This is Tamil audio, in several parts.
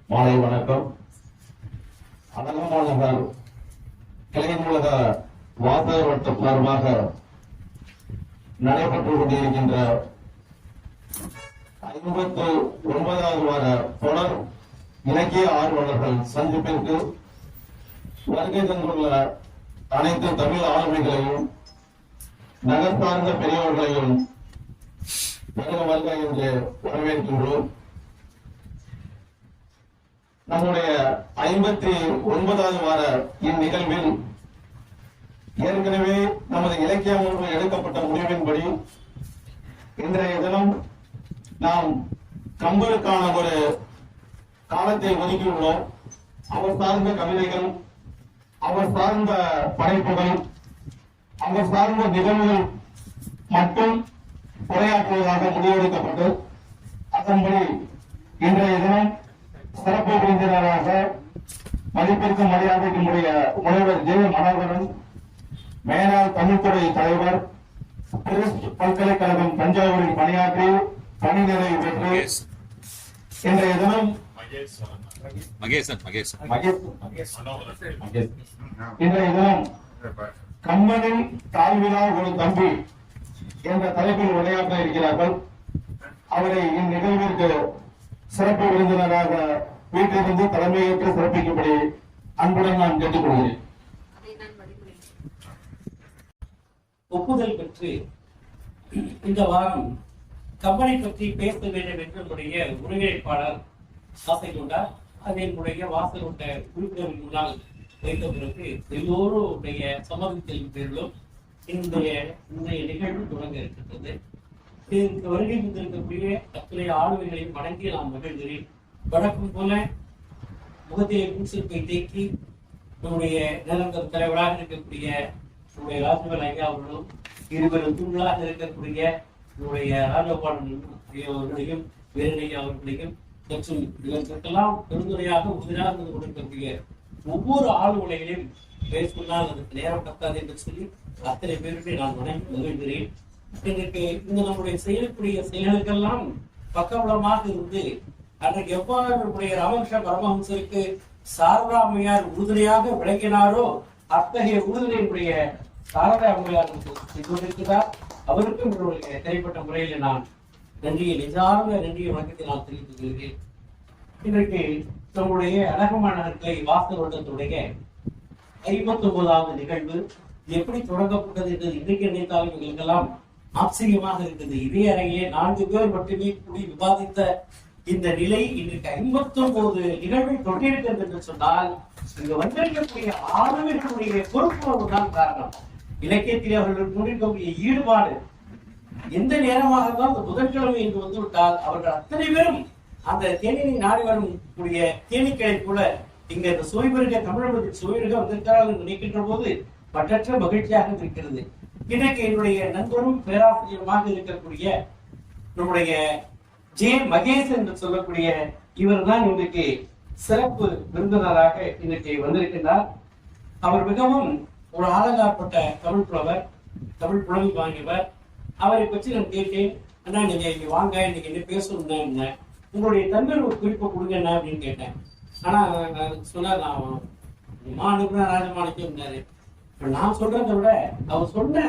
மாலை வணக்கம். அனகமாநகர் கிளைநூலக வாசகர் வட்ட சார்பாக நடைபெற்றுக் கொண்டிருக்கின்ற 59வது வார தொடர் இலக்கிய ஆர்வலர்கள் சந்திப்பிற்கு வருகை தந்துள்ள அனைத்து தமிழ் ஆளுமைகளையும் நகர் சார்ந்த பெரியவர்களையும் வருக என்று வரவேற்கின்றோம். நம்முடைய 59வது வார இந்நிகழ்வில் ஏற்கனவே நமது இலக்கிய அமர்வில் எடுக்கப்பட்ட முடிவின்படி இன்றைய தினம் நாம் கம்பருக்கான ஒரு காலத்தை ஒதுக்கியுள்ளோம். அவர் சார்ந்த கவிதைகள், அவர் சார்ந்த படைப்புகள், அவர் சார்ந்த நிகழ்வுகள் மட்டும் உரையாற்றுவதாக முடிவெடுக்கப்பட்டு அதன்படி இன்றைய தினம் சிறப்பு விருந்தினராக மதிப்பிற்கு மரியாதைக்கு முனைவர் ஜே மனோகரன், மேலாள் தமிழ்துறை தலைவர், பல்கலைக்கழகம் தஞ்சாவூரில் பணியாற்றி பணி நிறைவு பெற்று இன்றைய தினம் இன்றைய தினம் கம்பனின் தாழ்விழா ஒரு தம்பி என்ற தலைப்பில் உரையாற்ற இருக்கிறார்கள். அவரை இந்நிகழ்விற்கு சிறப்பு விருந்தினராக வீட்டிலிருந்து தலைமையேற்று சிறப்பிக்கும்படி அன்புடன் நான் கேட்டுக்கொள்கிறேன். ஒப்புதல் பெற்று இந்த வாரம் கம்பனை பற்றி பேச வேண்டும் என்று நம்முடைய ஒருங்கிணைப்பாளர் ஆசை கொண்டார். அதை என்னுடைய வாசல் கொண்ட உறுப்பினர்கள் முன்னால் வைத்த பிறகு எல்லோருடைய சம்மதத்தின் பேரிலும் இன்றைய நிகழ்வு தொடங்க இருக்கின்றது. வருகை வந்திருக்கக்கூடிய அத்தனை ஆளுமைகளையும் வணங்கி நான் மகிழ்கிறேன். வழக்கம் போல முகத்திலே பூசிப்பை தேக்கி நம்முடைய நிலங்கர தலைவராக இருக்கக்கூடிய நம்முடைய ராஜவேல் ஐயா அவர்களும், இருவரும் தூண்களாக இருக்கக்கூடிய நம்முடைய ராஜகோபாலன் அவர்களையும், வேரணையா அவர்களையும் மற்றும் இவர்களுக்கெல்லாம் பெருந்துறையாக உதவியாக இருந்து கொண்டிருக்கக்கூடிய ஒவ்வொரு ஆளுமைகளையும் பேசுனால் அதுக்கு நேரம் பத்தாது என்று சொல்லி அத்தனை பேருமே நான் வணங்கி மகிழ்கிறேன். இன்றைக்கு இந்த நம்முடைய செய்யக்கூடிய செயல்களுக்கெல்லாம் பக்கபலமாக இருந்து அன்றைக்கு எவ்வாறு நம்முடைய ராமகிருஷ்ண பரமஹம்சருக்கு சாரதா அம்மையார் உறுதுணையாக விளங்கினாரோ அத்தகைய உறுதுணையுடைய சாரதா அம்மையார் கொண்டிருக்கிறார். அவருக்கும் என்னுடைய தனிப்பட்ட முறையில் நான் நன்றியை நெஞ்சார்ந்த நன்றியை வணக்கத்தை நான் தெரிவித்துக் கொள்கிறேன். இன்றைக்கு நம்முடைய அழகமாநகர்களை வாசல் வட்டத்துடைய 59வது நிகழ்வு எப்படி தொடங்கப்பட்டது என்று இன்றைக்கு நினைத்தாலும் எங்களுக்கெல்லாம் ஆச்சரியமாக இருக்குது. இதே அறையிலே 4 பேர் மட்டுமே கூடி விவாதித்த இந்த நிலை இன்றைக்கு 59 நிகழ்வை கொண்டிருக்கிறது என்று சொன்னால் இங்கு வந்திருக்கக்கூடிய ஆளுமைகளுடைய பொறுப்புணர்வு தான் காரணம். இலக்கியத்தில் அவர்கள் கொண்டிருக்கக்கூடிய ஈடுபாடு எந்த நேரமாக இருந்தால் அந்த புதன்கிழமை என்று வந்துவிட்டால் அவர்கள் அத்தனை பேரும் அந்த தேனியை நாடி வரக்கூடிய தேனீக்களை கூட இங்க இந்த சுவைபெருக தமிழகத்தில் சுவைபெருக வந்திருக்கிறார்கள் என்று நினைக்கின்ற போது பற்றற்ற மகிழ்ச்சியாக இருக்கிறது. இன்றைக்கு என்னுடைய நண்பரும் பேராசிரியருமாக இருக்கக்கூடிய நம்முடைய ஜே மகேஷ் என்று சொல்லக்கூடிய இவர் தான் இன்றைக்கு சிறப்பு விருந்தினராக இன்றைக்கு வந்திருக்கின்றார். அவர் மிகவும் ஒரு ஆழங்காற்பட்ட தமிழ் புலவர், தமிழ் புலமை வாங்கியவர். அவரை பற்றி நான் கேட்டேன், அண்ணா நீங்க இங்க வாங்க, இன்னைக்கு என்ன பேசணும்னா உங்களுடைய தமிழ் ஒரு குறிப்பை கொடுங்க என்ன அப்படின்னு கேட்டேன். ஆனா சொன்னார், நான் அனுப்புனா ராஜமாணிக்கம். நான் சொல்றதை விட அவர் சொன்ன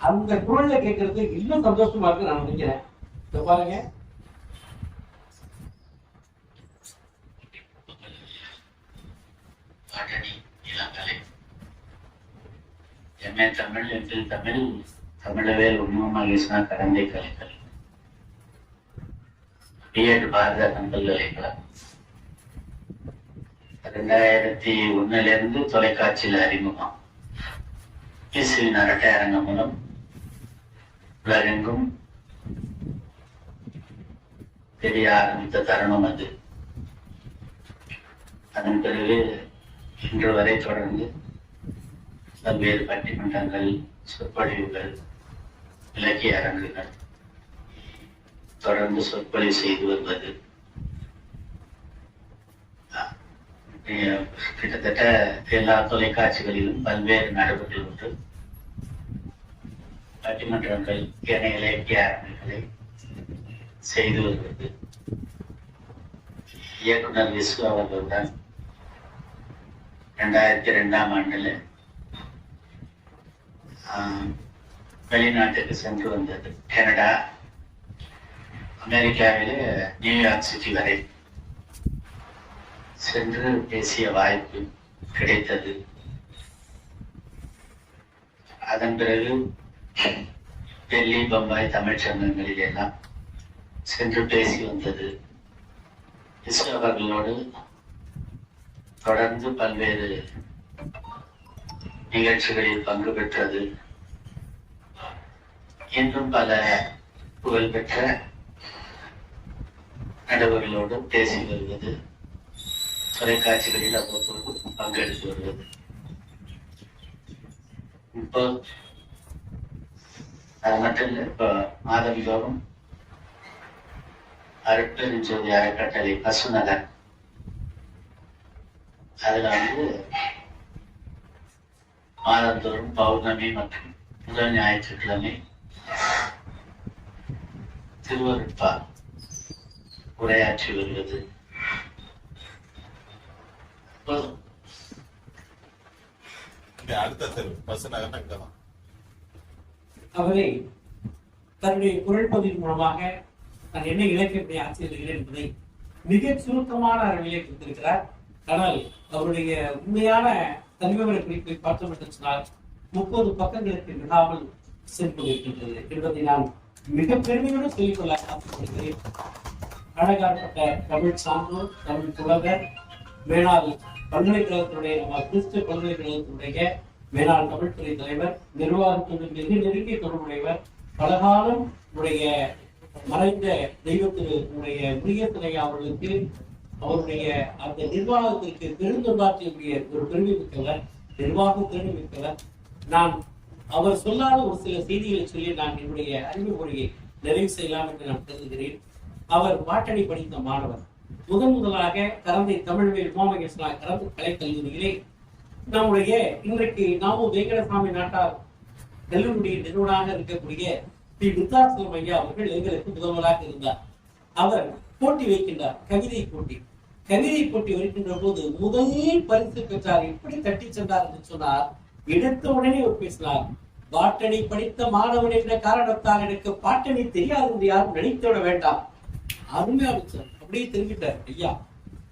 அந்த குரல்ல கேட்கறது இன்னும் சந்தோஷமா இருக்கு நான் நினைக்கிறேன். பாருங்க, தமிழ் என்று தமிழவே உண்மகேசனா கலந்தை கலைகள் பிஎட் பாரத பல்கலைக்கழகம் 2001 தொலைக்காட்சியில் அறிமுகம். இசுவின் அரட்டை அரங்கம் மூலம் உலகெங்கும் தெரிய ஆரம்பித்த தருணம் அது. அதன் பிறகு இன்று வரை தொடர்ந்து பல்வேறு பட்டிமன்றங்கள், சொற்பொழிவுகள், இலக்கிய அரங்குகள் தொடர்ந்து சொற்பொழிவு செய்து வருவது கிட்டத்தட்ட எல்லா தொலைக்காட்சிகளிலும் பல்வேறு நடைமுறைகள் உண்டு. பட்டிமன்றங்கள் என இலக்கிய அரங்குகளை செய்து வருவது. இயக்குனர் விசு அவர்களுடன் 2002ஆம் ஆண்டுல வெளிநாட்டுக்கு சென்று வந்தது. கனடா, அமெரிக்காவிலே நியூயார்க் சிட்டி வரை சென்று பேசிய வாய்ப்பு கிடைத்தது. அதன் பிறகு டெல்லி, பம்பாய் தமிழ் சங்கங்களில் எல்லாம் சென்று பேசி வந்தது. விசு அவர்களோடு தொடர்ந்து பல்வேறு நிகழ்ச்சிகளில் பங்கு பெற்றது. இன்னும் பல புகழ்பெற்ற நடுவர்களோடு பேசி வருவது, தொலைக்காட்சிகளில் அவ்வப்போது பங்கெடுத்து வருவது. இப்போ அது மட்டும் இல்லை, இப்போ மாதந்தோறும் அருட்பெருஞ்சோதி அறக்கட்டளை பசுநகர் அதுல மாதந்தோறும் பௌர்ணமி மற்றும் முதல் ஞாயிற்றுக்கிழமை திருவருட்பா உரையாற்றி வருவது. அவரை தன்னுடைய குரல் பதிவு மூலமாக நான் என்ன இலக்கியத்தை ஆட்சியிருக்கிறேன் என்பதை மிக சுருக்கமான அளவிலே கொடுத்திருக்கிறார். ஆனால் அவருடைய உண்மையான தனிவிவர குறிப்பை பார்த்தோம் என்று சொன்னால் 30 பக்கங்களுக்கு விடாமல் சென்றிருக்கின்றது என்பதை நான் மிக பெருமையோடு சொல்லிக்கொள்ள ஆசைப்படுகிறேன். அழகாற்பட்ட தமிழ் சான்றோர், தமிழ் புலவர், மேனாள் பல்கலைக்கழகத்துடைய கிறிஸ்துவ பல்கலைக்கழகத்துடைய மேனாள் தமிழ்துறை தலைவர், நிர்வாகத்துடன் மிக நெருங்கிய தொடர்புடையவர், பலகாலம் உடைய மறைந்த தெய்வத்தினுடைய முருகேசனையா அவர்களுக்கு அவருடைய அந்த நிர்வாகத்திற்கு பெருந்தொண்டாற்றிய ஒரு பெருமை மிக்கவர், நிர்வாக பெருமை மிக்கவர். நான் அவர் சொல்லாத ஒரு சில செய்திகளை சொல்லி நான் என்னுடைய அறிமுறையை நிறைவு செய்யலாம் என்று நான் கருதுகிறேன். அவர் பாட்டணி படித்த மாணவர். முதலாக கரந்தை தமிழ்வேல் உமாமகேஸ்வரா கரந்தை கலைக்கல்லூரியிலே நம்முடைய இன்றைக்கு நாமு வெங்கடசாமி நாட்டார் கல்லூரியுடைய நிறுவனாக இருக்கக்கூடிய பி. வித்தாசலம் ஐயா அவர்கள் எங்களுக்கு முதல்வராக இருந்தார். அவர் போட்டி வைக்கின்றார், கவிதை போட்டி. கவிதை போட்டி வைக்கின்ற போது முதல் பரிசு பெற்றார். எப்படி தட்டி சென்றார் என்று சொன்னார். எடுத்த உடனே அவர் பேசினார், பாட்டணி படித்த மாணவன் என்ற காரணத்தால் எனக்கு பாட்டணி தெரியாது என்று யாரும் நினைத்துவிட வேண்டாம். அருமையா சார் அப்படியே தெரிவித்தார் ஐயா.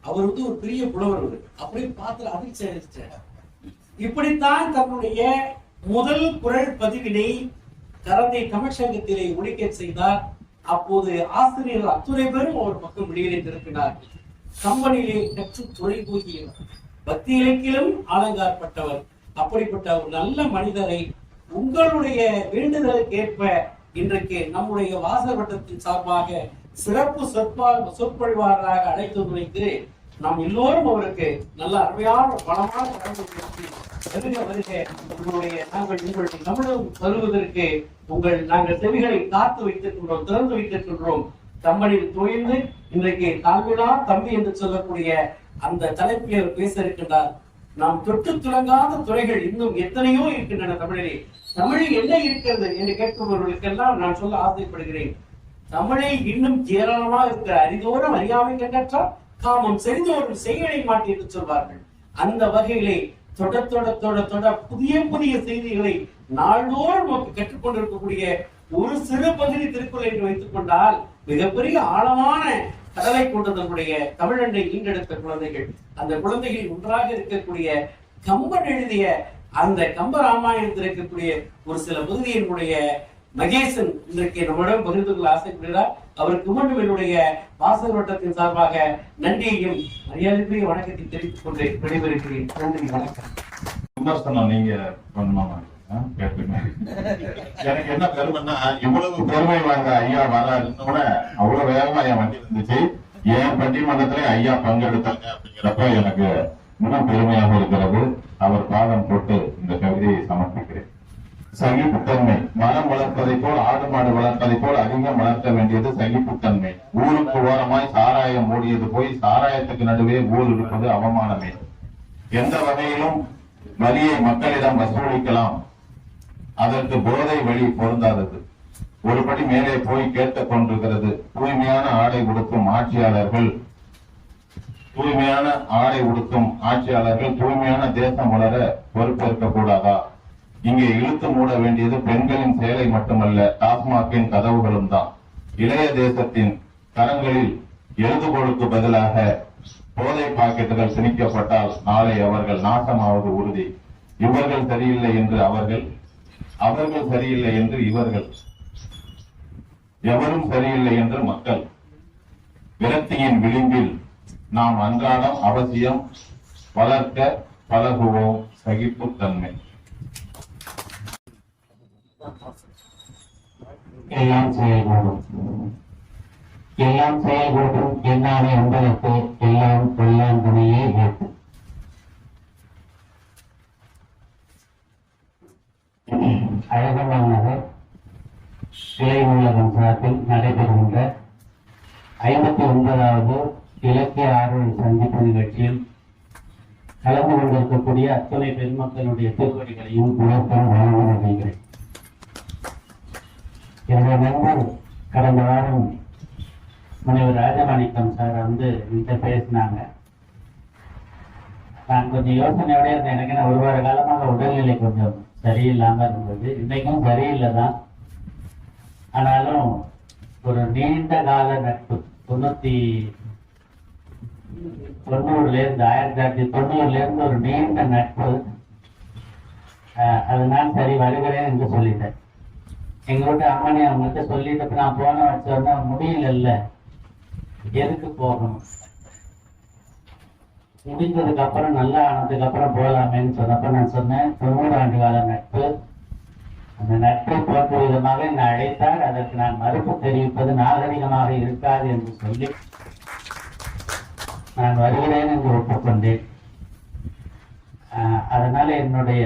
அவர் ஒரு பெரிய புலவர். அப்படியே பார்த்து அதிர்ச்சி அடைச்சார். இப்படித்தான் தன்னுடைய முதல் குரல் பதிவினை கரந்தை தமிழ் சங்கத்திலே ஒழிக்க செய்தார். அப்போது ஆசிரியர்கள் அத்துணை பேரும் அவர் பக்கம் வெளியிலே திருப்பினார்கள். கம்பனிலே கற்று தொழில் போகியவர், பக்தி இலக்கிலும் ஆலங்காற்பட்டவர். அப்படிப்பட்ட ஒரு நல்ல மனிதரை உங்களுடைய வேண்டுதலுக்கு ஏற்ப இன்றைக்கு நம்முடைய வாசல் வட்டத்தின் சார்பாக சிறப்பு சொற்பொழிவாளராக அழைத்து வைத்து நாம் எல்லோரும் அவருக்கு நல்ல அருமையான பலமான உங்களுடைய தமிழகம் வருவதற்கு நாங்கள் செவிகளை காத்து வைத்திருக்கின்றோம், திறந்து வைத்திருக்கின்றோம். கம்பனில் துணிந்து இன்றைக்கு தாழ்விழா தம்பி என்று சொல்லக்கூடிய அந்த தலைப்பில் பேச இருக்கின்றார். நாம் தொட்டு துளங்காத துறைகள் இன்னும் எத்தனையோ இருக்கின்றன தமிழிலே. தமிழில் என்ன இருக்கிறது என்று கேட்பவர்களுக்கெல்லாம் நான் சொல்ல ஆசைப்படுகிறேன். தமிழில் இன்னும் ஏராளமாக இருக்கிற அரிதோறும் அறியாமை கண்டால் காமம் செறிந்தோறும் செய்களை மாட்டி என்று சொல்வார்கள். அந்த வகையிலே தொட புதிய புதிய செய்திகளை நாள்தோறும் நமக்கு கற்றுக்கொண்டிருக்கக்கூடிய ஒரு சிறு பகுதி திருக்குறள் என்று வைத்துக் கொண்டால் மிகப்பெரிய ஆழமான கடலை கொண்ட நம்முடைய தமிழண்டை ஈண்டெடுத்த குழந்தைகள். அந்த குழந்தைகள் ஒன்றாக இருக்கக்கூடிய கம்பன் எழுதிய அந்த கம்ப ராமாயணத்தில் இருக்கக்கூடிய ஒரு சில பகுதியினுடைய மகேசன் இன்றைக்கு நம்மிடம் பகிர்ந்து கொள்ள ஆசைப்படுகிறார். அவருக்கு மீண்டும் என்னுடைய வாசல் வட்டத்தின் சார்பாக நன்றியையும் மரியாதைக்குரிய வணக்கத்தை தெரிவித்துக் கொண்டு விடைபெறுகிறேன். நன்றி, வணக்கம். விமர்சனம் நீங்க பண்ணலாமா? எனக்கு என்ன பெருமைன்னா, இவ்வளவு பெருமை வாங்க ஐயா வராதுன்னு அவ்வளவு வேகமா என் வண்டி இருந்துச்சு. என் பட்டிமன்றத்துல ஐயா பங்கெடுத்தாங்க அப்படிங்கிறப்ப எனக்கு மிகவும் பெருமையாக இருக்கிறது. அவர் பாதம் போட்டு இந்த கவிதையை சமர்ப்பிக்கிறேன். சகிப்புத்தன்மை. மரம் வளர்ப்பதை போல், ஆடு மாடு வளர்ப்பதை போல் அதிகம் வளர்க்க வேண்டியது சகிப்புத்தன்மை. ஊருக்கு ஓரமாய் சாராயம் ஓடியது போய் சாராயத்துக்கு நடுவே ஊர் இருப்பது அவமானமே. எந்த வகையிலும் வரியை மக்களிடம் வசூலிக்கலாம், அதற்கு போதை வழி பொருந்தாதது. ஒருபடி மேலே போய் கேட்டுக் கொண்டிருக்கிறது. தூய்மையான ஆடை உடுத்தும் ஆட்சியாளர்கள் தூய்மையான தேசம் வளர பொறுப்பேற்க கூடாதா? இங்கே இழுத்து மூட வேண்டியது பெண்களின் செயலை மட்டுமல்ல, டாஸ்மாகின் கதவுகளும் தான். இளைய தேசத்தின் கரங்களில் எழுதுகோளுக்கு பதிலாக போதை பாக்கெட்டுகள் திணிக்கப்பட்டால் நாளை அவர்கள் நாசமாவது உறுதி. இவர்கள் சரியில்லை என்று அவர்கள் சரியில்லை என்று இவர்கள், எவரும் சரியில்லை என்று மக்கள். விரக்தியின் விளிம்பில் நாம் அன்றாடம் அவசியம் வளர்க்க பழகுவோம் சகிப்புத்தன்மை. எல்லாம் செயல்கூடும் என்னாலே உங்களுக்கு எல்லாம் கொள்ளான் துணையே ஏற்று. அழகமான நகர் கிளை நூலகம் சார்பில் நடைபெறுகின்ற 59வது இலக்கிய ஆர்வல் சந்திப்பு நிகழ்ச்சியில் கலந்து கொண்டிருக்கக்கூடிய அத்துணை பெருமக்களுடைய திருவடிகளையும் உணர்த்தும் வழங்க நினைக்கிறேன். என்னுடைய நண்பர் கடந்த வாரம் முனைவர் ராஜமாணிக்கம் சார் என்கிட்ட பேசினாங்க. நான் கொஞ்சம் யோசனையோட இருந்தேன். எனக்கு நான் 1 வார காலமாக உடல்நிலை கொஞ்சம் சரியில்லாம இருந்தது. இன்னைக்கும் சரியில்லை தான். ஆனாலும் ஒரு நீண்ட கால நட்பு 1990 ஒரு நீண்ட நட்பு. அதனால சரி வருகிறேன் என்று சொல்லிட்டேன். எங்க வீட்டு அம்மனி அவங்கள்ட்ட சொல்லிட்டு நான் போன வச்சோன்னா முடியல, எதுக்கு போகணும், முடிஞ்சதுக்கு அப்புறம் நல்லா ஆனதுக்கு அப்புறம் போகலாமேன்னு சொன்னப்ப நான் சொன்னேன் 90 ஆண்டு கால நட்பு. அந்த நட்பை போன்ற விதமாக என்னை அழைத்தால் அதற்கு நான் மறுப்பு தெரிவிப்பது நாகரிகமாக இருக்காது என்று சொல்லி நான் வருகிறேன் என்று ஒப்புக்கொண்டேன். அதனால என்னுடைய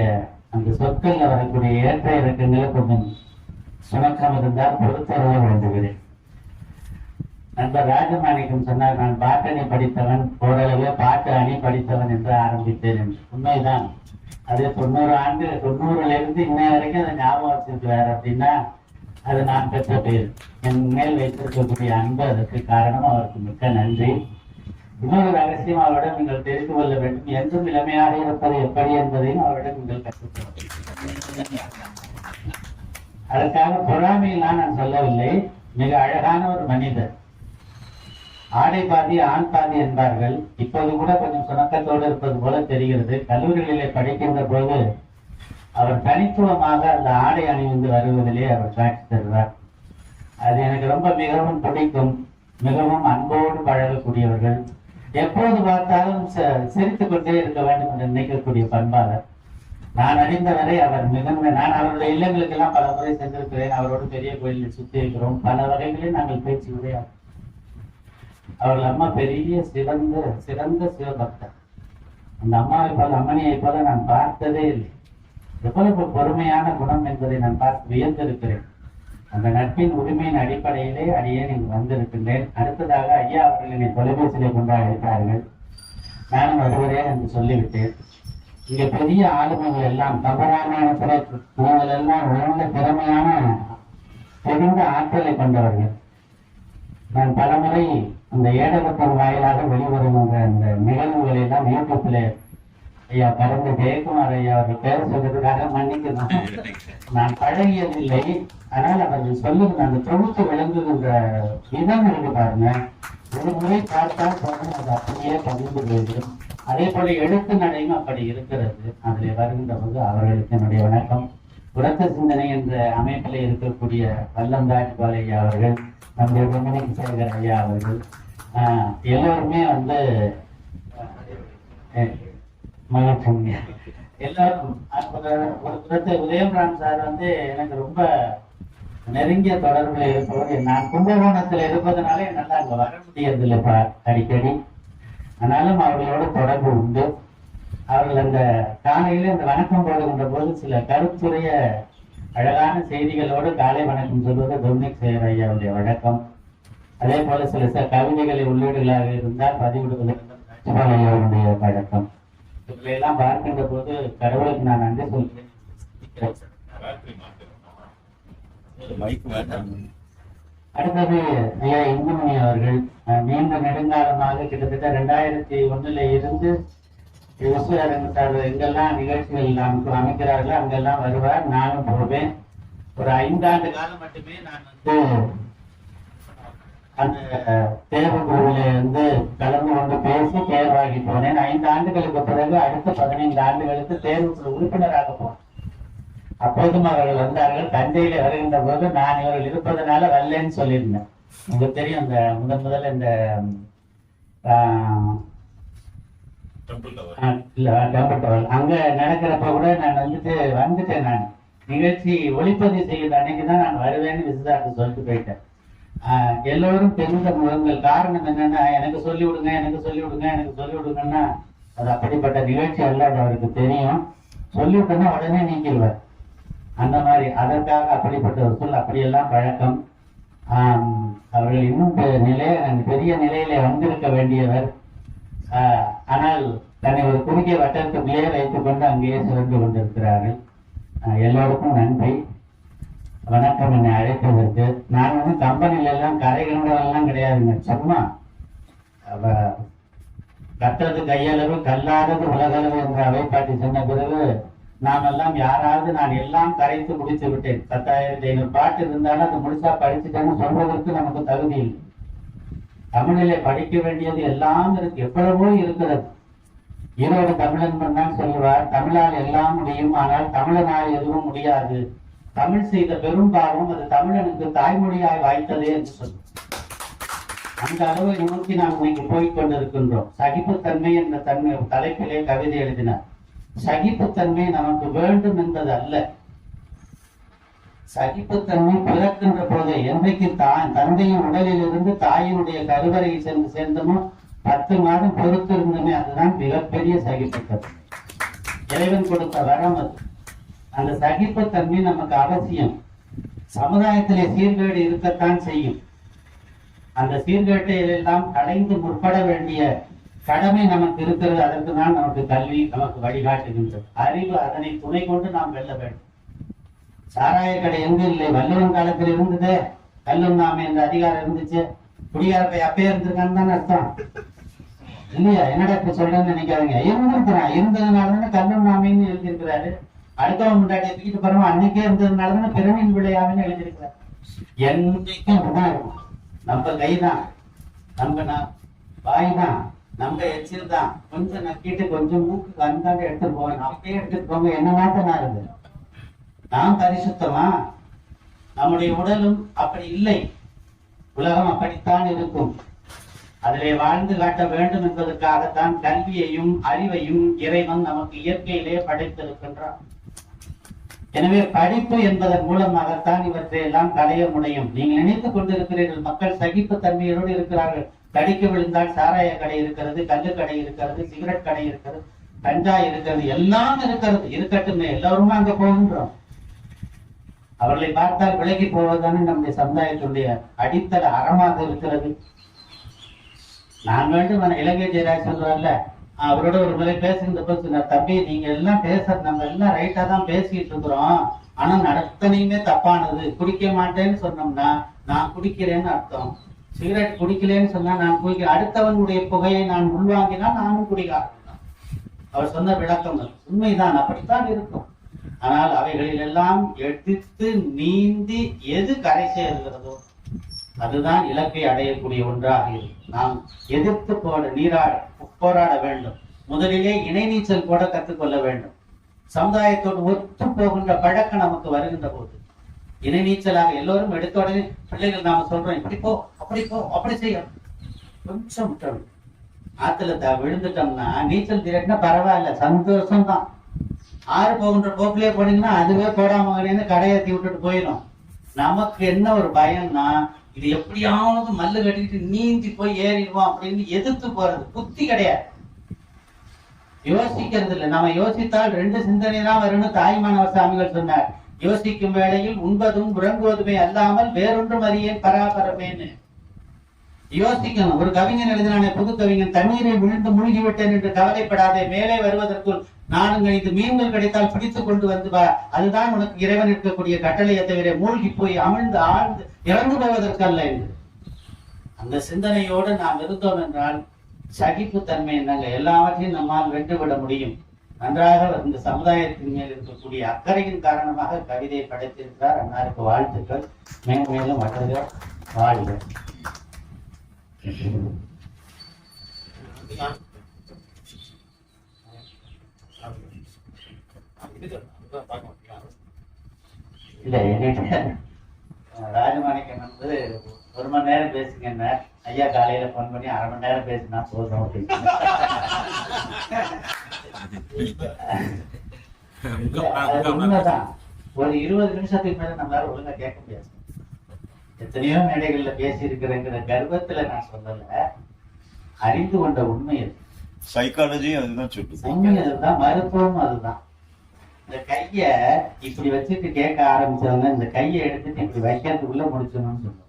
அந்த சொற்கள்ல வரக்கூடிய ஏற்ற இறக்கங்களை கொஞ்சம் சுணக்கம் இருந்தால் பொறுத்தருவ வேண்டுகிறேன். நண்பர் ராஜமாணிக்கம் சொன்னார், நான் பாட்டணி படித்தவன், ஓரளவே பாட்டு அணி படித்தவன் என்று ஆரம்பித்தேன் என்று. உண்மைதான். அது 90ல இருந்து இன்னைய வரைக்கும் அதை ஞாபகம் வச்சிருக்கிறார் அப்படின்னா அது நான் பெற்ற பேர். என் மேல் வைத்திருக்கக்கூடிய அன்பு அதற்கு காரணம். அவருக்கு மிக்க நன்றி. இன்னொரு ரகசியம் அவரிடம் நீங்கள் தெரிந்து கொள்ள வேண்டும். என்றும் இளமையாக இருப்பது எப்படி என்பதையும் அவரிடம் நீங்கள் கற்றுக்கொள்ள. அதற்காக பொறாமையெல்லாம் நான் சொல்லவில்லை. மிக அழகான ஒரு மனிதர். ஆடை பாதி ஆண் பாதி என்பார்கள். இப்போது கூட கொஞ்சம் சுணக்கத்தோடு இருப்பது போல தெரிகிறது. கல்லூரிகளிலே படிக்கின்ற போது அவர் தனித்துவமாக அந்த ஆடை அணிந்து வருவதிலே அவர் காட்சி தருவார். அது எனக்கு ரொம்ப மிகவும் பிடிக்கும். மிகவும் அன்போடு பழகக்கூடியவர்கள். எப்போது பார்த்தாலும் சிரித்துக் கொண்டே இருக்க வேண்டும் என்று நினைக்கக்கூடிய பண்பாளர். நான் அறிந்தவரை அவர் நான் அவருடைய இல்லங்களுக்கெல்லாம் பல முறை சென்றிருக்கிறேன். அவரோடு பெரிய கோயிலில் சுற்றி இருக்கிறோம். பல வகைகளில் நாங்கள் பேச்சு உரையாடும். அவர்கள் அம்மா பெரிய சிறந்த சிவபக்தர். அந்த அம்மாவை போல, அம்மனியை போல நான் பார்த்ததே இல்லை. எவ்வளவு பொறுமையான குணம் என்பதை நான் பார்த்து வியந்திருக்கிறேன். அந்த நட்பின் உரிமையின் அடிப்படையிலே அடியேன் இங்கு வந்திருக்கின்றேன். அடுத்ததாக ஐயா அவர்கள் என்னை தொலைபேசியிலே கொண்டு அழைத்தார்கள். நானும் வருகிறேன் என்று சொல்லிவிட்டேன். இங்க பெரிய ஆளுமைகள் எல்லாம் கம்பராமாயணத்துல நீங்கள் எல்லாம் உணர்ந்த திறமையான தெரிந்த ஆற்றலை கொண்டவர்கள். நான் பலமுறை அந்த ஏடகத்தின் வாயிலாக வெளிவருகின்ற அந்த நிகழ்வுகளை எல்லாம் யூடியூப்ல ஐயா கடந்த ஜெயக்குமார் ஐயா அவர்கள் பேர் சொல்றதுக்காக மன்னிக்கணும். நான் பழகியதில்லை. ஆனால் அவர்கள் சொல்லுகிற அந்த தொகுத்து விளங்குகின்ற விதம் இருக்கு பாருங்க. ஒரு முறை பார்த்தால் போதும், அது அப்படியே பகிர்ந்து வேண்டும். அதே போல எழுத்து நடையும் அப்படி இருக்கிறது. அதில் வருகின்ற போது அவர்களுக்கு என்னுடைய வணக்கம். உரத்த சிந்தனை என்ற அமைப்பில் இருக்கக்கூடிய வல்லந்தாஜ்பால் ஐயா அவர்கள், நம்முடைய டொமினிக் சேகர் ஐயா அவர்கள் எல்லோருமே மகிழ்ச்சி. எல்லாரும் ஒரு புறத்தை உதயம்ராம் சார் எனக்கு ரொம்ப நெருங்கிய தொடர்புல இருப்பவர். நான் கும்பகோணத்துல இருப்பதனால என்னால அங்க வர முடியறதில்லை அடிக்கடி. ஆனாலும் அவர்களோட தொடர்பு உண்டு. அவர்கள் அந்த காலையில இந்த வணக்கம் போடுகின்ற போது சில கருத்துடைய அழகான செய்திகளோடு காலை வணக்கம் சொல்வது டொமினிக் சேகர் ஐயாவுடைய வழக்கம். அதே போல சில கவிதைகளை உள்ளீடுகளாக இருந்தால் பதிவிடுவது ஐயாவுடைய வழக்கம். இவர்களெல்லாம் பார்க்கின்ற போது கடவுளுக்கு நான் நன்றி சொல்கிறேன். அடுத்தது ஐயா இந்துமணி அவர்கள் நீண்ட நெடுங்காலமாக கிட்டத்தட்ட 2001 இருந்து விஸ்வரங்க சார் எங்கெல்லாம் நிகழ்ச்சிகள் அமைக்கிறார்களோ அங்கெல்லாம் வருவார். நானும் போவேன். ஒரு 5 ஆண்டு காலம் மட்டுமே நான் அந்த தேர்வு குழுவில கலந்து கொண்டு பேசி தேர்வாகி போனேன். 5 ஆண்டுகளுக்கு பிறகு அடுத்த 15 ஆண்டுகளுக்கு தேர்வு குழு உறுப்பினராக போனேன். அப்போதும் அவர்கள் வந்தார்கள். தஞ்சையில வருகின்ற போது நான் இவர்கள் இருப்பதனால வரலன்னு சொல்லியிருந்தேன். உங்களுக்கு தெரியும், இந்த முதல்ல இந்த அங்க நடக்கிறப்ப கூட நான் வந்துட்டேன். நான் நிகழ்ச்சி ஒளிப்பதிவு செய்கிற அன்னைக்குதான் நான் வருவேன்னு விசுதாக்கு சொல்லிட்டு போயிட்டேன். எல்லோரும் தெரிந்த முகங்கள். காரணம் என்னன்னா, எனக்கு சொல்லி விடுங்க, எனக்கு சொல்லி விடுங்க, எனக்கு சொல்லி விடுங்கன்னா அது அப்படிப்பட்ட நிகழ்ச்சி அல்ல. அது அவருக்கு தெரியும். சொல்லிவிட்டோன்னா உடனே நீக்கிடுவார். அந்த மாதிரி அதற்காக அப்படிப்பட்ட ஒரு சொல் அப்படியெல்லாம் பழக்கம். அவர்கள் இன்னும் பெரிய நிலையில வந்திருக்க வேண்டியவர். ஆனால் தன்னை ஒரு குறுகிய வட்டத்துக்குள்ளேயே வைத்துக் கொண்டு அங்கேயே சிறந்து கொண்டிருக்கிறார்கள். எல்லோருக்கும் நன்றி, வணக்கம். என்னை அழைத்ததற்கு நான் கம்பெனில எல்லாம் கரைகளெல்லாம் கிடையாதுங்க. சும்மா கற்றது கையளவு கல்லாதது உலகளவு என்ற அவைப்பாட்டி சொன்ன பிறகு நாம் எல்லாம் யாராவது நான் எல்லாம் கரைத்து முடித்து விட்டேன், 10,500 பாட்டு இருந்தாலும் அது முழுசா படிச்சுட்டேன்னு சொல்வதற்கு நமக்கு தகுதி இல்லை. தமிழிலே படிக்க வேண்டியது எல்லாம் இருக்கு, எவ்வளவோ இருக்கிறது. ஈரோடு தமிழன் தான் சொல்லுவார், தமிழால் எல்லாம் முடியும், ஆனால் தமிழனால் எதுவும் முடியாது. தமிழ் செய்த பெரும் பாவம் அது தமிழனுக்கு தாய்மொழியாய் வாய்த்ததே என்று சொல்லும். அந்த அளவை நோக்கி நாம் இன்னைக்கு போய்கொண்டிருக்கின்றோம். சகிப்புத்தன்மை என்ற தலைப்பிலே கவிதை எழுதினார். சகிப்புத்தன்மை நமக்கு வேண்டும் என்பது அல்ல. சகிப்புத்தன்மை பிறக்கின்ற போது என்றைக்கு தந்தையின் உடலில் இருந்து தாயினுடைய கருவறையை சென்று சேர்ந்தமோ 10 மாதம் பொறுத்திருந்தமே, அதுதான் மிகப்பெரிய சகிப்புத்தன்மை. இறைவன் கொடுத்த வரம் அது. அந்த சகிப்புத்தன்மை நமக்கு அவசியம். சமுதாயத்திலே சீர்கேடு இருக்கத்தான் செய்யும். அந்த சீர்கேட்டையெல்லாம் கலைந்து முற்பட வேண்டிய கடமை நமக்கு இருக்கிறது. அதற்கு தான் நமக்கு கல்வி நமக்கு வழிகாட்டுகின்றது. அறிவு அதனை துணை கொண்டு நாம் வெல்ல வேண்டும். சாராய கடை எங்க இல்லை, வள்ளுவன் காலத்தில் இருந்தது. கல்லும் நாம என்ற அதிகாரம் இருந்துச்சு. குடியார போய் அப்பயே இருந்திருக்கான்னு தானே அர்த்தம் இல்லையா? என்னடா இப்ப சொல்றேன்னு நினைக்காதீங்க. இருந்திருக்கிறான், இருந்ததுனாலதானே கல்லும் நாமின்னு எழுதியிருக்கிறாரு. அடுத்தவன் முன்னாடி தூக்கிட்டு போறோம், அன்னைக்கே இருந்ததுனாலதானே பிறவின் விளையாவின்னு எழுதியிருக்கிறார். என்னைக்கும் அப்படிதான் இருக்கும். நம்ம கைதான், நம்ம வாய் தான், நம்ம எச்சில் தான். கொஞ்சம் நக்கிட்டு கொஞ்சம் மூக்கு அந்தாண்ட எடுத்துட்டு போவேன். அப்படியே எடுத்துட்டு போங்க, என்ன நாட்டனா இருக்கு. நாம் பரிசுத்தமா? நம்முடைய உடலும் அப்படி இல்லை. உலகம் அப்படித்தான் இருக்கும். அதிலே வாழ்ந்து காட்ட வேண்டும் என்பதற்காகத்தான் கல்வியையும் அறிவையும் இறைவன் நமக்கு இயற்கையிலே படைத்திருக்கின்றான். எனவே படிப்பு என்பதன் மூலமாகத்தான் இவற்றை எல்லாம் களைய முடியும். நீங்கள் நினைத்துக் கொண்டிருக்கிறீர்கள் மக்கள் சகிப்பு தன்மையோடு இருக்கிறார்கள். தடிக்க விழுந்தால் சாராய கடை இருக்கிறது, கல்லு கடை இருக்கிறது, சிகரெட் கடை இருக்கிறது, கஞ்சா இருக்கிறது, எல்லாம் இருக்கிறது. இருக்கட்டும், எல்லோருமே அங்க போகின்றோம். அவர்களை பார்த்தால் விலகி போவதுதானே நம்முடைய சமுதாயத்துடைய அடித்தள அறமாக இருக்கிறது. நான் வேண்டும் இலங்கை ஜெயராஜ் சொல்றாருல, அவரோட ஒரு முறை பேசுகின்ற போது, தம்பி நீங்க எல்லாம் நம்ம எல்லாம் ரைட்டா தான் பேசிட்டு இருக்கிறோம், ஆனா நடத்தனையுமே தப்பானது. குடிக்க மாட்டேன்னு சொன்னோம்னா நான் குடிக்கிறேன்னு அர்த்தம். சிகரெட் குடிக்கலன்னு சொன்னா நான் குடிக்கிறேன். அடுத்தவனுடைய புகையை நான் உள்வாங்கினா நானும் குடிக்காரன். அவர் சொன்ன விளக்கம் உண்மைதான், அப்படித்தான் இருக்கும். ஆனால் அவைகளில் எல்லாம் எடுத்து நீந்தி எது கரை சேர்கிறதோ அதுதான் இலக்கை அடையக்கூடிய ஒன்றாக இருக்கும். நாம் எதிர்த்து போராட வேண்டும். முதலிலே இணை நீச்சல் கூட கற்றுக்கொள்ள வேண்டும். சமுதாயத்தோடு ஒத்து போகின்ற பழக்கம் நமக்கு வருகின்ற போது இணை நீச்சலாக எல்லோரும் எடுத்த உடனே பிள்ளைகள் நாம சொல்றோம், இப்படி போ, அப்படி போ, அப்படி செய்யும், கொஞ்சம் விட்டணும். ஆத்துல விழுந்துட்டோம்னா நீச்சல் தெரியாட்டினா பரவாயில்ல, சந்தோஷம் தான். ஆறு போகின்ற போக்கிலே போனீங்கன்னா அதுவே போடாம கடையேற்றி விட்டுட்டு போயிடும். நமக்கு என்ன ஒரு பயம்னா, இது எப்படியாவது மல்லு கட்டிட்டு நீந்தி போய் ஏறிடுவோம் அப்படின்னு எதிர்த்து போறது. புத்தி கிடையாது. யோசிக்கிறது இல்லை. நம்ம யோசித்தால் 2 சிந்தனை தான் வரும்னு தாய்மானவர் சுவாமிகள் சொன்னார். யோசிக்கும் வேளையில் உண்பதும் உறங்குவதுமே அல்லாமல் வேறொன்றும் அறியேன் பராபரமேன்னு யோசிக்கணும். ஒரு கவிஞன் எழுதினானே, புது கவிஞன், தண்ணீரை விழுந்து மூழ்கிவிட்டேன் என்று கவலைப்படாதே, மேலே வருவதற்குள் 4-5 மீன்கள் கிடைத்தால் பிடித்துக் கொண்டு வந்து வா, அதுதான் உனக்கு இறைவன் இருக்கக்கூடிய கட்டளையை தவிர மூழ்கி போய் அமிழ்ந்து ஆழ்ந்து இறந்து போவதற்கல்ல என்று. அந்த சிந்தனையோடு நாம் இருந்தோம் என்றால் சகிப்புத்தன்மை என்னங்க, எல்லாவற்றையும் நம்மால் வென்றுவிட முடியும். நன்றாக இந்த சமுதாயத்தின் மேல் இருக்கக்கூடிய அக்கறையின் காரணமாக கவிதையை படைத்திருக்கிறார். அன்னாருக்கு வாழ்த்துக்கள். மேலும் மேலும் வளர்க, வாழ்க. இல்ல, என்கிட்ட ராஜமாணிக்கம் வந்து 1 மணி நேரம் பேசுங்க, ஐயா காலையில போன் பண்ணி 1/2 மணி நேரம் பேசினா போதும் அப்படின்னு. உண்மைதான். ஒரு 20 நிமிஷத்துக்கு மேல நம்மளால ஒழுங்கா கேட்க முடியாது. எத்தனையோ மேடைகள்ல பேசி இருக்கிறேங்கிற கர்வத்துல நான் சொல்லல, அறிந்து கொண்ட உண்மை அது. சைக்காலஜி அதுதான் சொல்லுது. உண்மை அதுதான், மருத்துவம் அதுதான். இந்த கைய இப்படி வச்சுட்டு கேட்க ஆரம்பிச்சவங்க இந்த கையை எடுத்துட்டு இப்படி வைக்கிறதுக்குள்ள முடிச்சணும்னு சொல்லுவோம்.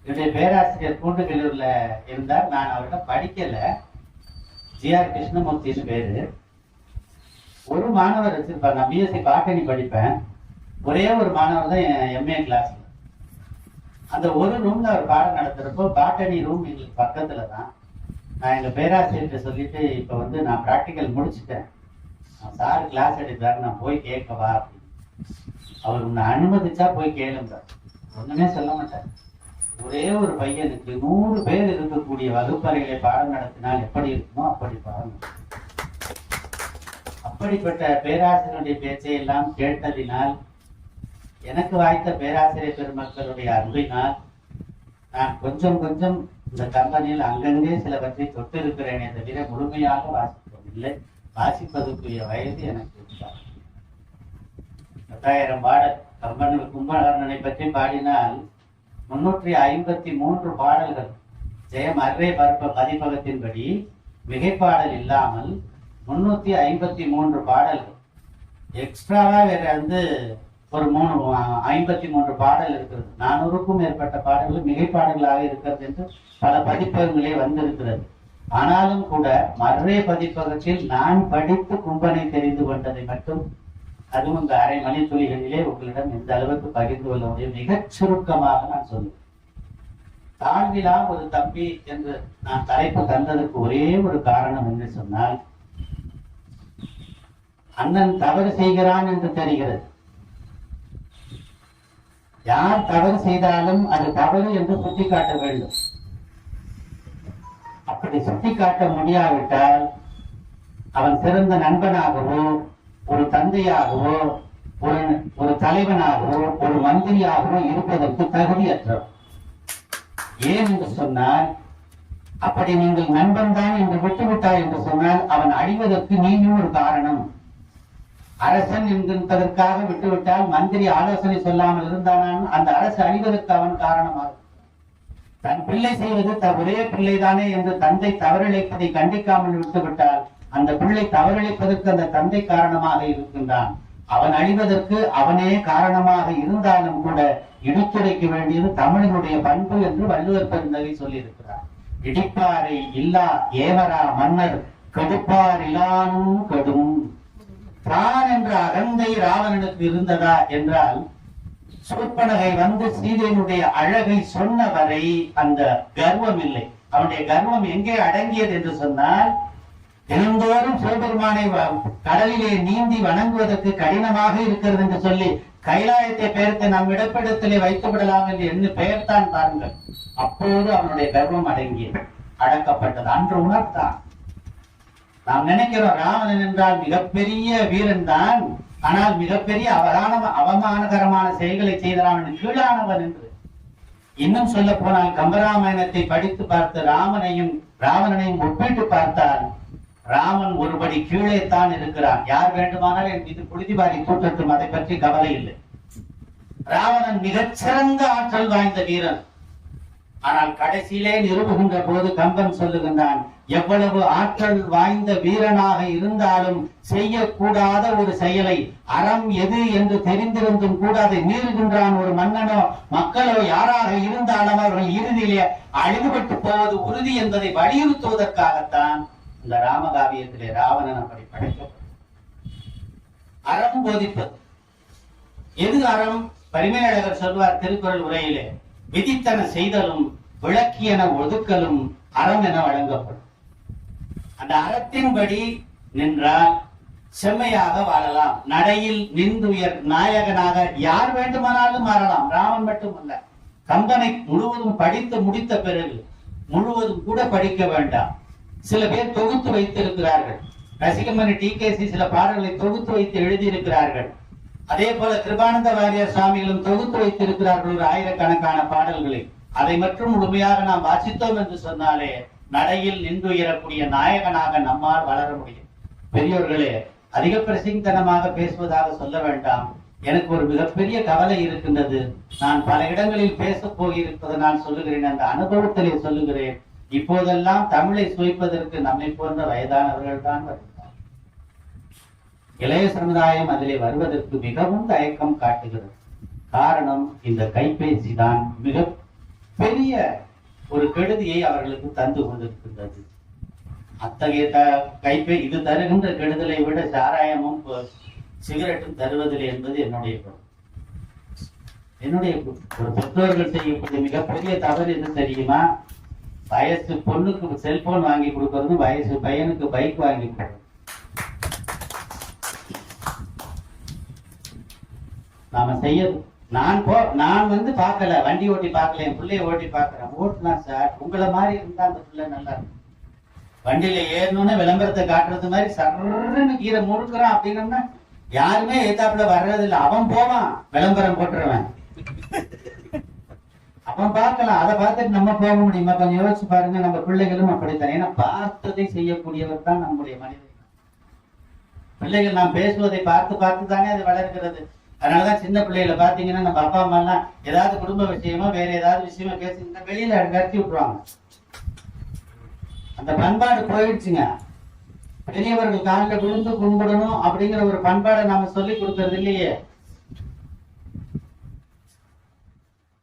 என்னுடைய பேராசிரியர் பூண்டுகளூர்ல இருந்தார். நான் அவர்கிட்ட படிக்கல. ஜிஆர் கிருஷ்ணமூர்த்தின்னு பேரு. ஒரு மாணவர் வச்சிருப்பார். நான் பிஎஸ்சி பாட்டனி படிப்பேன். ஒரே ஒரு மாணவர் தான் எம்ஏ கிளாஸ்ல. அந்த ஒரு ரூம்ல அவர் பாடம் நடத்துறப்போ, பாட்டனி ரூம் எங்களுக்கு பக்கத்துல தான். நான் எங்க பேராசிரியர்கிட்ட சொல்லிட்டு, இப்ப வந்து நான் பிராக்டிக்கல் முடிச்சுட்டேன், சார் கிளாஸ் எடுக்கிறாரு, நான் போய் கேட்கவா அப்படின்னு. அவர் உன்னை அனுமதிச்சா போய் கேளுங்க, ஒண்ணுமே சொல்ல மாட்டார். ஒரே ஒரு பையனுக்கு 100 பேர் இருக்கக்கூடிய வகுப்பறைகளை பாடம் நடத்தினால் எப்படி இருக்குமோ அப்படி பாடம். அப்படிப்பட்ட பேராசிரியருடைய பேச்சை எல்லாம் கேட்டதினால், எனக்கு வாய்த்த பேராசிரியர் பெருமக்களுடைய அன்பினால் நான் கொஞ்சம் கொஞ்சம் இந்த கம்பெனியில் அங்கங்கே சிலவற்றை தொட்டு இருக்கிறேனே தவிர முழுமையாக வாசிப்பதில்லை. வாசிப்பதற்குரிய வயது எனக்கு இருந்தார். 10,000 பாடல் கம்பெனி கும்பகர்ணனை பற்றி பாடினால் 353 பாடல்கள். ஜெயம் அர்ரே பருப்ப பதிப்பகத்தின்படி மிகைப்பாடல் இல்லாமல் 353 பாடல்கள். எக்ஸ்ட்ராவா வேற வந்து ஒரு 53 பாடல் இருக்கிறது. 400க்கும் மேற்பட்ட பாடல்கள் மிகைப்பாடல்களாக இருக்கிறது என்று பல பதிப்பகங்களே வந்திருக்கிறது. ஆனாலும் கூட மர்ரே பதிப்பகத்தில் நான் படித்து கும்பனை தெரிந்து கொண்டதை மட்டும், அதுவும் இந்த 1/2 மணி துளிகளிலே உங்களிடம் எந்த அளவுக்கு பகிர்ந்து கொள்ள முடியும், மிகச் சுருக்கமாக நான் சொல்லுவேன். தாழ்விலா ஒரு தம்பி என்று நான் தலைப்பு தந்ததற்கு ஒரே ஒரு காரணம் என்று சொன்னால், அண்ணன் தவறு செய்கிறான் என்று தெரிகிறது. யார் தவறு செய்தாலும் அது தவறு என்று சுட்டிக்காட்ட வேண்டும். அப்படி சுட்டிக்காட்ட முடியாவிட்டால் அவன் சிறந்த நண்பனாகவோ, ஒரு தந்தையாகவோ, ஒரு தலைவனாகவோ, ஒரு மந்திரியாகவோ இருப்பதற்கு தகுதியற்றவர். ஏன் என்று சொன்னால், அப்படி நீங்கள் நண்பன் தான் என்று விட்டுவிட்டாய் என்று சொன்னால் அவன் அழிவதற்கு நீயும் ஒரு காரணம். அரசன் என்கின்றதற்காக விட்டுவிட்டால், மந்திரி ஆலோசனை சொல்லாமல் இருந்தானால் அந்த அரசு அழிவதற்கு அவன் காரணமாகும். தன் பிள்ளை செய்வது ஒரே பிள்ளைதானே என்று தந்தை தவறிழைப்பதை கண்டிக்காமல் விட்டுவிட்டால் அந்த பிள்ளை தவறிழைப்பதற்கு அந்த தந்தை காரணமாக இருக்கின்றான். அவன் அழிவதற்கு அவனே காரணமாக இருந்தாலும் கூட இடித்துரைக்க வேண்டியது தமிழனுடைய பண்பு என்று வள்ளுவர் பெருந்தகை சொல்லியிருக்கிறார். இடிப்பாரை இல்லா ஏவரா மன்னர் கெடுப்பார் இலானும் கெடும். தான் என்ற அகந்தை ராவணனுக்கு இருந்ததா என்றால், சூர்பனகை வந்து சீதையினுடைய அழகை சொன்ன வரை அந்த கர்வம் இல்லை. அவனுடைய கர்வம் எங்கே அடங்கியது என்று சொன்னால், தினந்தோறும் சிவபெருமானை கடலிலே நீந்தி வணங்குவதற்கு கடினமாக இருக்கிறது என்று சொல்லி கைலாயத்தை பெயர்த்து நம் இடப்பிடத்திலே வைத்து விடலாம் என்று எண்ணி பெயர்த்தான் பாருங்கள். அப்போது அவனுடைய கர்வம் அடங்கியது, அடக்கப்பட்டது. அன்று உணர்த்தான். நாம் நினைக்கிறோம் ராவணன் என்றால் மிகப்பெரிய வீரன் தான், ஆனால் மிகப்பெரிய அவமானகரமான செயல்களை செய்தான், கீழானவன் என்று. இன்னும் சொல்ல போனால் கம்பராமாயணத்தை படித்து பார்த்து ராவணனையும் ஒப்பிட்டு பார்த்தால் ராமன் ஒருபடி கீழே தான் இருக்கிறான். யார் வேண்டுமானால் என் மீது புழுதிபாரி கூட்டட்டும், அதை பற்றி கவலை இல்லை. ராவணன் மிகச்சிறந்த ஆற்றல் வாய்ந்த வீரன். ஆனால் கடைசியிலே நிறுவுகின்ற போது கம்பன் சொல்லுகின்றான், எவ்வளவு ஆற்றல் வாய்ந்த வீரனாக இருந்தாலும் செய்யக்கூடாத ஒரு செயலை அறம் எது என்று தெரிந்திருந்தும் கூட அதை மீறுகின்றான் ஒரு மன்னனோ மக்களோ யாராக இருந்தாலும் அவர்கள் இறுதியிலே அழிவுபட்டு போவது உறுதி என்பதை வலியுறுத்துவதற்காகத்தான் இந்த ராமகாவியத்திலே ராவணன் அப்படி படைக்கப்படும். அறம் போதிப்பது எது அறம்? பரிமேலழகர் சொல்வார் திருக்குறள் உரையிலே, விதித்தன செய்தலும் விளக்கியன ஒதுக்கலும் அறம் என வழங்கப்படும். அந்த அறத்தின்படி நின்றால் செம்மையாக வாழலாம். நடையில் நின்றுயர் நாயகனாக யார் வேண்டுமானாலும் மாறலாம், ராமன் மட்டுமல்ல. கம்பனை முழுவதும் படித்து முடித்த பிறகு முழுவதும் கூட படிக்க வேண்டாம். சில பேர் தொகுத்து வைத்திருக்கிறார்கள். ரசிகமணி டிகேசி சில பாடல்களை தொகுத்து வைத்து எழுதியிருக்கிறார்கள். அதே போல கிருபானந்த வாரியார் சுவாமிகளும் தொகுத்து வைத்திருக்கிறார்கள் ஒரு ஆயிரக்கணக்கான பாடல்களை. அதை மட்டும் முழுமையாக நாம் வாசித்தோம் என்று சொன்னாலே நடையில் நின்றுயரக்கூடிய நாயகனாக நம்மால் வளர முடியும். பெரியோர்களே, அதிக பிரசிங்கனமாக பேசுவதாக சொல்ல வேண்டாம். எனக்கு ஒரு மிகப்பெரிய கவலை இருக்கின்றது. நான் பல இடங்களில் பேச போயிருப்பதனால் சொல்லுகிறேன், அந்த அனுபவத்திலே சொல்லுகிறேன். இப்போதெல்லாம் தமிழை சுவைப்பதற்கு நம்மை போன்ற வயதானவர்கள் தான் வருகிறார். இளைய சமுதாயம் அதிலே வருவதற்கு மிகவும் தயக்கம் காட்டுகிறது. காரணம், இந்த கைபேசி தான் மிக பெரிய ஒரு கெடுதியை அவர்களுக்கு தந்து கொண்டிருக்கின்றது. அத்தகைய இது தருகின்ற கெடுதலை விட சாராயமும் சிகரெட்டும் தருவதில்லை என்பது என்னுடைய ஒரு பெற்றோர்கள் செய்யக்கூடிய மிகப்பெரிய தவறு என்ன தெரியுமா? வயசு பொண்ணுக்கு செல்போன் வாங்கி கொடுக்கறது, வயசு பையனுக்கு பைக் வாங்கி கொடுக்கறது. நாம செய்ய நான் பார்க்கல, வண்டி ஓட்டி பார்க்கல, என் பிள்ளைய ஓட்டி பார்க்கிறேன். ஓட்டுலாம் சார், உங்களை மாதிரி இருந்தா அந்த பிள்ளை நல்லா இருக்கும். வண்டியில ஏறணும்னு விளம்பரத்தை காட்டுறது மாதிரி சர்ன்னு கீரை முறுக்குறான் அப்படின்னோம்னா யாருமே ஏத்தாப்புல வர்றதில்லை. அவன் போவான், விளம்பரம் போட்டுருவேன். அவன் பார்க்கலாம், அதை பார்த்துட்டு நம்ம போக முடியுமா? கொஞ்சம் யோசிச்சு பாருங்க. நம்ம பிள்ளைகளும் அப்படித்தான். ஏன்னா பார்த்ததை செய்யக்கூடியவர் தான் நம்முடைய மனிதன். பிள்ளைகள் நாம் பேசுவதை பார்த்து பார்த்து தானே அது வளர்க்கிறது. அதனாலதான் சின்ன பிள்ளைகளை பாத்தீங்கன்னா நம்ம அப்பா அம்மா எல்லாம் ஏதாவது குடும்ப விஷயமா வேற ஏதாவது விஷயமா பேசிங்கன்னா வெளியில கட்டி விட்டுருவாங்க. அந்த பண்பாடு போயிடுச்சுங்க. பெரியவர்கள் காலில் விழுந்து கும்பிடணும் அப்படிங்கிற ஒரு பண்பாடை நாம சொல்லி கொடுக்கறது இல்லையே.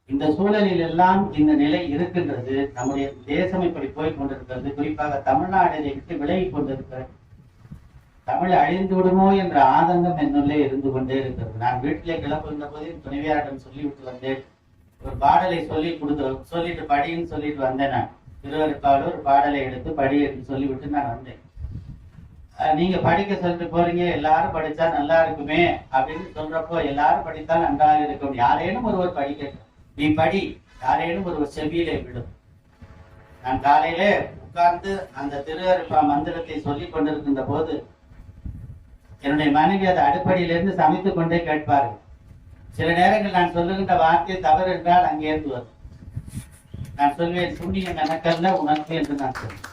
இந்த சூழலில் எல்லாம் இந்த நிலை இருக்கின்றது. நம்முடைய தேசம் இப்படி போய் கொண்டிருக்கிறது. குறிப்பாக தமிழ்நாடு இதை விட்டு விலகி கொண்டிருக்கிறது. தமிழ் அழிந்து விடுமோ என்ற ஆதங்கம் என்னுள்ளே இருந்து கொண்டே இருக்கிறது. நான் வீட்டிலே கிளம்புகின்ற போது துணைவியாரிடம் சொல்லிவிட்டு வந்தேன். ஒரு பாடலை சொல்லிட்டு படின்னு சொல்லிட்டு வந்தேன். நான் திருவருப்பாடு ஒரு பாடலை எடுத்து படி என்று சொல்லிவிட்டு நான் வந்தேன். நீங்க படிக்க சொல்லிட்டு போறீங்க, எல்லாரும் படிச்சா நல்லா இருக்குமே அப்படின்னு சொல்றப்போ எல்லாரும் படித்தால் நன்றாக இருக்கும். யாரேனும் ஒருவர் படிக்கட்டும், நீ படி, யாரேனும் ஒருவர் செவியிலே விடும். நான் காலையிலே உட்கார்ந்து அந்த திருவருப்பா மந்திரத்தை சொல்லிக் கொண்டிருக்கின்ற போது என்னுடைய மனைவி அதை அடுப்படியிலிருந்து சமைத்துக் கொண்டே கேட்பார்கள். சில நேரங்கள் நான் சொல்லுகின்ற வார்த்தை தவறு என்றால் அங்கே இருந்து வரும். நான் சொல்வேன், புண்ணியம் எனக்கல்ல உனக்கு என்று நான் சொல்வேன்.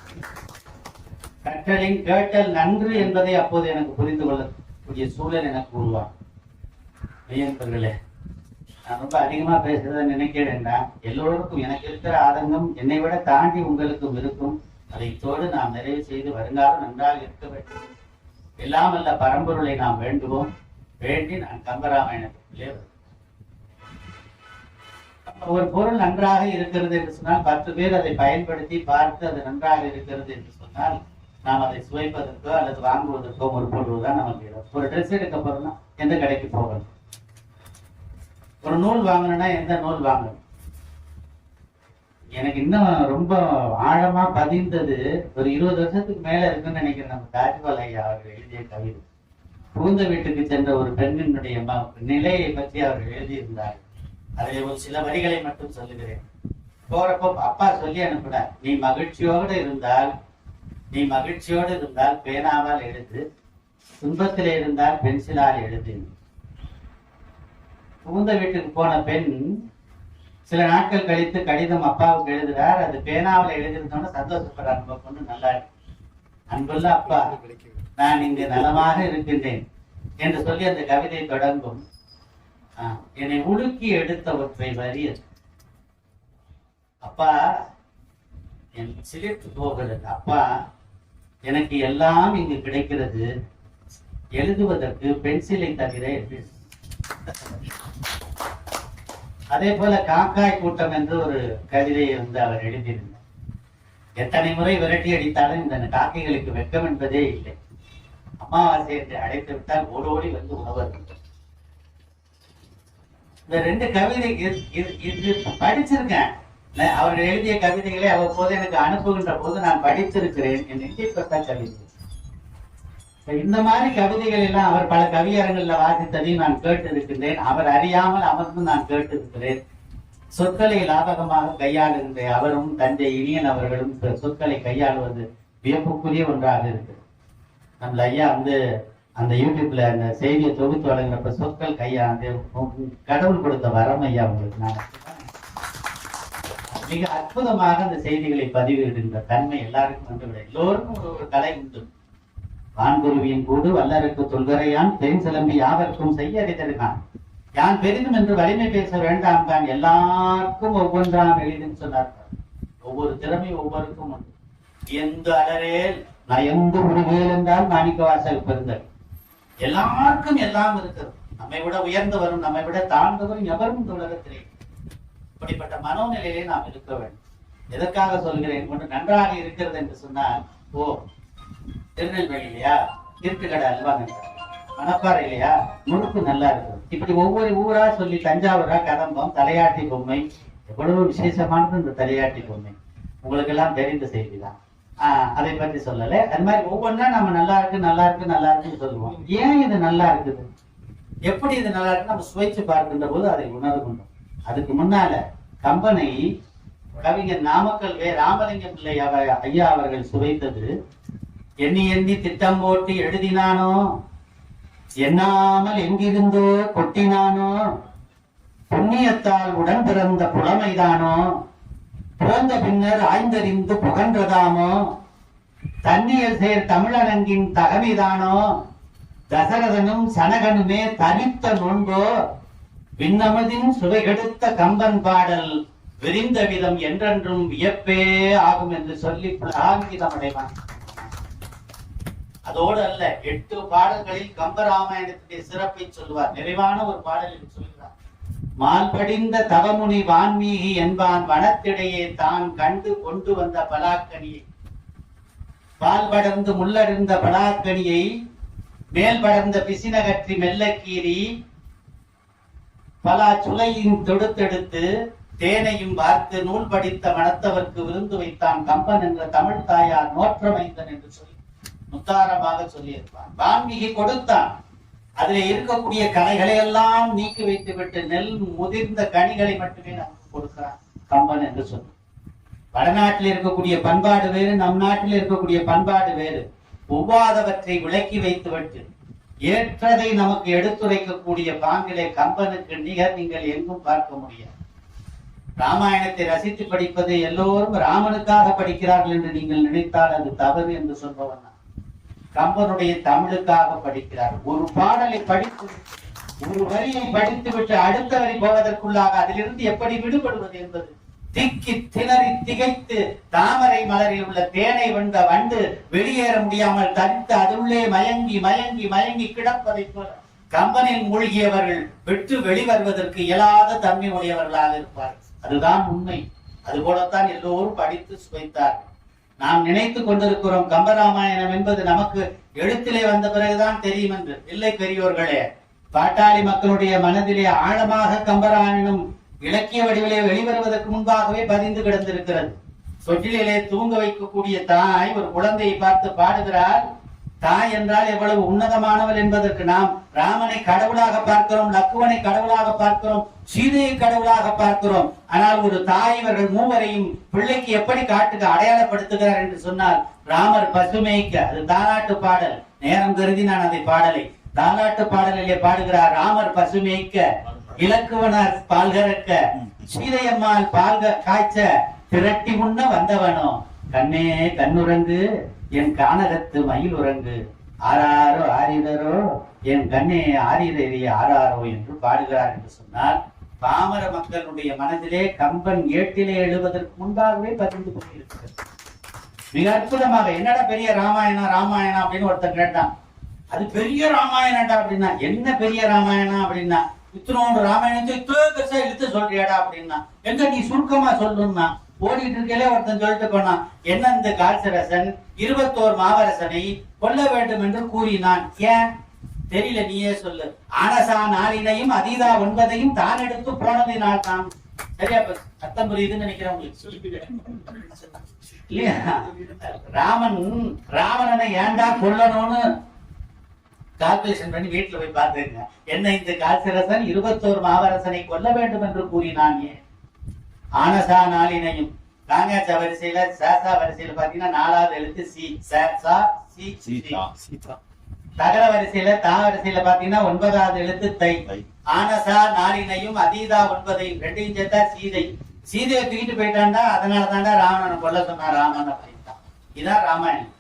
கற்றலின் கேட்டல் நன்று என்பதை அப்போது எனக்கு புரிந்து கொள்ளக்கூடிய சூழல் எனக்கு உருவாகும். மெய்யன்பர்களே, நான் ரொம்ப அதிகமா பேசுறத நினைக்கிறேன்டா. எல்லோருக்கும் எனக்கு இருக்கிற ஆதங்கம் என்னை விட தாண்டி உங்களுக்கும் இருக்கும். அதைத்தோடு நாம் நிறைவு செய்து வருங்காலம் நன்றாக இருக்க வேண்டும். எல்லாம் அல்ல பரம்பொருளை நாம் வேண்டுவோம். வேண்டி நான் கம்பராமாயணத்திலே ஒரு பொருள் நன்றாக இருக்கிறது என்று சொன்னால் 10 பேர் அதை பயன்படுத்தி பார்த்து அது நன்றாக இருக்கிறது என்று சொன்னால் நாம் அதை சுவைப்பதற்கோ அல்லது வாங்குவதற்கோ முற்படுவதுதான் நமக்கு இடம். ஒரு ட்ரெஸ் எடுக்க போறோம்னா எந்த கடைக்கு போகணும்? ஒரு நூல் வாங்கணும்னா எந்த நூல் வாங்கணும்? எனக்கு இன்னும் ரொம்ப ஆழமா பதிந்தது ஒரு 20 வருஷத்துக்கு மேல இருக்குன்னு நினைக்கிறேன். நம்ம தாஜ்வால் ஐயா அவர்கள் எழுதிய கவிதை. புகுந்த வீட்டுக்கு சென்ற ஒரு பெண்ணினுடைய நிலையை பற்றி அவர்கள் எழுதியிருந்தார். அதில் ஒரு சில வரிகளை மட்டும் சொல்லுகிறேன். போறப்போ அப்பா சொல்லி அனுப்பினார், நீ மகிழ்ச்சியோடு இருந்தால் பேனாவால் எழுது, துன்பத்திலே இருந்தால் பென்சிலால் எழுது. புகுந்த வீட்டுக்கு போன பெண் சில நாட்கள் கழித்து கடிதம் அப்பாவுக்கு எழுதுறார். அது பேனாவில் எழுதிருந்தோன்னு சந்தோஷப்படுறார். நம்ம பொண்ணு நல்லா இருக்கு, அன்புள்ள அப்பா நான் இங்கு நலமாக இருக்கின்றேன் என்று சொல்லி அந்த கவிதை தொடங்கும். என்னை உலுக்கி எடுத்தவற்றை வரியது. அப்பா என் சிலிர்த்து போகிறது. அப்பா, எனக்கு எல்லாம் இங்கு கிடைக்கிறது, எழுதுவதற்கு பென்சிலை தவிர. அதே போல காக்காய் கூட்டம் என்று ஒரு கவிதையை அவர் எழுதியிருந்தார். எத்தனை முறை விரட்டி அடித்தாலும் இந்த காக்கைகளுக்கு வெட்கம் என்பதே இல்லை. அமாவாசை என்று அழைத்து விட்டால் ஓடோடி வந்து உணவர்கள். இந்த 2 கவிதை இது படிச்சிருக்கேன். அவர்கள் எழுதிய கவிதைகளை அவ்வப்போது எனக்கு அனுப்புகின்ற போது நான் படித்திருக்கிறேன். என் நெஞ்சிப்பட்ட கவிதை. இந்த மாதிரி கவிதைகள் எல்லாம் அவர் பல கவியரங்கள்ல வாசித்ததையும் நான் கேட்டு இருக்கின்றேன். அவர் அறியாமல் அமர்ந்து நான் கேட்டு இருக்கிறேன். சொற்களை லாபகமாக கையாளுகின்ற அவரும் தந்தை இனியன் அவர்களும் சொற்களை கையாளுவது வியப்புக்குரிய ஒன்றாக இருக்கு. நம்ம ஐயா அந்த யூடியூப்ல அந்த செய்தியை தொகுத்து வழங்குறப்ப சொற்கள் கையாண்டு கடவுள் கொடுத்த வரம் ஐயா உங்களுக்கு. நான் மிக அற்புதமாக அந்த செய்திகளை பதிவிடுகின்ற தன்மை எல்லாருக்கும் வந்துவிட. எல்லோருக்கும் ஒரு கலை உண்டு. வான்குருவியின் கூடு வல்லருக்கு தொல்கரையான் பெண் சிலம்பி யாவருக்கும் செய்ய அறிந்திருக்கான். யான் பெரிதும் என்று வலிமை பேச வேண்டாம் தான், எல்லாருக்கும் ஒவ்வொன்றாம் எளிதுன்னு சொன்னார்கள். ஒவ்வொரு திறமை ஒவ்வொருக்கும் உண்டு. எந்த அலரேல் நயந்து உருவேல் என்றால் மாணிக்க வாசல் பெருந்தல். எல்லாருக்கும் எல்லாம் இருக்கிறது. நம்மை விட உயர்ந்தவரும் நம்மை விட தாழ்ந்தவரும் எவரும் இந்த உலகத்திலே. இப்படிப்பட்ட மனோநிலையிலே நாம் இருக்க வேண்டும். எதற்காக சொல்கிறேன்? ஒன்று நன்றாக இருக்கிறது என்று சொன்னால், ஓ திருநெல்வேலி இல்லையா, திருட்டுக்கடை அல்வா, மணப்பாறை இல்லையா, முறுக்கு நல்லா இருக்குது. இப்படி ஒவ்வொரு ஊரா சொல்லி, தஞ்சாவூரா கதம்பம், தலையாட்டி பொம்மை, எவ்வளவு விசேஷமானது இந்த தலையாட்டி பொம்மை. உங்களுக்கு எல்லாம் தெரிந்த செய்திதான். அதை பற்றி சொல்லல. அது மாதிரி ஒவ்வொன்றா நம்ம நல்லா இருக்கு நல்லா இருக்கு நல்லா இருக்குன்னு சொல்லுவோம். ஏன் இது நல்லா இருக்குது, எப்படி இது நல்லா இருக்கு நம்ம சுவைச்சு பார்க்கின்ற போது அதை உணர்கின்றோம். அதுக்கு முன்னால கம்பனை கவிஞர் நாமக்கல் ராமலிங்கம் பிள்ளை ஐயா அவர்கள் சுவைத்தது, எண்ணி எண்ணி திட்டம் போட்டு எழுதினானோ, எண்ணாமல் எங்கிருந்தோ கொட்டினானோ, புண்ணியத்தால் உடன் பிறந்த புலமைதானோ, பிறந்த பின்னர் ஆய்ந்தறிந்து புகன்றதாமோ, தன்னியல் சேர் தமிழனங்கின் தகமைதானோ, தசரதனும் சனகனுமே தனித்த நோன்போ, விண்ணமதின் சுவைகெடுத்த கம்பன் பாடல் விரிந்த விதம் என்றென்றும் வியப்பே ஆகும் என்று சொல்லி புலகாங்கிதம் அடைவான். அதோடு அல்ல, 8 பாடல்களில் கம்பராமாயணத்துடைய சிறப்பை சொல்லுவார். நிறைவான ஒரு பாடலில் சொல்கிறார், மால்படிந்த தவமுனி வான்மீகி என்பான் வனத்திடையே தான் கண்டு கொண்டு வந்த பலாக்கனியை, பால் படர்ந்து முள்ளறிந்த பலாக்கனியை மேல் படர்ந்த பிசினகற்றி மெல்லக்கீறி பலா சுளையின் தொடுத்தெடுத்து தேனையும் பார்த்து நூல் படித்த மனத்தவர்க்கு விருந்து வைத்தான் கம்பன் என்ற தமிழ் தாயார் நோற்றமைந்தன் என்று சொல்லி முத்தாரமாக சொல்லியிருப்பான். வான்மீகி கொடுத்தான், அதில் இருக்கக்கூடிய கலைகளை எல்லாம் நீக்கி வைத்து விட்டு நெல் முதிர்ந்த கனிகளை மட்டுமே நமக்கு கொடுக்கிறான் கம்பன் என்று சொல்லி. வடநாட்டில் இருக்கக்கூடிய பண்பாடு வேறு, நம் நாட்டில் இருக்கக்கூடிய பண்பாடு வேறு. ஒவ்வாதவற்றை விளக்கி வைத்து விட்டு ஏற்றதை நமக்கு எடுத்துரைக்கக்கூடிய பாங்கிலே கம்பனுக்கு நிகர் நீங்கள் எங்கும் பார்க்க முடியாது. ராமாயணத்தை ரசித்து படிப்பது எல்லோரும் ராமனுக்காக படிக்கிறார்கள் என்று நீங்கள் நினைத்தால் அது தவறு என்று சொல்பவன். கம்பனுடைய தமிழுக்காக படிக்கிறார். ஒரு பாடலை படித்து ஒரு வரியை படித்து விட்டு அடுத்த வரி போவதற்குள்ளாக அதிலிருந்து எப்படி விடுபடுவது என்பது திக்கி திணறி திகைத்து தாமரை மலரில் உள்ள தேனை வந்த வண்டு வெளியேற முடியாமல் தடுத்து அதுள்ளே மயங்கி மயங்கி மயங்கி கிடப்பதை போல கம்பனில் மூழ்கியவர்கள் விட்டு வெளிவருவதற்கு இயலாத தன்மை உடையவர்களாக இருப்பார். அதுதான் உண்மை. அதுபோலத்தான் எல்லோரும் படித்து சுவைத்தார்கள். நாம் நினைத்துக் கொண்டிருக்கிறோம் கம்பராமாயணம் என்பது நமக்கு எழுத்திலே வந்த பிறகுதான் தெரியும் என்று. இல்லை பெரியோர்களே, பாட்டாளி மக்களுடைய மனதிலே ஆழமாக கம்பராமாயணம் இலக்கிய வடிவிலே வெளிவருவதற்கு முன்பாகவே பதிந்து கிடந்திருக்கிறது. சொற்றிலே தூங்க வைக்கக்கூடிய தாய் ஒரு குழந்தையை பார்த்து பாடுகிறார். தாய் என்றால் எவ்வளவு உன்னதமானவள் என்பதற்கு நாம் ராமனை கடவுளாக பார்க்கிறோம், லக்குவனை கடவுளாக பார்க்கிறோம், சீதையை கடவுளாக பார்க்கிறோம். ஆனால் ஒரு தாய் இவர்கள் மூவரையும் பிள்ளைக்கு எப்படி காட்டுக்கு அடையாளப்படுத்துகிறார் என்று சொன்னால், ராமர் பசுமைக்க, அது தாலாட்டு பாடல். நேரம் கருதி நான் அதை பாடலை தாலாட்டு பாடலிலே பாடுகிறார். ராமர் பசுமைக்க, இலக்குவனார் பால்கறக்க, சீதையம்மாள் பால்க காய்ச்ச, திரட்டி உண்ண வந்தவனோ, கண்ணே கண்ணுறங்கு என் கானகத்து மயில் உறங்கு, ஆறாரோ ஆரிதரோ என் கண்ணே ஆரிதரே ஆறாரோ என்று பாடுகிறார் என்று சொன்னால், பாமர மக்களுடைய மனதிலே கம்பன் ஏட்டிலே எழுவதற்கு முன்பாகவே பதிந்து கொண்டிருக்கிறது. மிக அற்புதமாக. என்னடா பெரிய ராமாயணம் ராமாயணம் அப்படின்னு ஒருத்தர் கேட்டான். அது பெரிய ராமாயணம்டா அப்படின்னா. என்ன பெரிய ராமாயணம் அப்படின்னா, இத்தனோண்டு ராமாயணத்தை இத்தனை பெருசா இழுத்து சொல்றியாடா அப்படின்னா. எங்க நீ சுருக்கமா சொல்லணும்னா, ஓடிட்டு இருக்கலே ஒருத்தன் சொல்லிட்டு போனான், என்ன இந்த கால்சரசன் 21 மாவரசனை கொல்ல வேண்டும் என்று கூறினான். ஏன் தெரியல, நீயே சொல்லு. ஆனசா 4 அதீதா 9 தான் எடுத்து போனதினால் தான். சரியா அர்த்தம் புரியுதுன்னு நினைக்கிறேன் உங்களுக்கு இல்லையா? ராவணனை ஏண்டா கொல்லணும்னு கால்குலேஷன் பண்ணி வீட்டுல போய் பாத்துங்க. என்ன இந்த கால்சரசன் 21 மாவரசனை கொல்ல வேண்டும் என்று கூறினான். ஏன் ஆனசா 4 காங்காச்ச வரிசையில சாசா வரிசையில பாத்தீங்கன்னா 4வது எழுத்து சி. சீதா. தகர வரிசையில தா வரிசையில பாத்தீங்கன்னா 9வது எழுத்து தை. ஆனசா 4 அதீதா 9 ரெண்டையும் சேர்த்தா சீதை. சீதையை தூக்கிட்டு போயிட்டான்டா, அதனால தாண்டா ராவணனை கொல்ல சொன்னான். ராமனை போயிட்டான். இதான் ராமாயணம்.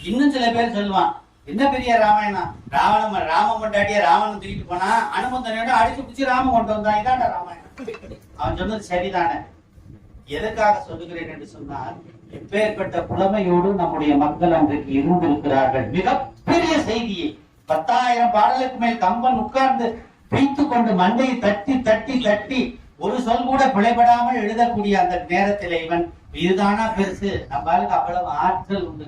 இன்னும் சில பேர் சொல்லுவான், என்ன பெரிய ராமாயணம், ராமன் கொண்டாடிய ராவணன் தூக்கிட்டு போனா அனுமந்தனையோட அடிச்சு பிடிச்சி ராமன் கொண்டு வந்தான். இதான்டா ராமாயணம். அவன் சொன்னது சரிதானே. எதற்காக சொல்லுகிறேன் என்று சொன்னால், எப்பேற்பட்ட புலமையோடு நம்முடைய மக்கள் அன்றைக்கு இருந்திருக்கிறார்கள். மிகப்பெரிய செய்தியை 10,000 பாடலுக்கு மேல் கம்பன் உட்கார்ந்து பிடித்துக் கொண்டு மண்டையை தட்டி தட்டி தட்டி ஒரு சொல் கூட பிழைபடாமல் எழுதக்கூடிய அந்த நேரத்தில் இவன் இதுதானா பெருசு, நம்மளுக்கு அவ்வளவு ஆற்றல் உண்டு,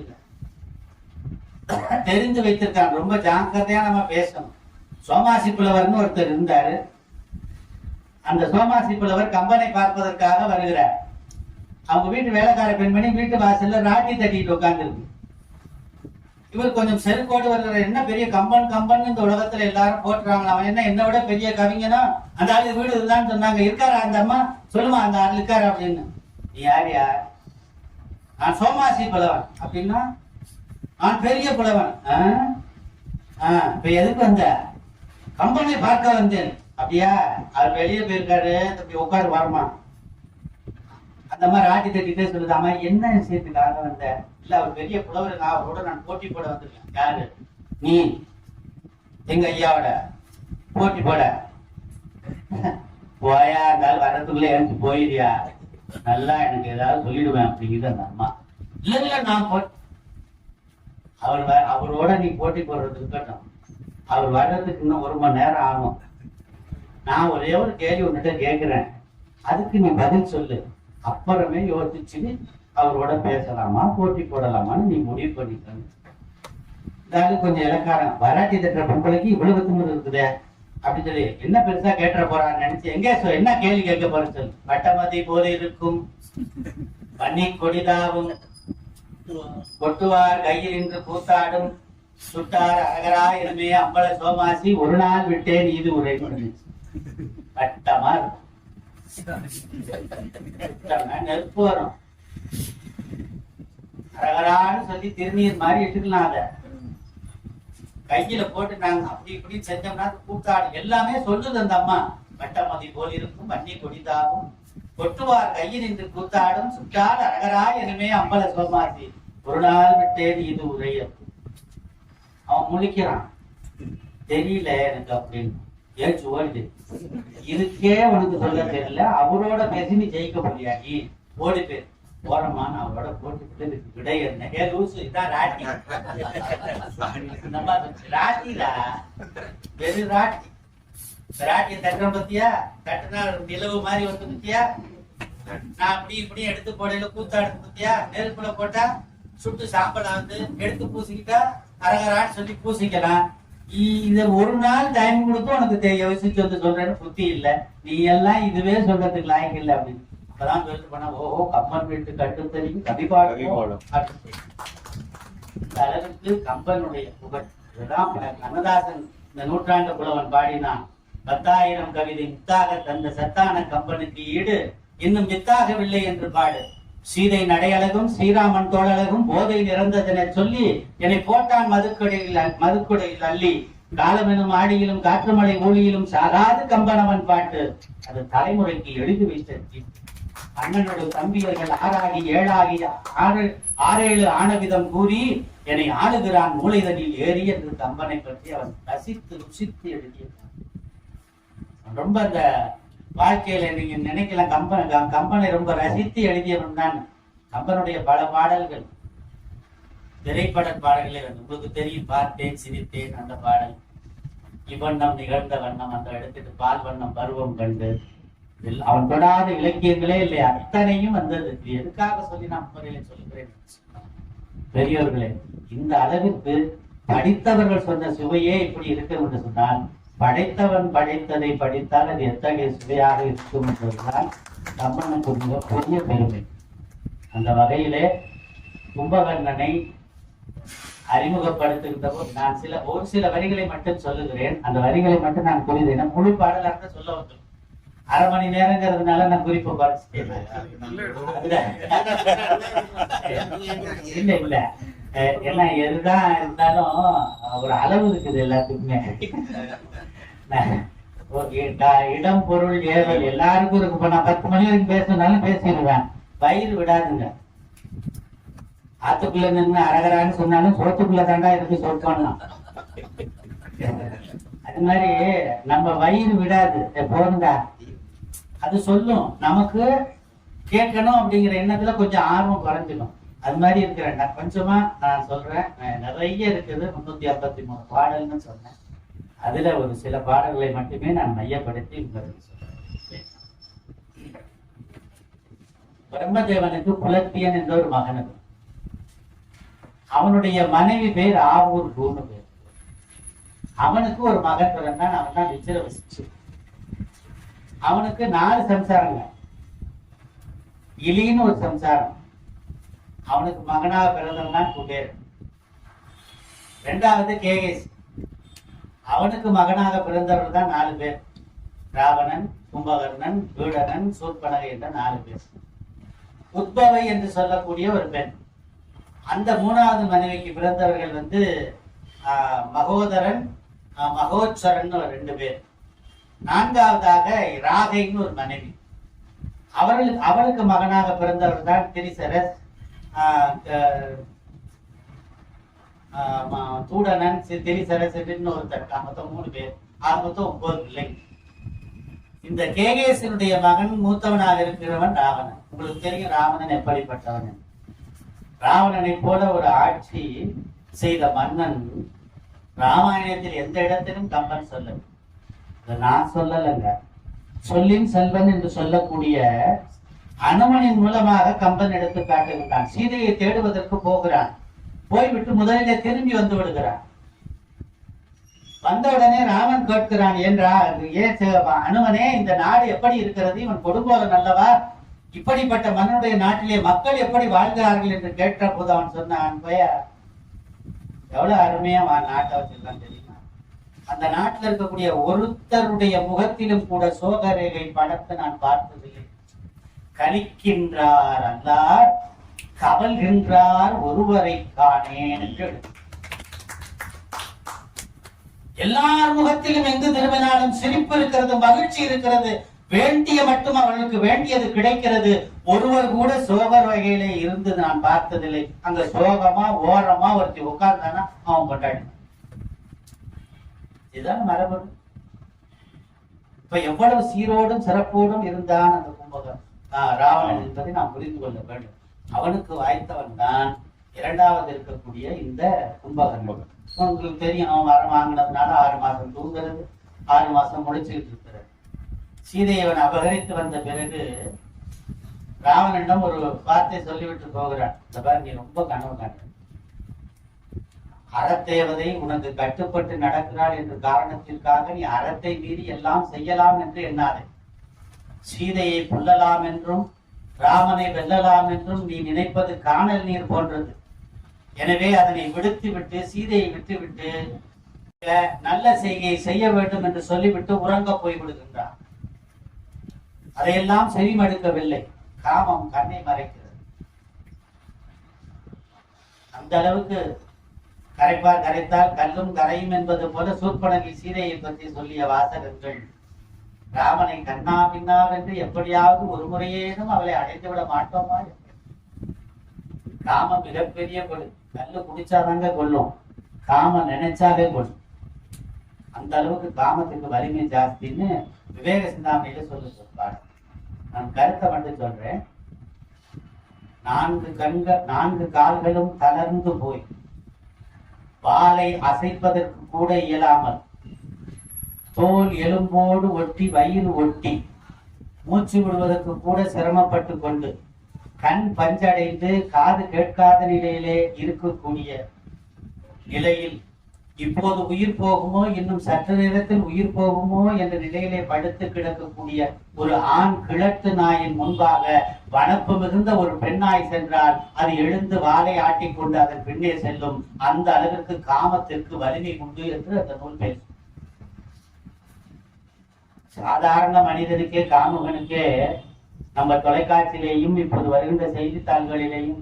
தெரிந்து வைத்திருக்கான். ரொம்ப ஜாக்கிரதையா நம்ம பேசணும். சோமாசி புலவர்னு ஒருத்தர் இருந்தாரு. அந்த சோமாசி புலவர் கம்பனை பார்ப்பதற்காக வருகிறார். அவங்க வீட்டு வேலைக்கார பெண்மணி வீட்டு வாசல்ல ராட்டி தட்டிட்டு உட்கார்ந்து. இவர் கொஞ்சம் செருக்கோடு வருகிற, என்ன பெரிய கம்பன் கம்பன் இந்த உலகத்துல எல்லாரும் போட்டுறாங்களா, அவன் என்ன விட பெரிய கவிஞனா, அந்த ஆளு வீடு இதுதான் சொன்னாங்க. இருக்காரா அந்த அம்மா, சொல்லுமா அந்த ஆள் இருக்காரு அப்படின்னு. நீ யாரியா? நான் சோமாசி புலவன். அப்படின்னா நான் பெரிய புலவன். இப்ப எதுக்கு வந்த? கம்பனை பார்க்க வந்தேன். அப்படியா? அவர் வெளியே போயிருக்காரு, தம்பி உட்காரு வரமா. அந்த மாதிரி ராட்டி தட்டிட்டே சொல்லுதாமா, என்ன விஷயத்துக்காக வந்த? இல்ல அவர் பெரிய புலவர், அவரோட நான் போட்டி போட வந்திருக்கேன். யாரு? நீ எங்க ஐயாவோட போட்டி போட போயா? இருந்தாலும் வரதுக்குள்ள எனக்கு போயிடியா, நல்லா எனக்கு ஏதாவது சொல்லிடுவேன் அப்படிங்குது அந்த அம்மா. இல்ல நான் அவரோட நீ போட்டி போடுறது இருக்கட்டும், அவர் வர்றதுக்கு இன்னும் 1 மணி நேரம் ஆகும். நான் ஒரே ஒரு கேள்வி உன்கிட்ட கேட்கிறேன், அதுக்கு நீ பதில் சொல்லு. அப்புறமே யோசிச்சு அவரோட பேசலாமா போட்டி போடலாமான்னு நீ முடிவு பண்ணிக்கணும். அதாவது கொஞ்சம் இலக்காரம். வராட்டி தட்டுற பொம்பளைக்கு இவ்வளவு திமிரு இருக்குதே அப்படி சொல்லி என்ன பெருசா கேட்டுற போறான்னு நினைச்சு எங்க என்ன கேள்வி கேட்க போறேன்னு சொல்லு. வட்டமதி போல இருக்கும் பன்னி கொடிதாவும் கொட்டுவார் கையில் இன்று கூத்தாடும் சுட்டார் அகரா இனிமே அம்பல சோமாசி ஒரு நாள் விட்டேன் இது உரை கட்டமா இருக்கும். நெருப்பு வரும். அரகரான்னு சொல்லி திருநீர் மாதிரி எடுத்துக்கலாம். அத கையில போட்டு நாங்க அப்படி இப்படி செஞ்சோம்னா கூத்தாடு எல்லாமே சொல்லுது அந்த அம்மா. வட்டமதி போல் இருக்கும் வன்னி கொடிதாகும் கொட்டுவார் கையில் நின்று கூத்தாடும் சுட்டால் அரகரா இனிமே அம்பல சோமாசி ஒரு நாள் விட்டேன் இது உரைய. அவன் முழிக்கிறான், தெரியல எனக்கு அப்படின்னு ஏச்சு ஓடுது. இதுக்கே உனக்கு சொல்ல தெரியல, அவரோட பேசி நீ ஜெயிக்க முடியாது. ஓடி பேர் போறமா, நான் அவரோட போட்டு விடை என்ன லூசு. இதான் ராட்டி. ராட்டிடா, வெறும் ராட்டி. ராட்டியை தட்டுறோம் பத்தியா, தட்டுனா நிலவு மாதிரி வந்து பத்தியா. நான் அப்படி இப்படி எடுத்து போடையில கூத்தா எடுத்து பத்தியா, நெருப்புல போட்டா சுட்டு சாம்பலா வந்து எடுத்து பூசிக்கிட்டா அரகரான்னு சொல்லி பூசிக்கலாம். இத ஒரு நாள் டைம் கொடுத்து உனக்கு யோசிச்சு வந்து சொல்றேன்னு புத்தி இல்ல, நீ எல்லாம் இதுவே சொல்றதுக்கு லாயக்கு இல்லை அப்படின்னு. அப்பதான் சொல்லிட்டு போனா, ஓஹோ கம்பன் வீட்டு கட்டு தெரியும் கவிபாடும் அளவுக்கு கம்பனுடைய புகழ். இதுதான் கண்ணதாசன் இந்த நூற்றாண்டு புலவன் பாடினான். 10,000 கவிதை முத்தாக தந்த சத்தான கம்பனுக்கு ஈடு இன்னும் வித்தாகவில்லை என்று பாடு. சீதை நடையழகும் ஸ்ரீராமன் தோழழகும் போதை நிறந்ததென சொல்லி என்னை போட்டான் மதுக்குடையில் அள்ளி காலமெனும் ஆடியிலும் காற்றுமலை ஊழியிலும் சாகாது கம்பனவன் பாட்டு. அது தலைமுறைக்கு எழுதி வைத்த அண்ணனோட தம்பியர்கள் 6ஆகி 7ஆகி 6-7 ஆனவிதம் கூறி என்னை ஆளுகிறான் மூளைதனில் ஏறி என்று கம்பனை பற்றி அவன் ரசித்து ருசித்து எழுதியிருக்கான். ரொம்ப அந்த வாழ்க்கையில நீங்க நினைக்கலாம் கம்பனை ரொம்ப ரசித்து எழுதியவன் தான். கம்பனுடைய பல பாடல்கள் திரைப்பட பாடல்களே வந்து உங்களுக்கு தெரியும். பார்த்தேன் சிரித்தேன் அந்த பாடல், இவ்வண்ணம் நிகழ்ந்த வண்ணம் அந்த எடுத்துட்டு பால் வண்ணம் பருவம் கண்டு, அவன் தொடாத இலக்கியங்களே இல்லையா, அத்தனையும் வந்தது. இது எதுக்காக சொல்லி நான் முறையில சொல்லுகிறேன் பெரியோர்களே, இந்த அளவிற்கு படித்தவர்கள் சொன்ன சுவையே இப்படி இருக்கும் என்று சொன்னால், படைத்தவன் படைத்ததை படித்தால் அது எத்தகைய சுவையாக இருக்கும் என்பதுதான் கம்பனுக்கு பெரிய பெருமை. அந்த வகையிலே கும்பகர்ணனை அறிமுகப்படுத்துகின்ற போது நான் ஒரு சில வரிகளை மட்டும் சொல்லுகிறேன். அந்த வரிகளை மட்டும் நான் புரிந்தேன். முழு பாடலாக சொல்ல வந்தேன். அரை மணி நேரங்கிறதுனால நான் குறிப்பை குறைச்சிட்டேன். இல்ல இல்ல, ஏன்னா எதுதான் இருந்தாலும் ஒரு அளவு இருக்குது எல்லாத்துக்குமே. இடம் பொருள் ஏவல் எல்லாருக்கும் இருக்கு. இப்ப நான் 10 மணி வரைக்கும் பேசினாலும் பேசிடுவேன், வயிறு விடாதுங்க. ஆத்துக்குள்ள நின்று அரகரான்னு சொன்னாலும் சோத்துக்குள்ள தாண்டா இருக்கு சொற்கலாம். அது மாதிரி நம்ம வயிறு விடாது, போதுங்க அது சொல்லும். நமக்கு கேட்கணும் அப்படிங்கிற எண்ணத்துல கொஞ்சம் ஆர்வம் குறைஞ்சிடும். அது மாதிரி இருக்கிறேன். நான் கொஞ்சமா நான் சொல்றேன், நிறைய இருக்குது. 353 பாடல்னு சொன்னேன். அதுல ஒரு சில பாடல்களை மட்டுமே நான் மையப்படுத்தி உங்களுக்கு சொல்றேன். பிரம்மதேவனுக்கு புலத்தியன் என்ற ஒரு மகன். அவனுடைய மனைவி பேர் ஆவூர் பூன்னு பேர். அவனுக்கு ஒரு மகன் பிறந்தான். அவன் தான் விச்சிரவசிச்சு. அவனுக்கு 4 சம்சாரங்க. இலின்னு ஒரு சம்சாரம். அவனுக்கு மகனாக பிறந்தவன் தான் குபேரன். 2வது கேகேசி. அவனுக்கு மகனாக பிறந்தவர்கள் தான் 4 பேர். ராவணன், கும்பகர்ணன், வீடனன், சூர்பனகை என்ற 4 பேர். உத்பவை என்று சொல்லக்கூடிய ஒரு பெண். அந்த 3வது மனைவிக்கு பிறந்தவர்கள் வந்து மகோதரன், மகோச்சரன் 2 பேர். 4வதாக ராகைன்னு ஒரு மனைவி. அவளுக்கு மகனாக பிறந்தவர் தான் திரிசரஸ், தூடனன், திரிசரஸ் ஒருத்தர். மொத்தம் 3 பேர். மொத்தம் 9 பிள்ளைங்க. இந்த கேகேசனுடைய மகன் மூத்தவனாக இருக்கிறவன் ராவணன். உங்களுக்கு தெரியும் ராவணன் எப்படிப்பட்டவன். ராவணனை போல ஒரு ஆட்சி செய்த மன்னன் ராமாயணத்தில் எந்த இடத்திலும் கம்பன் சொல்ல. நான் சொல்லலைங்க, சொல்லின் செல்வன் என்று சொல்லக்கூடிய அனுமனின் மூலமாக கம்பன் எடுத்து காட்டுகின்றான். சீதையை தேடுவதற்கு போகிறான். போய்விட்டு முதலிலே திரும்பி வந்து விடுகிறான். வந்தவுடனே ராமன் கேட்கிறான், அனுமனே இந்த நாடு எப்படி இருக்கிறது? இவன் கொடுங்கோலன் அல்லவா? இப்படிப்பட்ட மன்னனுடைய நாட்டிலே மக்கள் எப்படி வாழ்கிறார்கள் என்று கேட்ட போது அவன் சொன்னான், எவ்வளவு அருமையா நாட்டை வச்சிருக்கான் தெரியுமா? அந்த நாட்டில் இருக்கக்கூடிய ஒருத்தருடைய முகத்திலும் கூட சோகரேகை படத்தை நான் பார்த்ததில்லை. கலிக்கின்றார் அல்லார் கவல்கின்றார் ஒருவரை காணேன் என்று. எல்லார் முகத்திலும் எங்கு திரும்பினாலும் சிரிப்பு இருக்கிறது, மகிழ்ச்சி இருக்கிறது, வேண்டிய மட்டும் அவர்களுக்கு வேண்டியது கிடைக்கிறது. ஒருவர் கூட சோகர் வகையில இருந்து நான் பார்த்ததில்லை. அங்க சோகமா ஓரமா ஒருத்தி உட்கார்ந்தானா அவன் கொண்டாடி. இதுதான் மரபு. இப்ப எவ்வளவு சீரோடும் சிறப்போடும் இருந்தான் அந்த கும்பகர்ணன் ராவணன் என்பதை நாம் புரிந்து கொள்ள வேண்டும். அவனுக்கு வாய்த்தவன் தான் 2வது இருக்கக்கூடிய இந்த கும்பகர்ணன். உங்களுக்கு தெரியும், அவன் வரம் வாங்கினதுனால 6 மாசம் தூங்குறது, 6 மாசம் முடிச்சுக்கிட்டு இருக்கிறது. சீதையை அவன் அபகரித்து வந்த பிறகு ராவணனிடம் ஒரு வார்த்தை சொல்லிவிட்டு போகிறான். இந்த பாரு, நீ ரொம்ப கனவு காண்ற. அறத்தேவதை உனக்கு கட்டுப்பட்டு நடக்கிறாள் என்ற காரணத்திற்காக நீ அறத்தை மீறி எல்லாம் செய்யலாம் என்று எண்ணாதே. சீதையை கொல்லலாம் என்றும் ராமனை வெல்லலாம் என்றும் நீ நினைப்பது காணல் நீர் போன்றது. எனவே அதனை விடுத்து விட்டு, சீதையை விட்டுவிட்டு நல்ல செய்கையை செய்ய வேண்டும் என்று சொல்லிவிட்டு உறங்க போய்விடுகின்றான். அதையெல்லாம் செவிமடுக்கவில்லை. காமம் கண்ணை மறைக்கிறது. அந்த அளவுக்கு கரைப்பார் கரைத்தால் கல்லும் கரையும் என்பது போல சூர்பனகை சீதையை பற்றி சொல்லிய வாசகங்கள் ராமனை கண்ணா பின்னார் என்று எப்படியாவது ஒரு முறையேனும் அவளை அடைந்து விட மாட்டோமா? காமம் மிகப்பெரிய கொள்ளு. கல்லு குடிச்சாதாங்க கொல்லும், காம நினைச்சாலே கொள்ளும். அந்த அளவுக்கு காமத்துக்கு வலிமை ஜாஸ்தின்னு விவேக சிந்தாமணியில சொல்லுங்க. நான் கருத்தை மட்டும் சொல்றேன். 4 கால்களும் தளர்ந்து போய் வாளை அசைப்பதற்கு கூட இயலாமல், தோல் எலும்போடு ஒட்டி வயிறு ஒட்டி மூச்சு விடுவதற்கு கூட சிரமப்பட்டு கொண்டு, கண் பஞ்சடைந்து காது கேட்காத நிலையிலே இருக்கக்கூடிய நிலையில் இப்போது உயிர் போகுமோ, இன்னும் சற்று நேரத்தில் உயிர் போகுமோ என்ற நிலையிலே படுத்து கிடக்கக்கூடிய ஒரு ஆண் கிழட்டு நாயின் முன்பாக வனப்பு மிகுந்த ஒரு பெண்ணாய் சென்றால் அது எழுந்து வாளை ஆட்டிக்கொண்டு அதன் பின்னே செல்லும். அந்த அளவிற்கு காமத்திற்கு வலிமை உண்டு என்று அந்த நூல் பேசும். சாதாரண மனிதனுக்கே, காமுகனுக்கே நம்ம தொலைக்காட்சியிலேயும் இப்போது வருகின்ற செய்தித்தாள்களிலேயும்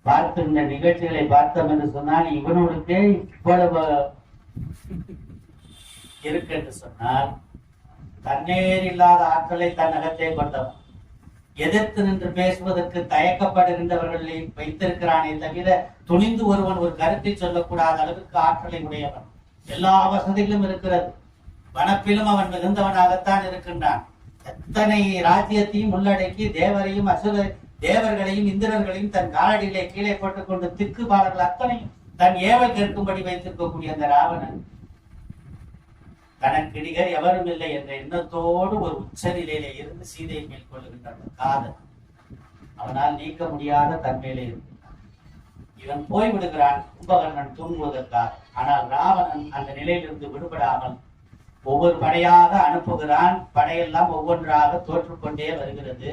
பார்த்து இந்த நிகழ்ச்சிகளை பார்த்தோம் என்று சொன்னால் இவனுடைய இவ்வளவு இருக்கு என்று சொன்னால், தண்ணீர் இல்லாத ஆற்றலை தன்னகத்தை கொண்டவன், எதிர்த்து நின்று பேசுவதற்கு தயக்கப்படுகின்றவர்களை வைத்திருக்கிறானே தவிர துணிந்து ஒருவன் ஒரு கருத்தை சொல்லக்கூடாத அளவுக்கு ஆற்றலை உடையவன். எல்லா வசதிகளும் இருக்கிறது. வனப்பிலும் அவன் மிகுந்தவனாகத்தான் இருக்கின்றான். எத்தனை ராஜ்யத்தையும் உள்ளடக்கி தேவரையும் தேவர்களையும் இந்திரர்களையும் தன் காலடியிலே கீழே போட்டுக் கொண்டு திக்கு பாடல்கள் அத்தனையும் தன் ஏவல் கேட்கும்படி வைத்திருக்கக்கூடிய அந்த ராவணன் தனக்கு இடிகர் எவரும் இல்லை என்ற எண்ணத்தோடு ஒரு உச்ச நிலையிலே இருந்து சீதையை மேற்கொள்ளுகின்ற காதல் அவனால் நீக்க முடியாத தன்மையிலே இருக்கின்றான். இவன் போய்விடுகிறான் கும்பகர்ணன் தூங்குவதற்காக. ஆனால் ராவணன் அந்த நிலையிலிருந்து விடுபடாமல் ஒவ்வொரு படையாக அனுப்புகிறான். படையெல்லாம் ஒவ்வொன்றாக தோற்றுக்கொண்டே வருகிறது.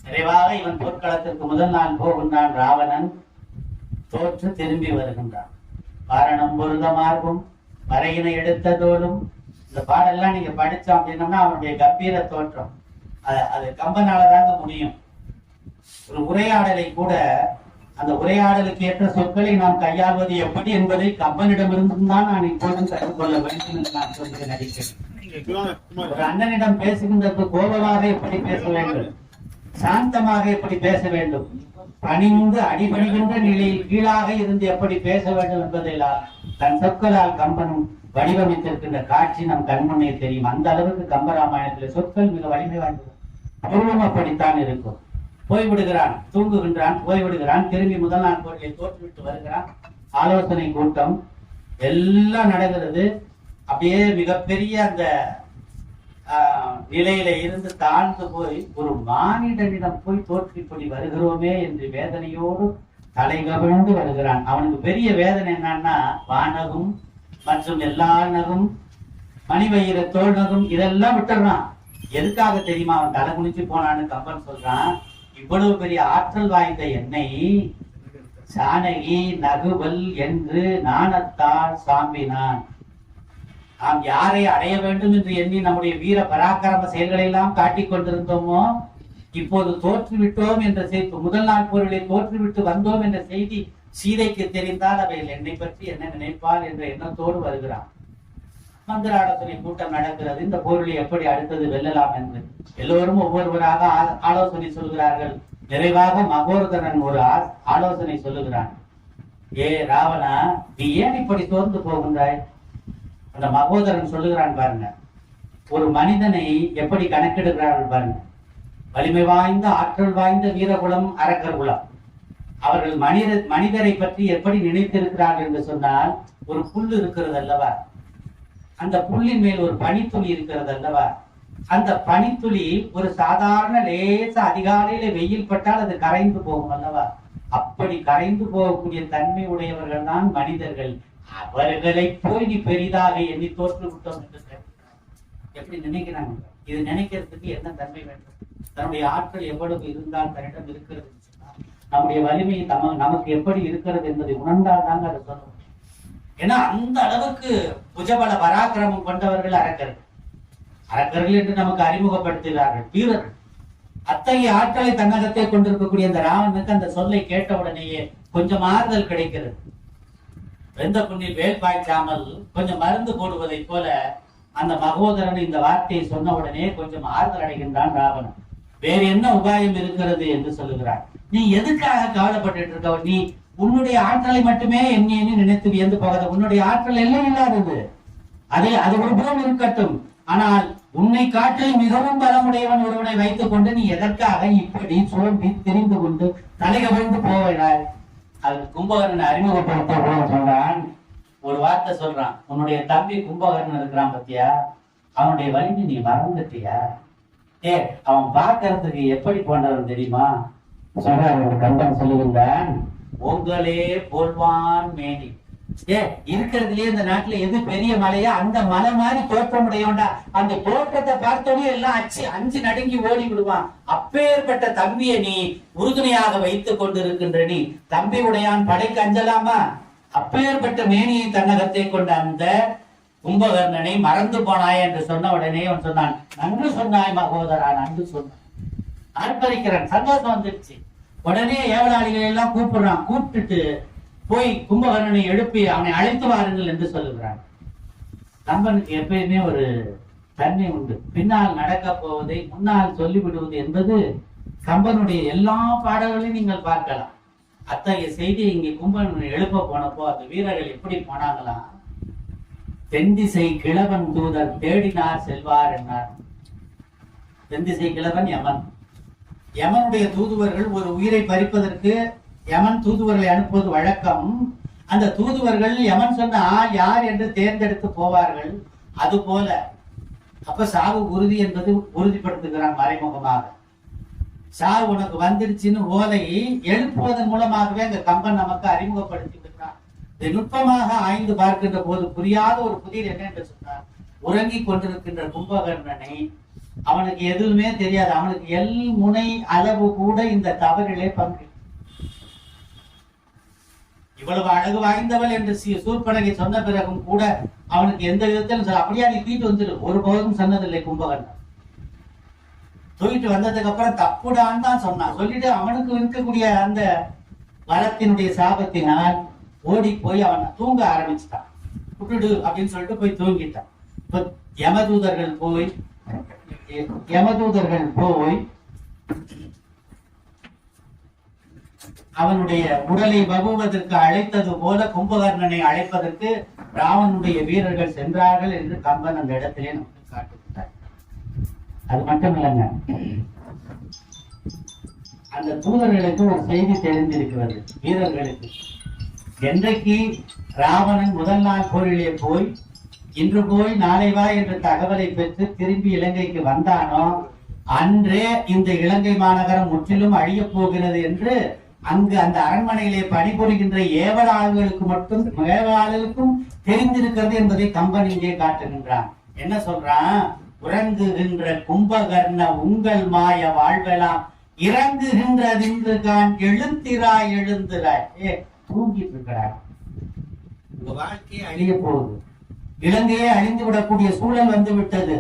நிறைவாக இவன் போர்க்களத்திற்கு முதல் நாள் போகின்றான். ராவணன் தோற்று திரும்பி வருகின்றான். வாரணம் பொருந்த மார்பும் வரையினை எடுத்ததோடும். இந்த பாடெல்லாம் நீங்க படிச்சோம் அப்படின்னம்னா அவனுடைய கம்பீர தோற்றம் அது கம்பனாலதாங்க முடியும். ஒரு உரையாடலை கூட அந்த உரையாடலுக்கு ஏற்ற சொற்களை நாம் கையாள்வது எப்படி என்பதை கம்பனிடமிருந்தும் தான் நான் இப்போதும் கற்றுக்கொள்ள வேண்டும் என்று நான் சொல்லி நினைக்கிறேன். ஒரு அண்ணனிடம் பேசுகின்றது கோபமாக எப்படி பேச வேண்டும், சாந்தமாக எப்படி பேச வேண்டும், பணிந்து அடிபணிகின்ற நிலையில் கீழாக இருந்து எப்படி பேச வேண்டும் என்பதெல்லாம் தன் சொற்களால் கம்பனும் வடிவமைத்திருக்கின்ற காட்சி நம் கண்முன்னே தெரியும். அந்த அளவுக்கு கம்பராமாயணத்தில் சொற்கள் மிக வலிமை வாய்ந்தது. பொருளும் அப்படித்தான் இருக்கும். போய்விடுகிறான், தூங்குகின்றான், போய்விடுகிறான். திரும்பி முதல் நாள் போட்டியை தோற்றுவிட்டு வருகிறான். ஆலோசனை கூட்டம் எல்லாம் நடக்கிறது. அப்படியே மிகப்பெரிய அந்த நிலையில இருந்து தாழ்ந்து போய் ஒரு மானிடனிடம் போய் தோற்றிப்படி வருகிறோமே என்று வேதனையோடு தலை கவிழ்ந்து வருகிறான். அவனுக்கு பெரிய வேதனை என்னன்னா, வானகும் மற்றும் எல்லா நகும் மணிவயிற தோல் நகும் இதெல்லாம் விட்டுறான். எதுக்காக தெரியுமா அவன் தலை குனிச்சு போனான்னு கம்பன் சொல்றான். இவ்வளவு பெரிய ஆற்றல் வாய்ந்த என்னை சானகி நகுவல் என்று நாணத்தால் சாம்பினான். நாம் யாரை அடைய வேண்டும் என்று எண்ணி நம்முடைய வீர பராக்கிரம செயல்களை எல்லாம் காட்டிக் கொண்டிருந்தோமோ, இப்போது தோற்றுவிட்டோம் என்ற செய்தி, முதல் நாள் போரிலே தோற்றுவிட்டு வந்தோம் என்ற செய்தி சீதைக்கு தெரிந்தால் அவையில் என்னை பற்றி என்ன நினைப்பாள் என்ற எண்ணத்தோடு வருகிறான். மந்திராலோசனை கூட்டம் நடக்கிறது. இந்த போரில் எப்படி அடுத்தது வெல்லலாம் என்று எல்லோரும் ஒவ்வொருவராக ஆலோசனை சொல்கிறார்கள். நிறைவாக மகோதரன் ஒரு ஆலோசனை சொல்லுகிறான். ஏ ராவணா, நீ ஏன் இப்படி சோர்ந்து போகின்றாய்? அந்த மகோதரன் சொல்லுகிறான் பாருங்க. ஒரு மனிதனை எப்படி கணக்கெடுக்கிறார்கள் பாருங்க. வலிமை வாய்ந்த ஆற்றல் வாய்ந்த வீரகுலம் அரக்கர் குலம். அவர்கள் மனிதரை பற்றி எப்படி நினைத்திருக்கிறார்கள் என்று சொன்னால், ஒரு புல் இருக்கிறது அல்லவா, அந்த புல்லின் மேல் ஒரு பனித்துளி இருக்கிறது அல்லவா, அந்த பனித்துளி ஒரு சாதாரண லேச அதிகாலையில வெயில் பட்டால் அது கரைந்து போகும் அல்லவா, அப்படி கரைந்து போகக்கூடிய தன்மை உடையவர்கள் தான் மனிதர்கள். அவர்களை போய் நீ பெரிதாக எண்ணி தோற்று விட்டோம் என்று எப்படி நினைக்கிறாங்க? இது நினைக்கிறதுக்கு என்ன தன்மை வேண்டும்? தன்னுடைய ஆற்றல் எவ்வளவு இருந்தால் தன்னிடம் இருக்கிறது, நம்முடைய வலிமை நமக்கு எப்படி இருக்கிறது என்பதை உணர்ந்தால் தாங்க அதை சொல்ல முடியும். ஏன்னா அந்த அளவுக்கு புஜபல பராக்கிரமம் கொண்டவர்கள் அரக்கர்கள் என்று நமக்கு அறிமுகப்படுத்துகிறார்கள், வீரர்கள். அத்தகைய ஆற்றலை தன்னகத்தை கொண்டிருக்கக்கூடிய அந்த ராவனுக்கு அந்த சொல்லை கேட்ட உடனேயே கொஞ்சம் ஆறுதல் கிடைக்கிறது. வெந்த புண்ணில் வேல் பாய்ச்சாமல் கொஞ்சம் மருந்து போடுவதை போல அந்த மகோதரன் இந்த வார்த்தையை சொன்ன உடனே கொஞ்சம் ஆறுதல் அடைகின்றான் ராவணன். வேறு என்ன உபாயம் இருக்கிறது என்று சொல்லுகிறார். நீ எதுக்காக கவலைப்பட்டு இருக்க? நீ உன்னுடைய ஆற்றலை மட்டுமே எண்ணி நினைத்து வியந்து போகாத. உன்னுடைய ஆற்றல் எல்லாம் இல்லாதது, அது ஒரு புறம் இருக்கட்டும். ஆனால் உன்னை காட்டில் மிகவும் பலமுடையவன் ஒருவனை வைத்துக் கொண்டு நீ எதற்காக இப்படி சோம்பி தெரிந்து கொண்டு தலைகவிழ்ந்து போகிறாய்? அது கும்பகர்ணனை அறிமுகப்படுத்த சொல்றான். ஒரு வார்த்தை சொல்றான், உன்னுடைய தம்பி கும்பகர்ணன் இருக்கிறான் பத்தியா, அவனுடைய வலிமை நீ மறந்துட்டியா? அவன் பார்க்கறதுக்கு எப்படி போன்றவன் தெரியுமா? சொல்றான் கம்பன் சொல்லுகின்றான், உங்களே போல்வான் மேனி. இருக்கிறதுலயே இந்த நாட்டுல எது பெரிய மலையா அந்த மலை மாதிரி தோற்றமுடையவன்டா. அந்த தோற்றத்தை பார்த்தோடனே எல்லாம் அஞ்சு நடுங்கி ஓடி விடுவான். அப்பேற்பட்ட தம்பியை நீ உறுதுணையாக வைத்துக் கொண்டிருக்கின்ற நீ தம்பி உடையான் படைக்கு அஞ்சலாமா? அப்பேற்பட்ட மேனியை தன்னகத்தை கொண்ட அந்த கும்பகர்ணனை மறந்து போனாய் என்று சொன்ன உடனே அவன் சொன்னான், நன்று சொன்னாய் மகோதரா, நன்று சொன்னான். ஆர்ப்பரிக்கிறான், சந்தோஷம் வந்துருச்சு. உடனே ஏவலாளிகளை எல்லாம் கூப்பிடுறான். கூப்பிட்டுட்டு போய் கும்பகர்ணனை எழுப்பி அவனை அழைத்து வாருங்கள் என்று சொல்லுகிறான். கம்பனுக்கு எப்பயுமே ஒரு தன்மை உண்டு. பின்னால் நடக்க போவதை முன்னால் சொல்லிவிடுவது என்பது கம்பனுடைய எல்லா பாடல்களையும் நீங்கள் பார்க்கலாம். அத்தகைய செய்தி இங்கே கும்பகர்ணனை எழுப்ப போனப்போ அந்த வீரர்கள் எப்படி போனாங்களாம், தென்திசை கிழவன் தூதர் தேடினார் செல்வார் என்னார். தென்திசை கிழவன் யமன். யமனுடைய தூதுவர்கள் ஒரு உயிரை பறிப்பதற்கு யமன் தூதுவர்களை அனுப்புவது வழக்கம். அந்த தூதுவர்கள் யமன் சொன்ன ஆள் யார் என்று தேர்ந்தெடுத்து போவார்கள். அது போல அப்ப சாவு உறுதி என்பது உறுதிப்படுத்துகிறான் மறைமுகமாக. சாவு உனக்கு வந்துருச்சுன்னு ஓலையை எழுப்புவதன் மூலமாகவே அந்த கம்பன் நமக்கு அறிமுகப்படுத்தி விட்டான். இதை நுட்பமாக ஆய்ந்து பார்க்கின்ற போது புரியாத ஒரு புதிர் என்ன என்று சொன்னார், உறங்கி கொண்டிருக்கின்ற கும்பகர்ணனை அவனுக்கு எதுவுமே தெரியாது. அவனுக்கு எல் முனை அளவு கூட இந்த தவறிலே பங்கு. இவ்வளவு அழகு வாய்ந்தவள் என்று சூர்பனகை சொன்ன பிறகும் கூட அவனுக்கு எந்த விதத்திலும் அப்படியா நீ தூக்கிட்டு வந்துடு ஒரு போதும் சொன்னதில்லை கும்பகர்ணன். தூக்கிட்டு வந்ததுக்கு அப்புறம் தப்புடான்னு தான் சொன்னான். சொல்லிட்டு அவனுக்கு இருக்கக்கூடிய அந்த வரத்தினுடைய சாபத்தினால் ஓடி போய் அவன் தூங்க ஆரம்பிச்சுட்டான். விட்டுடு அப்படின்னு சொல்லிட்டு போய் தூங்கிட்டான். இப்ப யமதூதர்கள் போய் அவனுடைய உடலை வகுவதற்கு அழைத்தது போல கும்பகர்ணனை அழைப்பதற்கு ராவனுடைய வீரர்கள் சென்றார்கள் என்று கம்பன் அந்த இடத்திலே நமக்கு காட்டுகிறார். அது மட்டும் இல்லைங்க, அந்த தூதர்களுக்கு ஒரு செய்தி தெரிந்திருக்கிறது வீரர்களுக்கு. என்றைக்கு ராவணன் முதல் நாள் போரிலே போய் இன்று போய் நாளை வா என்ற தகவலை பெற்று திரும்பி இலங்கைக்கு வந்தானோ அன்றே இந்த இலங்கை மாநகரம் முற்றிலும் அழிய போகிறது என்று அங்கு அந்த அரண்மனையிலே பணிபுரிகின்ற ஏவலாளர்களுக்கும் தெரிந்திருக்கிறது என்பதை கம்பன் இங்கே காட்டுகின்றான். என்ன சொல்றான், உறங்குகின்ற கும்பகர்ண உங்கள் மாய வாழ்வெல்லாம் இறங்குகின்றதின்று தான் எழுந்திராய் எழுந்திராய். தூங்கிட்டு இருக்கிறார். உங்க வாழ்க்கையை அழிய போகுது, இலங்கையே அழிந்து விடக்கூடிய சூழல் வந்து விட்டது.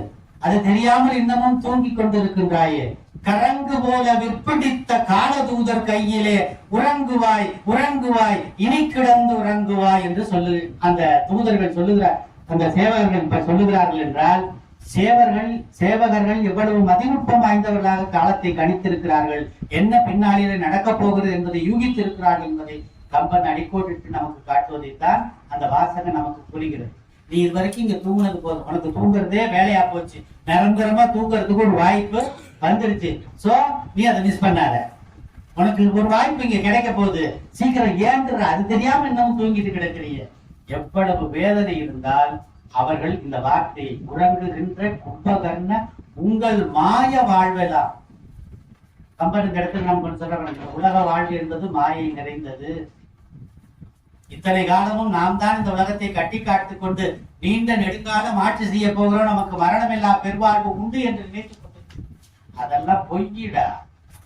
அது தெரியாமல் இன்னமும் தூங்கிக் கொண்டிருக்கின்றாயே. கரங்கு போல விற்பிடித்த காலதூதர் கையிலே உறங்குவாய் உறங்குவாய் இனி கிடந்து உறங்குவாய் என்று சொல்லு அந்த தூதர்கள் சொல்லுகிறார். அந்த சேவகர்கள் சொல்லுகிறார்கள் என்றால் சேவகர்கள் எவ்வளவு மதிநுட்பம் வாய்ந்தவர்களாக காலத்தை கணித்திருக்கிறார்கள், என்ன பின்னாளிலே நடக்கப் போகிறது என்பதை யூகித்திருக்கிறார்கள் என்பதை கம்பன் அடிக்கோட்டிட்டு நமக்கு காட்டுவதைத்தான் அந்த வாசகம் நமக்கு புரிகிறது. நீ இது வரைக்கும் இங்க தூங்குனது போதும், உனக்கு தூங்குறதே வேலையா போச்சு, நிரந்தரமா தூங்குறதுக்கு ஒரு வாய்ப்பு வந்துருச்சு. சோ நீ அதை மிஸ் பண்ணாத, உனக்கு ஒரு வாய்ப்பு இங்க கிடைக்க போகுது, சீக்கிரம் ஏந்துற. அது தெரியாம இன்னும் தூங்கிட்டு கிடக்கிறீங்க. எவ்வளவு வேதனை இருந்தால் அவர்கள் இந்த வார்த்தையை உறங்குகின்ற கும்பகர்ண உங்கள் மாய வாழ்வெல்லாம். கம்பனுக்கு இடத்துல நம்ம சொல்ற உலக வாழ்வு என்பது மாயை நிறைந்தது. இத்தனை காலமும் நாம் தான் இந்த உலகத்தை கட்டி காத்துக் கொண்டு நீண்ட நெடுங்காலம் ஆட்சி செய்ய போகிறோம், நமக்கு மரணம் இல்லா பெருவாழ்வு உண்டு என்று நினைத்துக் கொண்டு அதெல்லாம் பொய்யிடா.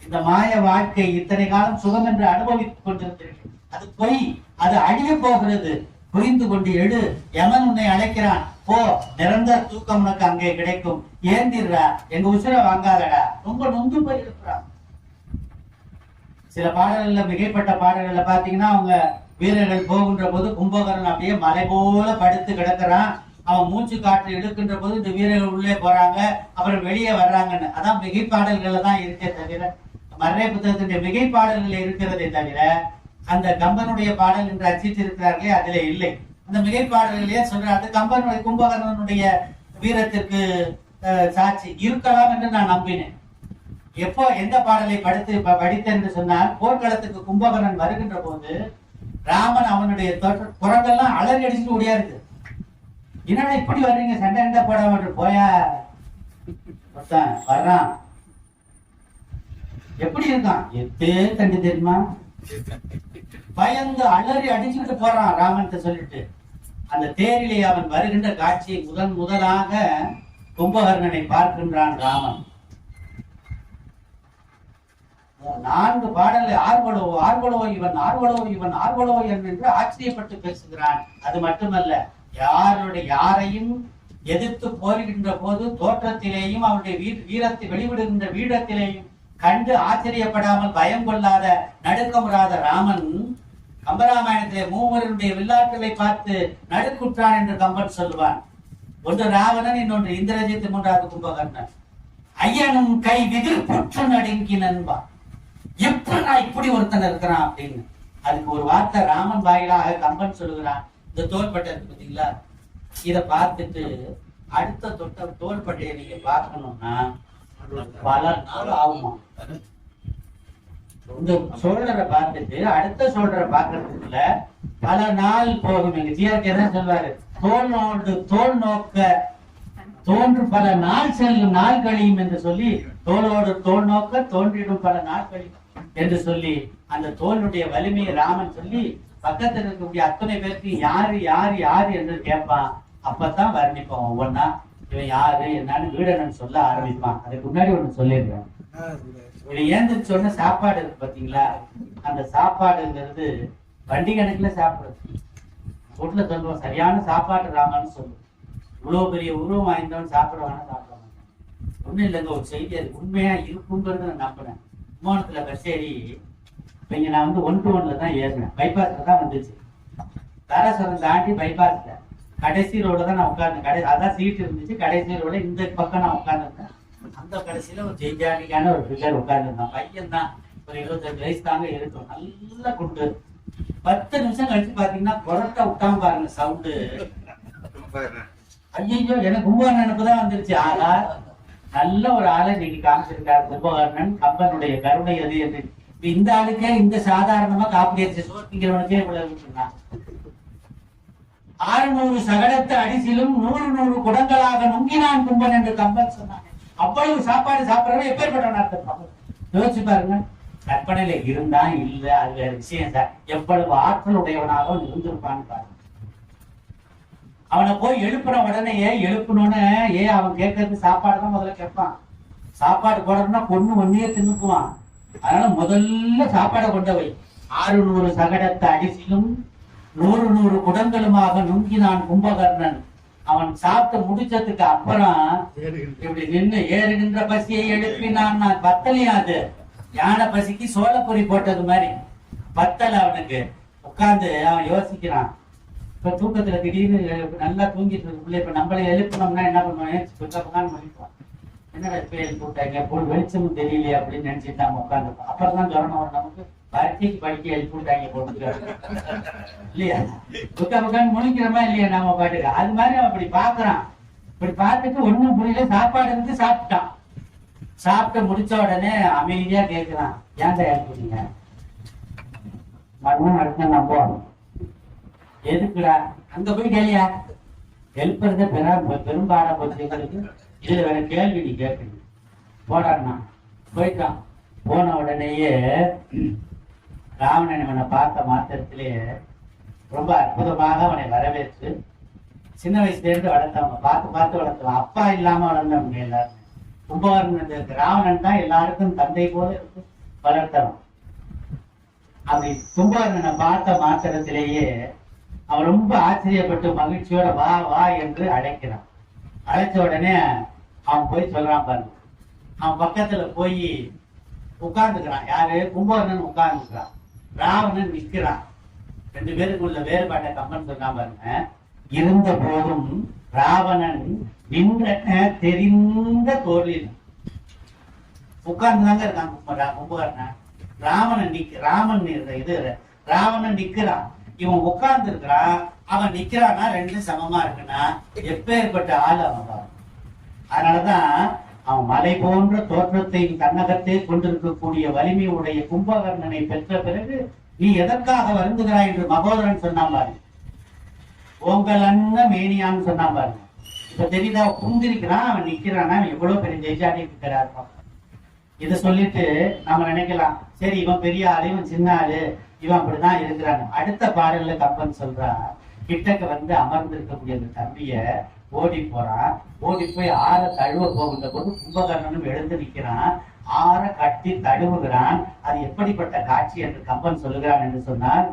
இந்த மாய வாழ்க்கை இத்தனை காலம் சுகம் என்று அனுபவித்துக் கொண்டிருக்கிறீர்கள், அது பொய், அது அழிய போகிறது. புரிந்து கொண்டு எடு. யமன் உன்னை அழைக்கிறான், போ, நிரந்தர தூக்கம் உனக்கு அங்கே கிடைக்கும், ஏந்திரா, எங்க உசுரை வாங்காதடா. ரொம்ப நொந்து போய் இருக்கிறான். சில பாடல்கள்ல மிகைப்பட்ட பாடல்கள்ல பாத்தீங்கன்னா அவங்க வீரர்கள் போகின்ற போது கும்பகர்ணன் அப்படியே மலை போல படுத்து கிடக்கிறான். அவன் மூச்சு காற்று இழுக்கின்ற போது இந்த வீரர்கள் உள்ளே போறாங்க, அப்புறம் வெளியே வர்றாங்கன்னு. அதான் மிகை பாடல்கள்ல தான் இருக்கே தவிர, மர்ரை புத்தகத்தினுடைய மிகை பாடல்கள் இருக்கிறதே தவிர அந்த கம்பனுடைய பாடல் என்று அச்சிட்டு இருக்கிறார்களே அதிலே இல்லை. அந்த மிகை பாடல்களே சொல்றாரு. கம்பனுடைய கும்பகர்ணனுடைய வீரத்திற்கு சாட்சி இருக்கலாம் என்று நான் நம்பினேன். எப்போ எந்த பாடலை படித்தேன் என்று சொன்னால், போர்க்களத்துக்கு கும்பகர்ணன் வருகின்ற போது ராமன் அவனுடைய குரங்கெல்லாம் அலறி அடிச்சுட்டு ஓடியாருது. என்னடா இப்படி வர்றீங்க, சண்டை சண்டை போட போயா வர்றான். எப்படி இருக்கான், எத்தே கண்டு தெரியுமா, பயந்து அலறி அடிச்சுட்டு போறான் ராமன் சொல்லிட்டு. அந்த தேரிலே அவன் வருகின்ற காட்சியை முதலாக கும்பகர்ணனை பார்க்கின்றான் ராமன். 4 பாடலை ஆர்வலோ ஆர்வலோ இவன் ஆர்வலோ இவன் ஆர்வலோ என்று ஆச்சரியப்பட்டு பேசுகிறான். அது மட்டுமல்ல, யாரையும் எதிர்த்து போரிடுகின்ற போது தோற்றத்திலேயும் அவருடைய வீரத்தை வெளிவிடுகின்ற வீரத்திலேயும் கண்டு ஆச்சரியப்படாமல் பயம் கொள்ளாத நடுக்கமுறாத ராமன் கம்பராமாயணத்திலே மூவருடைய வில்லாட்டுகளை பார்த்து நடுக்குற்றான் என்று கம்பன் சொல்லுவான். ஒன்று ராவணன், இன்னொன்று இந்திரஜித், மூன்றாவது கும்பகர்ணன். ஐயனும் கை விதிர்புற்று நடுங்கினன்பா, எப்படா இப்படி ஒருத்தன் இருக்கிறான் அப்படின்னு. அதுக்கு ஒரு வார்த்தை ராமன் வாயிலாக கம்பன் சொல்லுகிறான். இந்த தோள்பட்டை இருக்கு பார்த்தீங்களா, இதை பார்த்துட்டு அடுத்த தோள்பட்டையை நீங்க பார்க்கணும்னா பல நாள் ஆகுமா. இந்த சோழரை பார்த்துட்டு அடுத்த சோழரை பார்க்கறதுக்குள்ள பல நாள் போகும். எங்க ஜிஆர்கே தான் சொல்வாரு, தோல் நோக்க தோன்று பல நாள் செல்லும் நாள் கழியும் என்று சொல்லி, தோளோடு தோல் நோக்க தோன்றிடும் பல நாள் கழியும் என்று சொல்லி அந்த தோளுடைய வலிமையை ராமன் சொல்லி பக்கத்தில் இருக்கக்கூடிய அத்தனை பேருக்கு யாரு யாரு யாரு என்று கேட்பான். அப்பதான் வர்ணிப்பான் ஒவ்வொன்னா. இவன் யாரு என்னன்னு வீடனன் சொல்ல ஆரம்பிப்பான். அதுக்கு முன்னாடி ஒண்ணு சொல்லிடுறேன். இவன் ஏந்து சொன்ன சாப்பாடு இருக்கு பாத்தீங்களா, அந்த சாப்பாடுங்கிறது வண்டி கணக்குல சாப்பிடுறது. வீட்டுல சொல்லுவோம் சரியான சாப்பாடு ராமன்னு சொல்லுவோம். இவ்வளவு பெரிய உருவம் வாய்ந்தவன் சாப்பிடுவானா சாப்பிட மாட்டான். ஒண்ணும் இல்லைங்க, ஒரு செய்தி அது உண்மையா இருக்குங்கிறது நான் நம்பினேன். விமானத்துல பஸ் ஏறி இங்க நான் 1 to 1 தான் ஏறினேன். பைபாஸ்ல தான் வந்துச்சு. தாராசுரம் தாண்டி பைபாஸ்ல கடைசி ரோட தான் நான் உட்கார்ந்தேன். அதான் சீட் இருந்துச்சு. கடைசி ரோட இந்த பக்கம் நான் உட்கார்ந்துருந்தேன். அந்த கடைசியில ஒரு ஜெய்ஜானிக்கான ஒரு பிள்ளர் உட்கார்ந்துருந்தான். பையன் தான், ஒரு 25 வயசு தாங்க இருக்கும். நல்லா குண்டு. 10 நிமிஷம் கழிச்சு பாத்தீங்கன்னா கொரட்டை விட்டாம பாருங்க சவுண்டு. ஐயோ, எனக்கு கும்பகர்ணன் நினைப்புதான் வந்துருச்சு. ஆளா நல்ல ஒரு ஆளை இன்னைக்கு காமிச்சிருக்காரு கும்பகர்ணன். கம்பனுடைய கருணை எது என்று இந்த ஆளுக்கே இந்த சாதாரணமா காப்பி அடிச்சு சோதிக்கிறவனுக்கே இவ்வளவு சொன்னான். 600 சகடத்து அடிசிலும் 100 குடங்களாக நுங்கினான் கும்பன் என்று கம்பன் சொன்னான். அவ்வளவு சாப்பாடு சாப்பிடறவன் எப்பேற்பட்டவன் அர்த்தம் யோசிச்சு பாருங்க. கற்பனையில இருந்தா இல்ல, அது வேற விஷயம் சார். எவ்வளவு ஆற்றல் உடையவனாக இருந்திருப்பான்னு பாருங்க. அவனை போய் எழுப்புன உடனே எழுப்பணும்னு அவன் கேட்கறது சாப்பாடு தான் முதல்ல கேட்பான். சாப்பாடு போடணும்னா பொண்ணு ஒன்னையே தின்னுக்குவான். அதனால முதல்ல சாப்பாடை கொண்டவை. 600 சகடத்து அடிசிலும் 100 குடங்களுமாக நுங்கினான் கும்பகர்ணன். அவன் சாப்பிட்டு முடிச்சதுக்கு அப்புறம் இப்படி நின்று ஏறுகின்ற பசியை எழுப்பினான். நான் பத்தலையா, அது யானை பசிக்கு சோளப்பொறி போட்டது மாதிரி பத்தல அவனுக்கு. உட்கார்ந்து அவன் யோசிக்கிறான். இப்ப தூக்கத்துல திடீர்னு நல்லா தூங்கிட்டு இருக்குள்ள, இப்ப நம்மளை எழுப்பினோம்னா என்ன பண்ணுவான், முடிப்பான். என்னடா இப்ப எழுப்பி விட்டாங்க, போல் வெளிச்சமும் தெரியலையே அப்படின்னு நினைச்சிட்டு நாம உட்காந்துருப்போம். அப்புறம் தான் ஜுரம் வரும் நமக்கு. பரீட்சைக்கு படிக்க எழுப்பி விட்டாங்க போட்டுக்கிறாரு இல்லையா, புக்கான்னு முழிக்கிறோமா இல்லையா நாம பாட்டுக்கு. அது மாதிரி அவன் அப்படி பாக்குறான். இப்படி பார்த்துட்டு ஒண்ணும் புரியல. சாப்பாடு இருந்து சாப்பிட்டான். சாப்பிட்டு முடிச்ச உடனே அமைதியா கேட்கிறான், ஏன்டா எழுப்புறீங்க? மறுநாள் அடுத்த நம்புவாங்க. எதுக்குடா? அங்க போய் கேளியா, எழுப்புறத பெரும்பாட போச்சு. இதுல வேற கேள்வி நீ கேட்கணும். போடான்னா போயிட்டான். போன உடனேயே ராவணன் அவனை பார்த்த மாத்திரத்திலேயே ரொம்ப அற்புதமாக அவனை வரவேற்று, சின்ன வயசுல இருந்து வளர்த்தவங்க, பார்த்து வளர்த்தவன். அப்பா இல்லாம வளர்ந்தவங்க எல்லாருமே. கும்பகர்ணன் ராவணன் தான் எல்லாருக்கும் தந்தை போல இருக்கு வளர்த்தவன். அப்படி கும்பகர்ணனை பார்த்த மாத்திரத்திலேயே அவன் ரொம்ப ஆச்சரியப்பட்டு மகிழ்ச்சியோட வா வா என்று அழைக்கிறான். அழைச்ச உடனே அவன் போய் சொல்றான் பாருங்க. அவன் பக்கத்துல போய் உட்கார்ந்துக்கிறான். யாரு? கும்பகர்ணன் உட்கார்ந்துக்கிறான். ராவணன் நிற்கிறான். 2 பேருக்கு உள்ள வேறுபாட்டை கம்பன் சொல்றான் பாருங்க. இருந்த போதும் ராவணன் நின்ற தெரிந்த தோல்வியில் உட்கார்ந்துதாங்க இருக்கான் கும்பகர்ணன். ராவணன் நிக்கிறான். இவன் உட்கார்ந்து இருக்கிறான், அவன் நிக்கிறான்னா 2 சமமா இருக்குன்னா எப்பேற்பட்ட ஆள் அவன். அதனாலதான் அவன் மலை போன்ற தோற்றத்தை தன்னகத்தே கொண்டிருக்கக்கூடிய வலிமை உடைய கும்பகர்ணனை பெற்ற பிறகு நீ எதற்காக வருந்துகிறாய் என்று மகோதரன் சொன்னான் பாருங்க. ஓங்கலன்ன மேனியான்னு சொன்னான் பாருங்க. இப்ப தெரியுதா, குந்திருக்கிறான், அவன் நிக்கிறானா, அவன் எவ்வளவு பெரிய ஜெயிச்சாடி இருக்கிறார். இதை சொல்லிட்டு நாம நினைக்கலாம், சரி இவன் பெரிய ஆளு, இவன் சின்ன ஆளு, இவன் அப்படிதான் இருக்கிறான். அடுத்த பாடல்ல கப்பன் சொல்றான், கிட்டக்க வந்து அமர்ந்து இருக்கக்கூடிய அந்த தம்பிய ஓடி போறான். ஓடி போய் ஆற தழுவ போகின்ற போது கும்பகர்ணனும் எழுந்து நிற்கிறான், ஆற கட்டி தழுவுகிறான். அது எப்படிப்பட்ட காட்சி என்று கம்பன் சொல்லுகிறான் என்று சொன்னால்,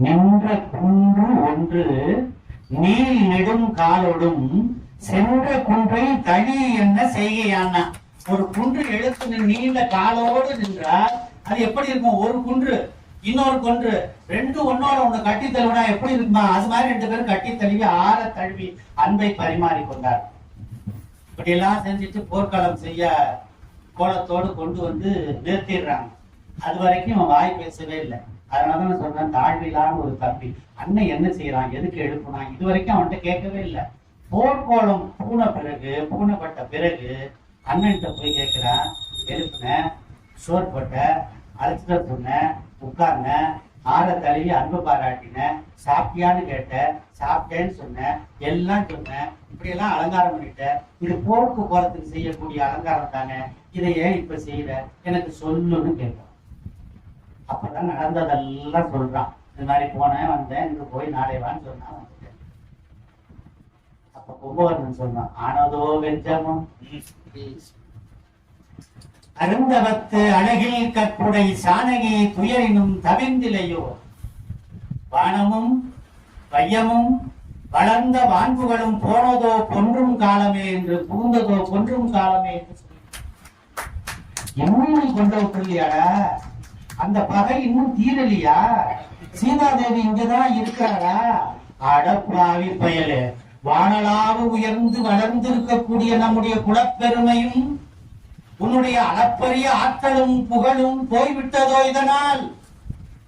நின்ற குன்று ஒன்று நீள் நெடும் காலோடும் சென்ற குன்றை தழி என்ன செய்கையானா. ஒரு குன்று எழுத்து நீண்ட காலோடு நின்றால் அது எப்படி இருக்கும்? ஒரு குன்று இன்னொரு குன்று ரெண்டு ஒன்னோட ஒண்ணு கட்டி தழுவினா எப்படி இருக்குமா? அது மாதிரி 2 பேரும் கட்டி தழுவி ஆற தழுவி அன்பை பரிமாறி கொண்டார். இப்படி எல்லாம் செஞ்சுட்டு போர்க்களம் செய்ய கோலத்தோடு கொண்டு வந்து நிறுத்திடுறாங்க. அது வரைக்கும் அவன் வாய் பேசவே இல்லை. அதனாலதான் நான் சொல்றேன், தாழ்விலான ஒரு தம்பி அண்ணன் என்ன செய்யறான், எதுக்கு எழுப்புனான், இது வரைக்கும் அவன்கிட்ட கேட்கவே இல்லை. போர்க்கோளம் பூனப்பட்ட பிறகு அண்ணன்கிட்ட போய் கேட்கிறான், எழுப்புன, சோறு போட்ட, அழைச்சிட்டு சொன்ன, உட்கார்ன, ஆற தழுவி அன்பு பாராட்டின, சாப்பிட்டியான்னு கேட்ட, சாப்பிட்டேன்னு சொன்ன, எல்லாம் சொன்ன, இப்படி எல்லாம் அலங்காரம் பண்ணிட்ட. இது போருக்கு போறதுக்கு செய்யக்கூடிய அலங்காரம் தானே, இதை ஏன் இப்ப செய்யற, எனக்கு சொல்லுன்னு கேட்க. அப்பதான் நடந்ததெல்லாம் சொல்றான். இந்த மாதிரி போனேன், வந்தேன், இங்க போய் நாளை வான்னு சொன்னா வந்துட்டேன். அப்ப கும்பகர்ணன் சொன்னான், ஆனதோ வெஞ்சமும் அருந்தவத்து அழகில் கற்புடை சானகி துயரினும் தவிர்ந்திலையோ, வானமும் வையமும் வளர்ந்த வான்புகளும் போனதோ பொன்றும் காலமே என்று புகுந்ததோ பொன்றும் காலமே என்று சொல்லி இன்னும் கொண்டு விட்டுலையாடா, அந்த பகை இன்னும் தீரலியா, சீதாதேவி இங்கதான் இருக்கிறாரா? அடப்பாவி பயலே, வானலாக உயர்ந்து வளர்ந்து இருக்கக்கூடிய நம்முடைய குலப்பெருமையும் உன்னுடைய அளப்பரிய ஆற்றலும் புகழும் போய்விட்டதோ, இதனால்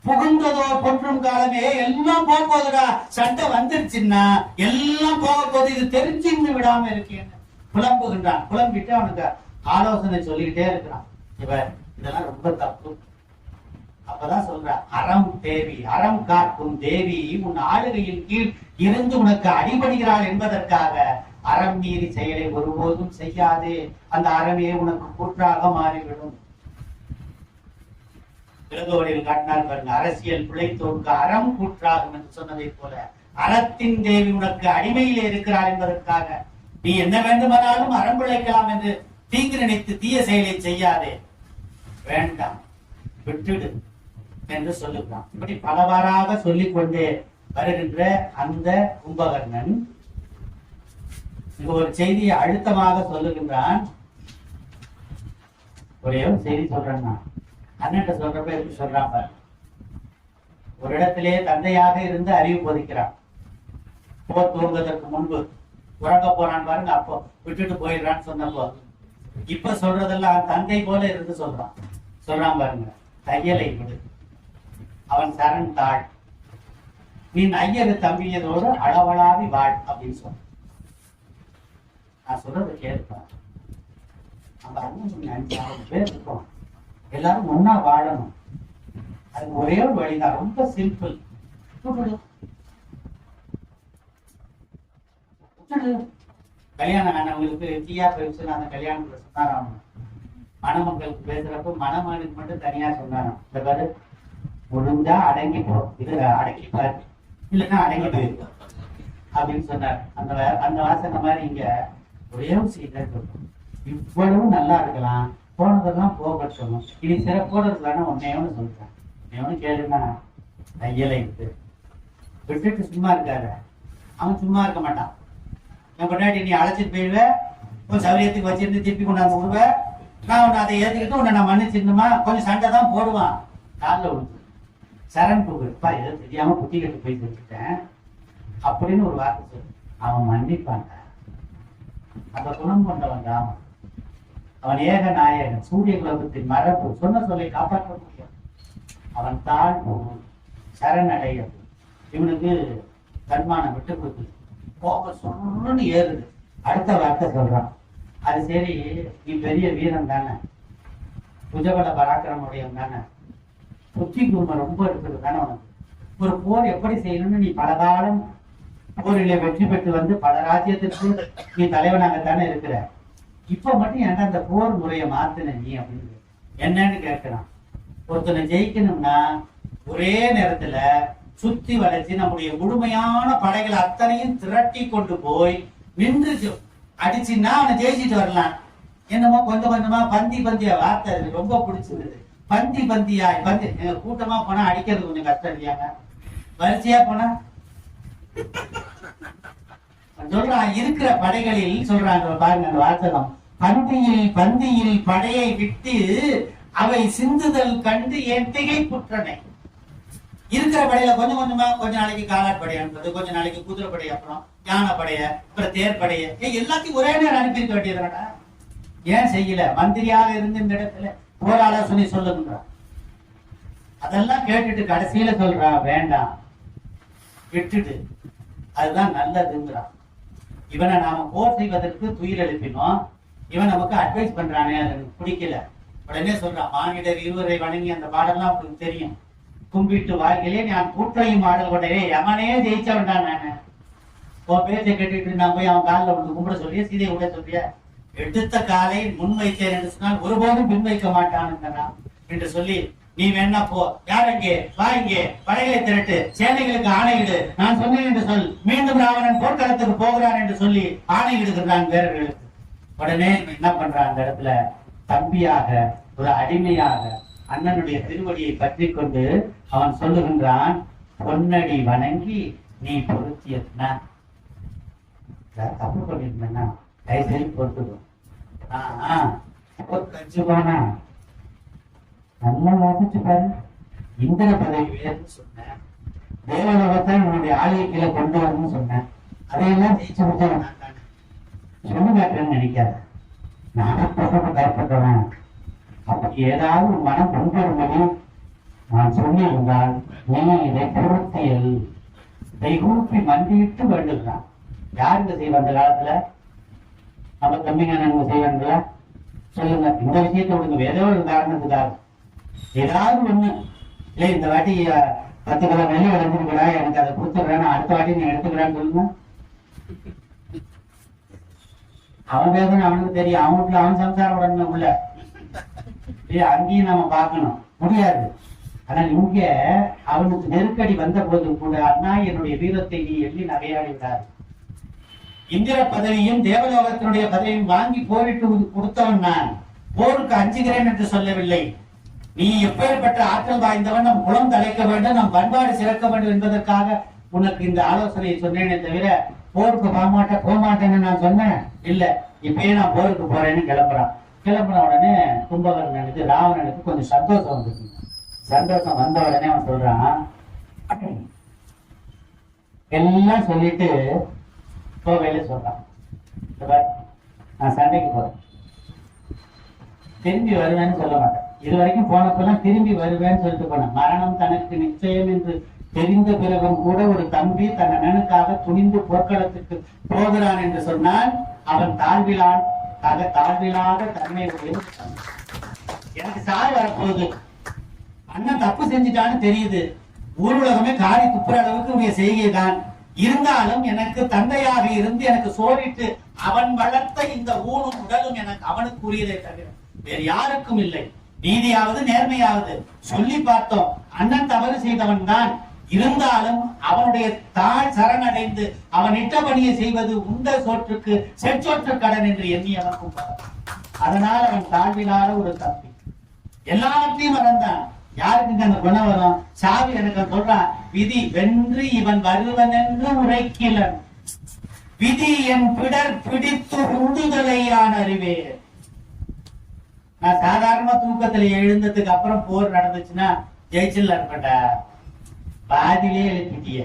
புகுந்ததோ பொன்றும் காலமே. எல்லாம் போகுதுடா, சண்டை வந்துருச்சுன்னா எல்லாம் போக போது, இது தெரிஞ்சுன்னு விடாம இருக்கேன் புலம்புகின்றான். புலம்பிட்டு அவனுக்கு ஆலோசனை சொல்லிக்கிட்டே இருக்கிறான். இவர் இதெல்லாம் ரொம்ப தப்பு. அப்பதான் சொல்ற, அறம் தேவி, அறம் காக்கும் தேவி உன் ஆளுகையின் கீழ் இருந்து உனக்கு அடிபடுகிறாள் என்பதற்காக அறம் மீறி செயலை ஒருபோதும் செய்யாதே, அந்த அறமே உனக்கு கூற்றாக மாறிவிடும். இளங்கோவடியில் காட்டினார் பாருங்க, அரசியல் பிழைத்தோருக்கு அறம் கூற்றாகும் என்று சொன்னதை போல அறத்தின் தேவி உனக்கு அடிமையிலே இருக்கிறார் என்பதற்காக நீ என்ன வேண்டுமானாலும் அறம் பிழைக்கலாம் என்று தீங்கு நினைத்து தீய செயலை செய்யாதே, வேண்டாம், விட்டுடு என்று சொல்லுகிறான். இப்படி பலவாறாக சொல்லிக் கொண்டே வருகின்ற அந்த கும்பகர்ணன் இங்க ஒரு செய்தியை அழுத்தமாக சொல்லுகின்றான். ஒரே ஒரு செய்தி சொல்றேன் நான், அண்ணன்ட்ட சொல்றப்ப எப்படி சொல்றான் பாரு. ஒரு இடத்திலே தந்தையாக இருந்து அறிவு போதிக்கிறான். போர் துவங்குவதற்கு முன்பு உறங்க போறான் பாருங்க, அப்போ விட்டுட்டு போயிடுறான்னு சொன்னப்போ இப்ப சொல்றதெல்லாம் தந்தை போல இருந்து சொல்றான் பாருங்க. தையலை விடு, அவன் சரண் தாழ், நீ ஐயரு தம்பியதோடு அளவளாவி வாழ் அப்படின்னு சொன்ன. நான் சொல்றதை கேட்பேன். நம்ம அண்ணன் 5-6 பேர் இருக்கோம், எல்லாரும் ஒன்னா வாழணும். அது ஒரே ஒரு வழிதான், ரொம்ப சிம்பிள். கல்யாணம் ஆனவங்களுக்கு தீயா பேசுற அந்த கல்யாணத்துல சொன்னாராம், மணமக்களுக்கு பேசுறப்ப மணமகனுக்கு மட்டும் தனியா சொன்னாராம், இந்த பாரு முடிஞ்சா அடங்கி போ, இது அடங்கிப்பாரு, இல்லைன்னா அடங்கி போயிருக்கோம் அப்படின்னு சொன்னார். அந்த வாசனை மாதிரி இங்க ஒரே ஒரு செய்தி இருக்கும், இவ்வளவு நல்லா இருக்கலாம், போனதெல்லாம் போகட்டும், இனி சிறப்போட இருக்கலாம்னு ஒன்னேன்னு சொல்றேன். ஒன்னு கேளுன்னா தையலை விட்டுட்டு சும்மா இருக்காரு, அவன் சும்மா இருக்க மாட்டான். என் கொண்டாடி நீ அழைச்சிட்டு போயிடுவ, கொஞ்சம் சௌரியத்துக்கு வச்சிருந்து திருப்பி கொண்டாந்து விடுவ, நான் உன்னை அதை ஏற்றுக்கிட்டு உன்னை நான் மன்னிச்சிருந்தோமா, கொஞ்சம் சண்டை தான் போடுவான். காலில் விழுந்து சரண் கூப்பிடுப்பா, ஏதோ தெரியாம குத்தி கட்டு போய் செஞ்சுட்டேன் அப்படின்னு ஒரு வார்த்தை சொல்லு, அவன் மன்னிப்பாங்க. அந்த குணம் கொண்டவன் ராமன், அவன் ஏக நாயகன், சூரிய குலத்தின் மரபு, சொன்ன சொல்லை காப்பாற்ற முடியும். அவன் தாழ்வு சரணடைய, இவனுக்கு தன்மானம் விட்டு கொடுக்குது, போக சொல்லுன்னு ஏறுது. அடுத்த வார்த்தை சொல்றான், அது சரி, நீ பெரிய வீரன் தானே, புஜபல பராக்கிரமுடையவன் தானே, புத்தி கூர்மை ரொம்ப இருக்குது தானே உனக்கு. ஒரு போர் எப்படி செய்யணும்னு நீ பல காலம் போரிலே வெற்றி பெற்று வந்து பல ராஜ்யத்திற்கு நீ தலைவனாகத்தானே இருக்கிற. இப்ப மட்டும் ஏன்டா அந்த போர் முறையை மாத்தின நீ அப்படின்னு என்னன்னு கேட்கிறான். ஒருத்தனை ஜெயிக்கணும்னா ஒரே நேரத்துல சுத்தி வளைச்சு நம்முடைய முழுமையான படைகளை அத்தனையும் திரட்டி கொண்டு போய் நின்று அடிச்சுன்னா அவனை ஜெயிச்சுட்டு வரலாம். என்னமோ கொஞ்சம் கொஞ்சமா பந்தியா வார்த்தை ரொம்ப பிடிச்சிருந்தது. பந்தியாய் கூட்டமா போனா அடிக்கிறது கொஞ்சம் கஷ்டம் இல்லையாங்க, வரிசையா போனா சொல்றான். இருக்கிற படைகளில் சொல்றாங்க பாருங்க அந்த வாசகம், பந்தியில் படையை விட்டு அவை சிந்துதல் கண்டு என் திகைப்புற்றனை. இருக்கிற படையில கொஞ்சம் கொஞ்சமா கொஞ்ச நாளைக்கு காலாட் படை அனுப்புறது, கொஞ்ச நாளைக்கு குதிரை படை, அப்புறம் யானை படைய, அப்புறம் தேர் படைய, எல்லாத்தையும் ஒரே நேரம் அனுப்பியிருக்க வேண்டியதுடா. ஏன் செய்யல? மந்திரியாக இருந்து இந்த இடத்துல போர் ஆலோசனை சொல்லுங்கன்றான். அதெல்லாம் கேட்டுட்டு கடைசியில சொல்றான் வேண்டாம் விட்டுடு, அதுதான் நல்லதுங்கிறான். இவனை நாம போர் செய்வதற்கு துயில் எழுப்பினோம், இவன் நமக்கு அட்வைஸ் பண்றானே அது எனக்கு பிடிக்கல. உடனே சொல்றான், மானிடர் இருவரை வணங்கி அந்த பாடெல்லாம் உங்களுக்கு தெரியும். கும்பிட்டு வாழ்க்கையிலே நான் கூற்றையும் ஆடல் கொண்டே எவனே ஜெயிச்சவன் தான் நானு. உன் பேச்சை கேட்டுட்டு நான் போய் அவன் காலில் வந்து கும்பிட சொல்லிய, சீதையை விட சொல்லிய, எடுத்த காலை முன் வைத்தேன் என்று சொன்னால் ஒருபோதும் பின் வைக்க மாட்டான் என்று சொல்லி, நீ வேணா போ, யார் எங்கே வா, இங்கே படைகளை திரட்டு, சேனைகளுக்கு ஆணையிடு, நான் சொன்னேன் என்று சொல், மீண்டும் ராவணன் போர்க்களத்துக்கு போகிறான் என்று சொல்லி ஆணையிடுகிறான் வீரர்களுக்கு. உடனே என்ன பண்றான், அந்த இடத்துல தம்பியாக ஒரு அடிமையாக அண்ணனுடைய திருவடியை பற்றி கொண்டு அவன் சொல்லுகின்றான், பொன்னடி வணங்கி நீ பொருத்தியதுனா தப்பு பண்ணிருந்தா கைசரி பொறுத்துக்கும். போனா நல்லா வாசிச்சு பாரு. இந்திர பதவி வேறுன்னு சொன்னேன், தேவலோகத்தை உன்னுடைய ஆலய கீழே கொண்டு வரணும்னு சொன்னேன், அதையெல்லாம் ஜெயிச்சு கொடுத்தவன் நான் தானே. சொல்லி காட்டுறேன்னு நினைக்காத, நானும் பயப்பட்டவன். அப்படி ஏதாவது மனம் கொண்டுவரும்படி நான் சொல்லியிருந்தால் நீ இதை பொருத்தியல், இதை கூப்பி மண்டிட்டு வேண்டுகிறான். யாருங்க செய்வா அந்த காலத்துல? நம்ம தம்பிங்க நன்மை செய்வாங்களா சொல்லுங்க. இந்த விஷயத்தை விடுங்க, ஏதோ ஒரு காரணத்துக்காக ஏதாவது ஒண்ணு இல்ல, இந்த வாட்டி 10 கிலோ நெல் விளைஞ்சிருக்கா, எனக்கு அதை கொடுத்துடுறேன், அடுத்த வாட்டி நீ எடுத்துக்கிறான்னு சொல்லுங்க. அவன் வேதனை அவனுக்கு தெரியும், அவன் வீட்டுல அவன் சம்சாரம் உடனே உள்ள அங்கேயும் நம்ம பார்க்கணும் முடியாது. ஆனால் இங்க அவனுக்கு நெருக்கடி வந்த போது கூட அண்ணா என்னுடைய வீரத்தை நீ எள்ளி நகையாடிவிட்டார். இந்திர பதவியும் தேவலோகத்தினுடைய பதவியும் வாங்கி போரிட்டு கொடுத்தவன் நான். போருக்கு அஞ்சுகிறேன் என்று சொல்லவில்லை. நீ எப்பேற்பட்ட ஆற்றல் வாய்ந்தவன், நம் குலம் தலைக்க வேண்டும், நம் பண்பாடு சிறக்க வேண்டும் என்பதற்காக உனக்கு இந்த ஆலோசனையை சொன்னேனே தவிர போருக்கு போகமாட்டேன்னு நான் சொன்னேன் இல்ல. இப்பயே நான் போருக்கு போறேன்னு கிளம்புறான். கிளம்புன உடனே கும்பகர்ணனுக்கு ராவணனுக்கு கொஞ்சம் சந்தோஷம் வந்துருக்கு. சந்தோஷம் வந்த உடனே அவன் சொல்றான், எல்லாம் சொல்லிட்டு போவேல சொல்றான், நான் சண்டைக்கு போறேன், திரும்பி வருவேன்னு சொல்ல மாட்டேன். இது வரைக்கும் போனப்பெல்லாம் திரும்பி வருவேன்னு சொல்லிட்டு போனேன். மரணம் தனக்கு நிச்சயம் என்று தெரிந்த பிறகும் கூட ஒரு தம்பி தன் அண்ணனுக்காக துணிந்து போர்க்களத்துக்கு போகிறான் என்று சொன்னால் அவன் தாழ்விலாத தன்மை உடைய. எனக்கு சாய் வரப்போகுது, அண்ணன் தப்பு செஞ்சுட்டான்னு தெரியுது, ஊர் உலகமே காரி துப்புற அளவுக்கு உடைய செய்கை தான். இருந்தாலும் எனக்கு தந்தையாக இருந்து எனக்கு சோறிட்டு அவன் வளர்த்த இந்த ஊனும் உடலும் எனக்கு அவனுக்கு உரியதை தவிர வேறு யாருக்கும் இல்லை. நீதியாவது நேர்மையாவது சொல்லி பார்த்தோம். அண்ணன் தவறு செய்தவன் தான், இருந்தாலும் அவனுடைய தாழ் சரணடைந்து அவன் இட்டபணியை செய்வது உண்ட சோற்றுக்கு செற்றோற்று கடன் என்று எண்ணி அவனுக்கும். அதனால் அவன் தாழ்விலாத ஒரு தம்பி, எல்லாவற்றையும் மறந்தான். யாருக்கு அந்த குணம் வரும்? சாவி எனக்கு சொல்றான், விதி வென்று இவன் வருவன் என்று உரைக்கிலன், விதி என் பிடர் பிடித்து உண்டுதலையான அறிவேன். நான் சாதாரணமா தூக்கத்துல எழுந்ததுக்கு அப்புறம் போர் நடந்துச்சுன்னா ஜெயிச்சல் இருப்பேன்டா. பாதிலே எழுப்பிட்டிய,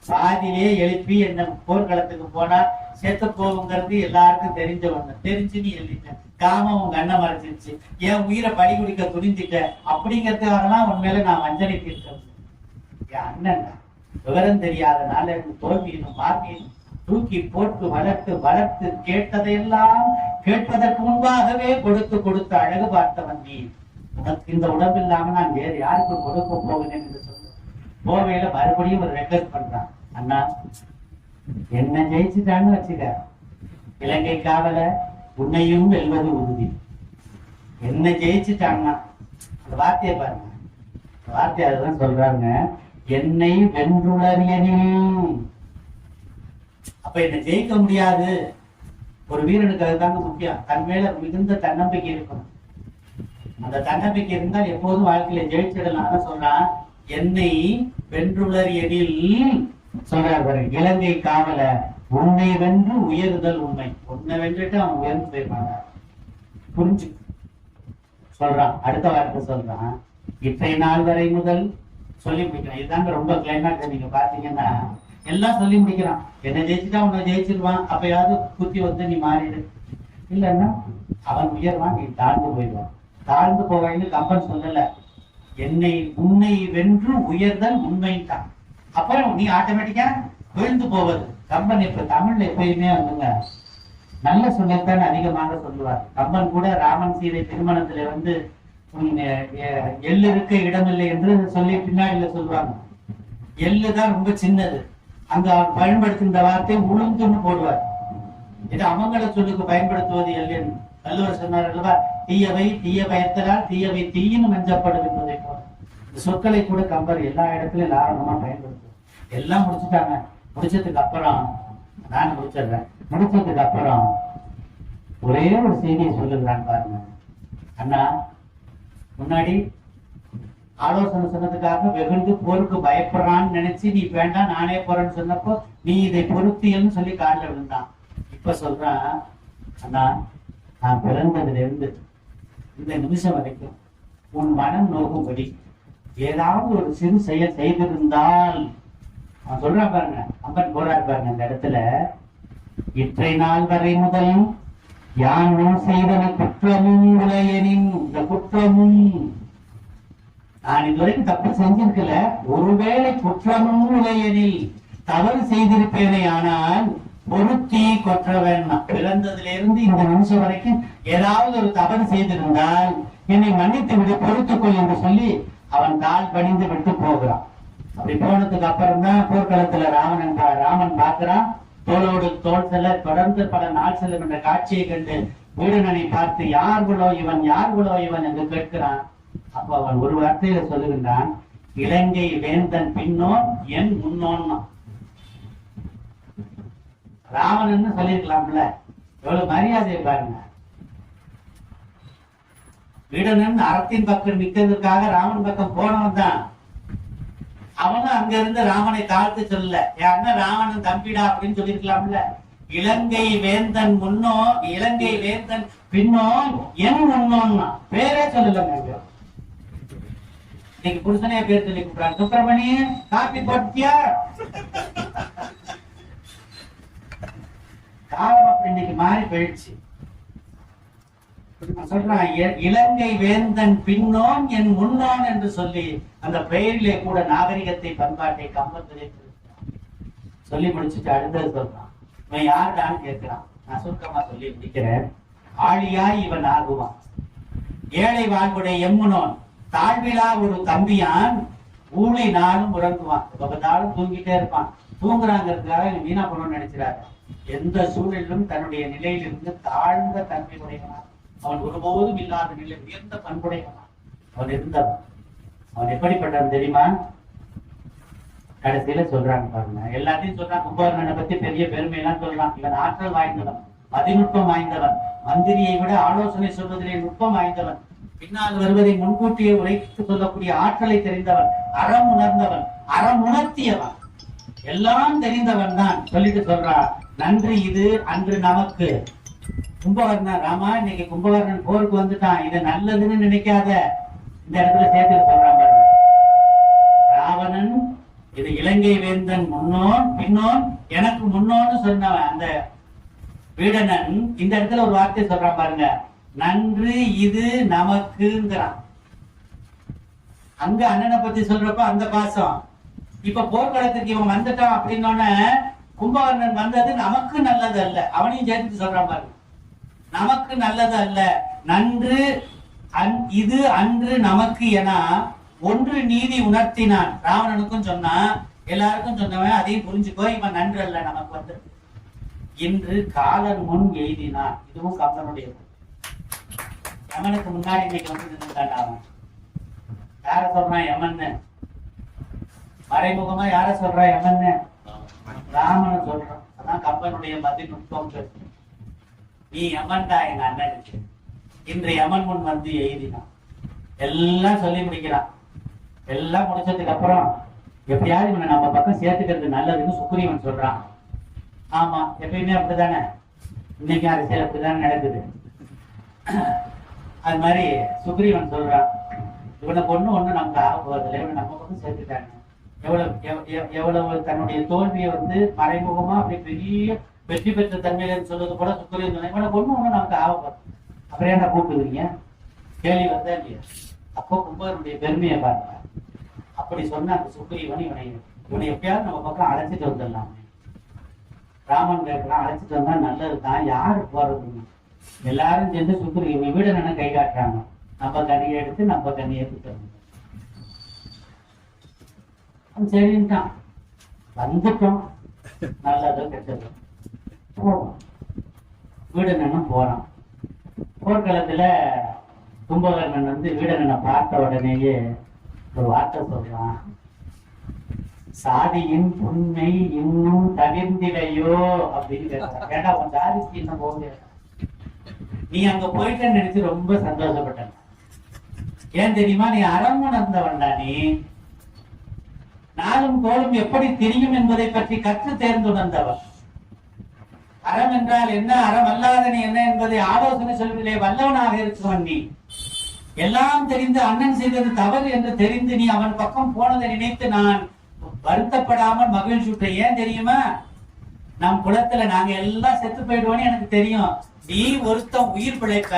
பாதிலே எழுப்பி என்ன போர்க்களத்துக்கு போனா செத்து போகுங்கிறது எல்லாருக்கும் தெரிஞ்ச ஒண்ணு. தெரிஞ்சு நீ எழுதிட்டேன், காமம் உன் கண்ணை மறைச்சிருச்சு, என் உயிரை படி குடிக்க துணிஞ்சிட்டேன் அப்படிங்கிறதுக்காகலாம் உண்மையில நான் வஞ்சனை தீர்க்க. என் அண்ணன் விவரம் தெரியாதனால எனக்கு தோல்வியணும் மார்க்கியணும் தூக்கி போட்டு வளர்த்து வளர்த்து கேட்டதையெல்லாம் கேட்பதற்கு முன்பாகவே கொடுத்து அழகு பார்த்தவன் நீ. உனக்கு இந்த உடம்பு இல்லாம நான் வேறு யாருக்கு கொடுக்க போகிறேன் என்று சொல்லு. கோவையில மறுபடியும் ஒரு ரெக்வெஸ்ட் பண்றான், அண்ணா என்ன ஜெயிச்சுட்டான்னு வச்சுக்க, இலங்கை காவல உன்னையும் வெல்வது உறுதி. என்ன ஜெயிச்சுட்டான்னா அந்த வார்த்தையை பாருங்க, வார்த்தை அதுதான் சொல்றாங்க, என்னை வென்றுளவியனில். அப்ப என்ன ஜெயிக்க முடியாது. ஒரு வீரனுக்கு அதுதாங்க முக்கியம், தன் மேல மிகுந்த தன்னம்பிக்கை இருக்கணும். அந்த தன்னம்பிக்கை இருந்தால் எப்போதும் வாழ்க்கையில ஜெயிச்சிடலாம். சொல்றான், என்னை வென்றுளவியனில் சொல்றாரு பாருங்க, இலங்கை காவல உன்னை வென்று உயர்தல் உண்மை. உன்னை வென்றுட்டு அவன் உயர்ந்து போயிருப்பாங்க. புரிஞ்சு சொல்றான். அடுத்த வார்த்தை சொல்றான், இன்றைய நாள் வரை முதல் சொல்லி முடிக்கிறான். இதுதாங்க ரொம்ப கிளைமேக்ஸ். நீங்க பாத்தீங்கன்னா எல்லாம் சொல்லி முடிக்கிறான். என்ன ஜெயிச்சுட்டா உன்னை ஜெயிச்சிருவான், அப்பயாவது குத்தி வந்து நீ மாறிடு, இல்லைன்னா அவன் உயர்வான், நீ தாழ்ந்து போயிடுவான். தாழ்ந்து போவான்னு கம்பன் சொல்லல, என்னை உன்னை வென்று உயர்தல் உண்மைதான். அப்புறம் நீ ஆட்டோமேட்டிக்கா விழுந்து போவது. கம்பன் இப்ப தமிழ்ல எப்பயுமே வந்துங்க நல்ல சொல்லத்தான் அதிகமாக சொல்லுவார். கம்பன் கூட ராமன் சீதை திருமணத்துல வந்து எள்ளு இருக்க இடமில்லை என்று சொல்லி பின்னாடில சொல்லுவாங்க. எள்ளுதான் ரொம்ப சின்னது, அங்க பயன்படுத்துகின்ற வார்த்தை உளுந்துன்னு போடுவார். இது அமங்கல சொல்லுக்கு பயன்படுத்துவது எல்லைன்னு வள்ளுவர் சொன்னார் அல்லவா, தீயவை தீய பயத்தலால் தீயவை தீயின்னு மெஞ்சப்படும் என்பதை போல. இந்த சொற்களை கூட கம்பர் எல்லா இடத்துலயும் தாராளமா பயன்படுத்தும். எல்லாம் முடிச்சுட்டாங்க. முடிச்சதுக்கு அப்புறம் நான் முடிச்சிடுறேன். முடிச்சதுக்கு அப்புறம் ஒரே ஒரு செய்தியை சொல்லுகிறான் பாருங்க, அண்ணா முன்னாடி ஆலோசனை சொன்னதுக்காக வெகுண்டு போருக்கு பயப்படுறான்னு நினைச்சு நீ வேண்டாம் நானே போறேன்னு சொன்னப்போ நீ இதை பொருத்தியல்னு சொல்லி காலில் விழுந்தான். இப்ப சொல்றான், அண்ணா நான் பிறந்ததுல இருந்து இந்த நிமிஷம் வரைக்கும் உன் மனம் நோக்கும்படி ஏதாவது ஒரு சிறு செயல் செய்திருந்தால், அவன் சொல்றான் பாருங்க, அம்பன் போராடு பாருங்க அந்த இடத்துல, இன்றைய நாள் வரை முதல் யான் முன் செய்தன குற்றமும் உடையனின். இந்த குற்றமும் நான் இதுவரைக்கும் தப்பு செஞ்சிருக்கல, ஒருவேளை குற்றமும் உடையனில் தவறு செய்திருப்பேனே, ஆனால் பொருத்தி கொற்றவன். பிறந்ததுல இருந்து இந்த நிமிஷம் வரைக்கும் ஏதாவது ஒரு தவறு செய்திருந்தால் என்னை மன்னித்து விடு, பொறுத்துக்கொள் என்று சொல்லி அவன் கால் பணிந்து விட்டு போகிறான். அப்படி போனதுக்கு அப்புறம் தான் போர்க்களத்துல ராமன் பார்க்கிறான். தோளோடு தோல் செல்ல தொடர்ந்து பல நாள் செல்லும் என்ற காட்சியை கண்டு வீரனை பார்த்து யார்களோ இவன் என்று கேட்கிறான். அப்ப அவன் ஒரு வார்த்தையில சொல்லுகின்றான், இலங்கை வேந்தன் பின்னோன் என் முன்னோன். ராவணன் சொல்லிருக்கலாம்ல, எவ்வளவு மரியாதையை பாருங்க. வீடனன் அறத்தின் பக்கம் நிற்கிறதுக்காக ராமன் பக்கம் போனவன் தான். அவனும் அங்க இருந்து ராமனை தாழ்த்து சொல்லல, என் அண்ணன் ராவணன் தம்பிடா அப்படின்னு சொல்லிருக்கலாம்ல. இலங்கை வேந்தன் இலங்கை வேந்தன் பின்னோன் என் முன்னோன்னா பேரே சொல்லலங்க. இன்னைக்கு புருஷனே பேர் சொல்லி கூப்பிடுறாங்க, சுப்பிரமணி காப்பி போட்டியா. காலம் அப்படி இன்னைக்கு மாறி போயிடுச்சு. சொல்றான், இலங்கை வேந்தன் பின்னோன் என் முன்னோன் என்று சொல்லி அந்த பெயரிலே கூட நாகரிகத்தை பண்பாட்டை கம்பன் சொல்லி முடிச்சுட்டு அடுத்தது சொல்றான், இவன் யாருடான்னு கேட்கிறான். நான் சுருக்கமா சொல்லி முடிக்கிறேன். ஆழியாய் இவன் ஆகுவான், ஏழை வாழ்வுடைய எம்முனோன், தாழ்விழா ஒரு தம்பியான், ஊழி நாளும் உறங்குவான். நாளும் தூங்கிட்டே இருப்பான். தூங்குறாங்கிறதுக்காக வீணா போனோம்னு நினைச்சிடாரு. எந்த சூழலிலும் தன்னுடைய நிலையிலிருந்து தாழ்ந்த தன்மை உடையவன் அவன், ஒருபோதும் இல்லாத நிலை உயர்ந்த பண்புடையவன் அவன் இருந்தவன். அவன் எப்படிப்பட்டவன் தெரியுமா? கடைசியில சொல்றாங்க பாருங்க, எல்லாத்தையும் சொல்றான். கும்பகர்ணனை பத்தி பெரிய பெருமை எல்லாம் சொல்றான். இவன் ஆற்றல் வாய்ந்தவன், மதிநுட்பம் வாய்ந்தவன், மந்திரியை விட ஆலோசனை சொல்வதிலே நுட்பம் வாய்ந்தவன், பின்னால் வருவதை முன்கூட்டியே உழைத்து சொல்லக்கூடிய ஆற்றலை தெரிந்தவன், அறம் உணர்ந்தவன், அறம் உணர்த்தியவன், எல்லாம் தெரிந்தவன் தான் சொல்லிட்டு சொல்றான். நன்றி இது அன்று நமக்கு. கும்பகர்ணன் ராமா, இன்னைக்கு கும்பகர்ணன் போருக்கு வந்துட்டான், இது நல்லதுன்னு நினைக்காத. இந்த இடத்துல சேர்த்து சொல்றான் பாருங்க, ராவணன் இது இலங்கை வேந்தன் முன்னோன் பின்னோன் எனக்கு முன்னோன்னு சொன்னவன் அந்த வீடனன் இந்த இடத்துல ஒரு வார்த்தை சொல்றான் பாருங்க, நன்று இது நமக்குங்கிறான். அங்க அண்ணனை பத்தி சொல்றப்ப அந்த பாசம். இப்ப போர்க்களத்துக்கு இவன் வந்துட்டான் அப்படின்னோட கும்பகர்ணன் வந்தது நமக்கு நல்லது அல்ல, அவனையும் சேர்த்து சொல்றான் பாருங்க. நமக்கு நல்லது அல்ல, நன்று இது அன்று நமக்கு என ஒன்று நீதி உணர்த்தினான். ராவணனுக்கும் சொன்னான், எல்லாருக்கும் சொன்னவன் அதையும் புரிஞ்சுக்கோ, இவன் நன்று அல்ல நமக்கு வந்து இன்று காலன் முன் எய்தினான். இதுவும் கம்பனுடைய. யமனுக்கு முன்னாடி இன்னைக்கு வந்து நின்றுட்டான் அவன். யார சொல்றான் யமன்னு? மறைமுகமா யார சொல்றான் யமன்னு? ராமனை சொல்றான். அதான் கம்பனுடைய மதிநுட்பம். நீ யமன்டா எங்க அண்ணனுக்கு, இன்று யமன் முன் வந்து எய்தினான். எல்லாம் சொல்லி முடிக்கிறான். எல்லாம் முடிச்சதுக்கு அப்புறம் எப்படியாவது இவனை நம்ம பக்கம் சேர்த்துக்கிறது நல்லதுன்னு சுக்ரீவன் சொல்றான். ஆமா, எப்பயுமே அப்படித்தானே, இன்னைக்கு அரசியல் அப்படித்தானே நடக்குது. அது மாதிரி சுக்ரீவன் சொல்றான், இவனை பொண்ணு ஒண்ணு நமக்கு ஆக போவதில்லை, இவனை நம்ம பக்கம் சேர்த்துட்டாங்க. எவ்வளவு தன்னுடைய தோல்வியை வந்து மறைமுகமா அப்படி பெரிய வெற்றி பெற்ற தன்மையில சொல்றது போல சுக்ரீவன் சொன்ன, இவனை பொண்ணு ஒண்ணு நமக்கு ஆக போகுது, அப்புறம் என்ன கூப்பிடுவீங்க? கேள்வி வந்தா இல்லையா? அப்போ கும்பகனுடைய பெருமையை பாருங்க. அப்படி சொன்ன அந்த சுக்ரீவன் இவனை எப்பயாவது நம்ம பக்கம் அழைச்சிட்டு வந்துடலாம். ராமன் கேட்கலாம், அழைச்சிட்டு வந்தா நல்லதுதான், யாரு போறதுன்னு எல்லாரும் சேர்ந்து சுக்ரீவன் வீடனை கை காட்டுறாங்க. நம்ம கனியை எடுத்து நம்ம கனியை எடுத்துட்டு சரின்ட்டான். வந்துட்டோம், நல்லதோ கெட்டதோ போவோம். வீடனும் போறான். போர்க்களத்துல கும்பகர்ணன் வந்து வீடனை பார்த்த உடனேயே ஒரு வார்த்தை சொல்றான், சாதியின் புண்மை இன்னும் தவிர்ந்திடையோ அப்படின்னு கேட்கிறான். ஏடா உன் சாதிக்கு இன்னும் போக, நீ அங்க போயிட்டேன்னு நினைச்சு ரொம்ப சந்தோஷப்பட்ட. ஏன் தெரியுமா? நீ அறம் உணர்ந்தவன்டா. நீ நாளும் கோளும் எப்படி தெரியும் என்பதை பற்றி கற்று தேர்ந்துணர்ந்தவன். அறம் என்றால் என்ன, அறம் அல்லாதனி என்ன என்பதை ஆலோசனை சொல்வதிலே வல்லவனாக இருக்கிறவன். நீ எல்லாம் தெரிந்து அண்ணன் செய்தது தவறு என்று தெரிந்து நீ அவன் பக்கம் போனதை நினைத்து நான் வருத்தப்படாமல் மகிழ்ச்சி. ஏன் தெரியுமா? நம் குலத்துல நாங்க எல்லாம் செத்து போயிடுவோன்னு எனக்கு தெரியும். நீ ஒருத்தன் உயிர் பிழைப்ப,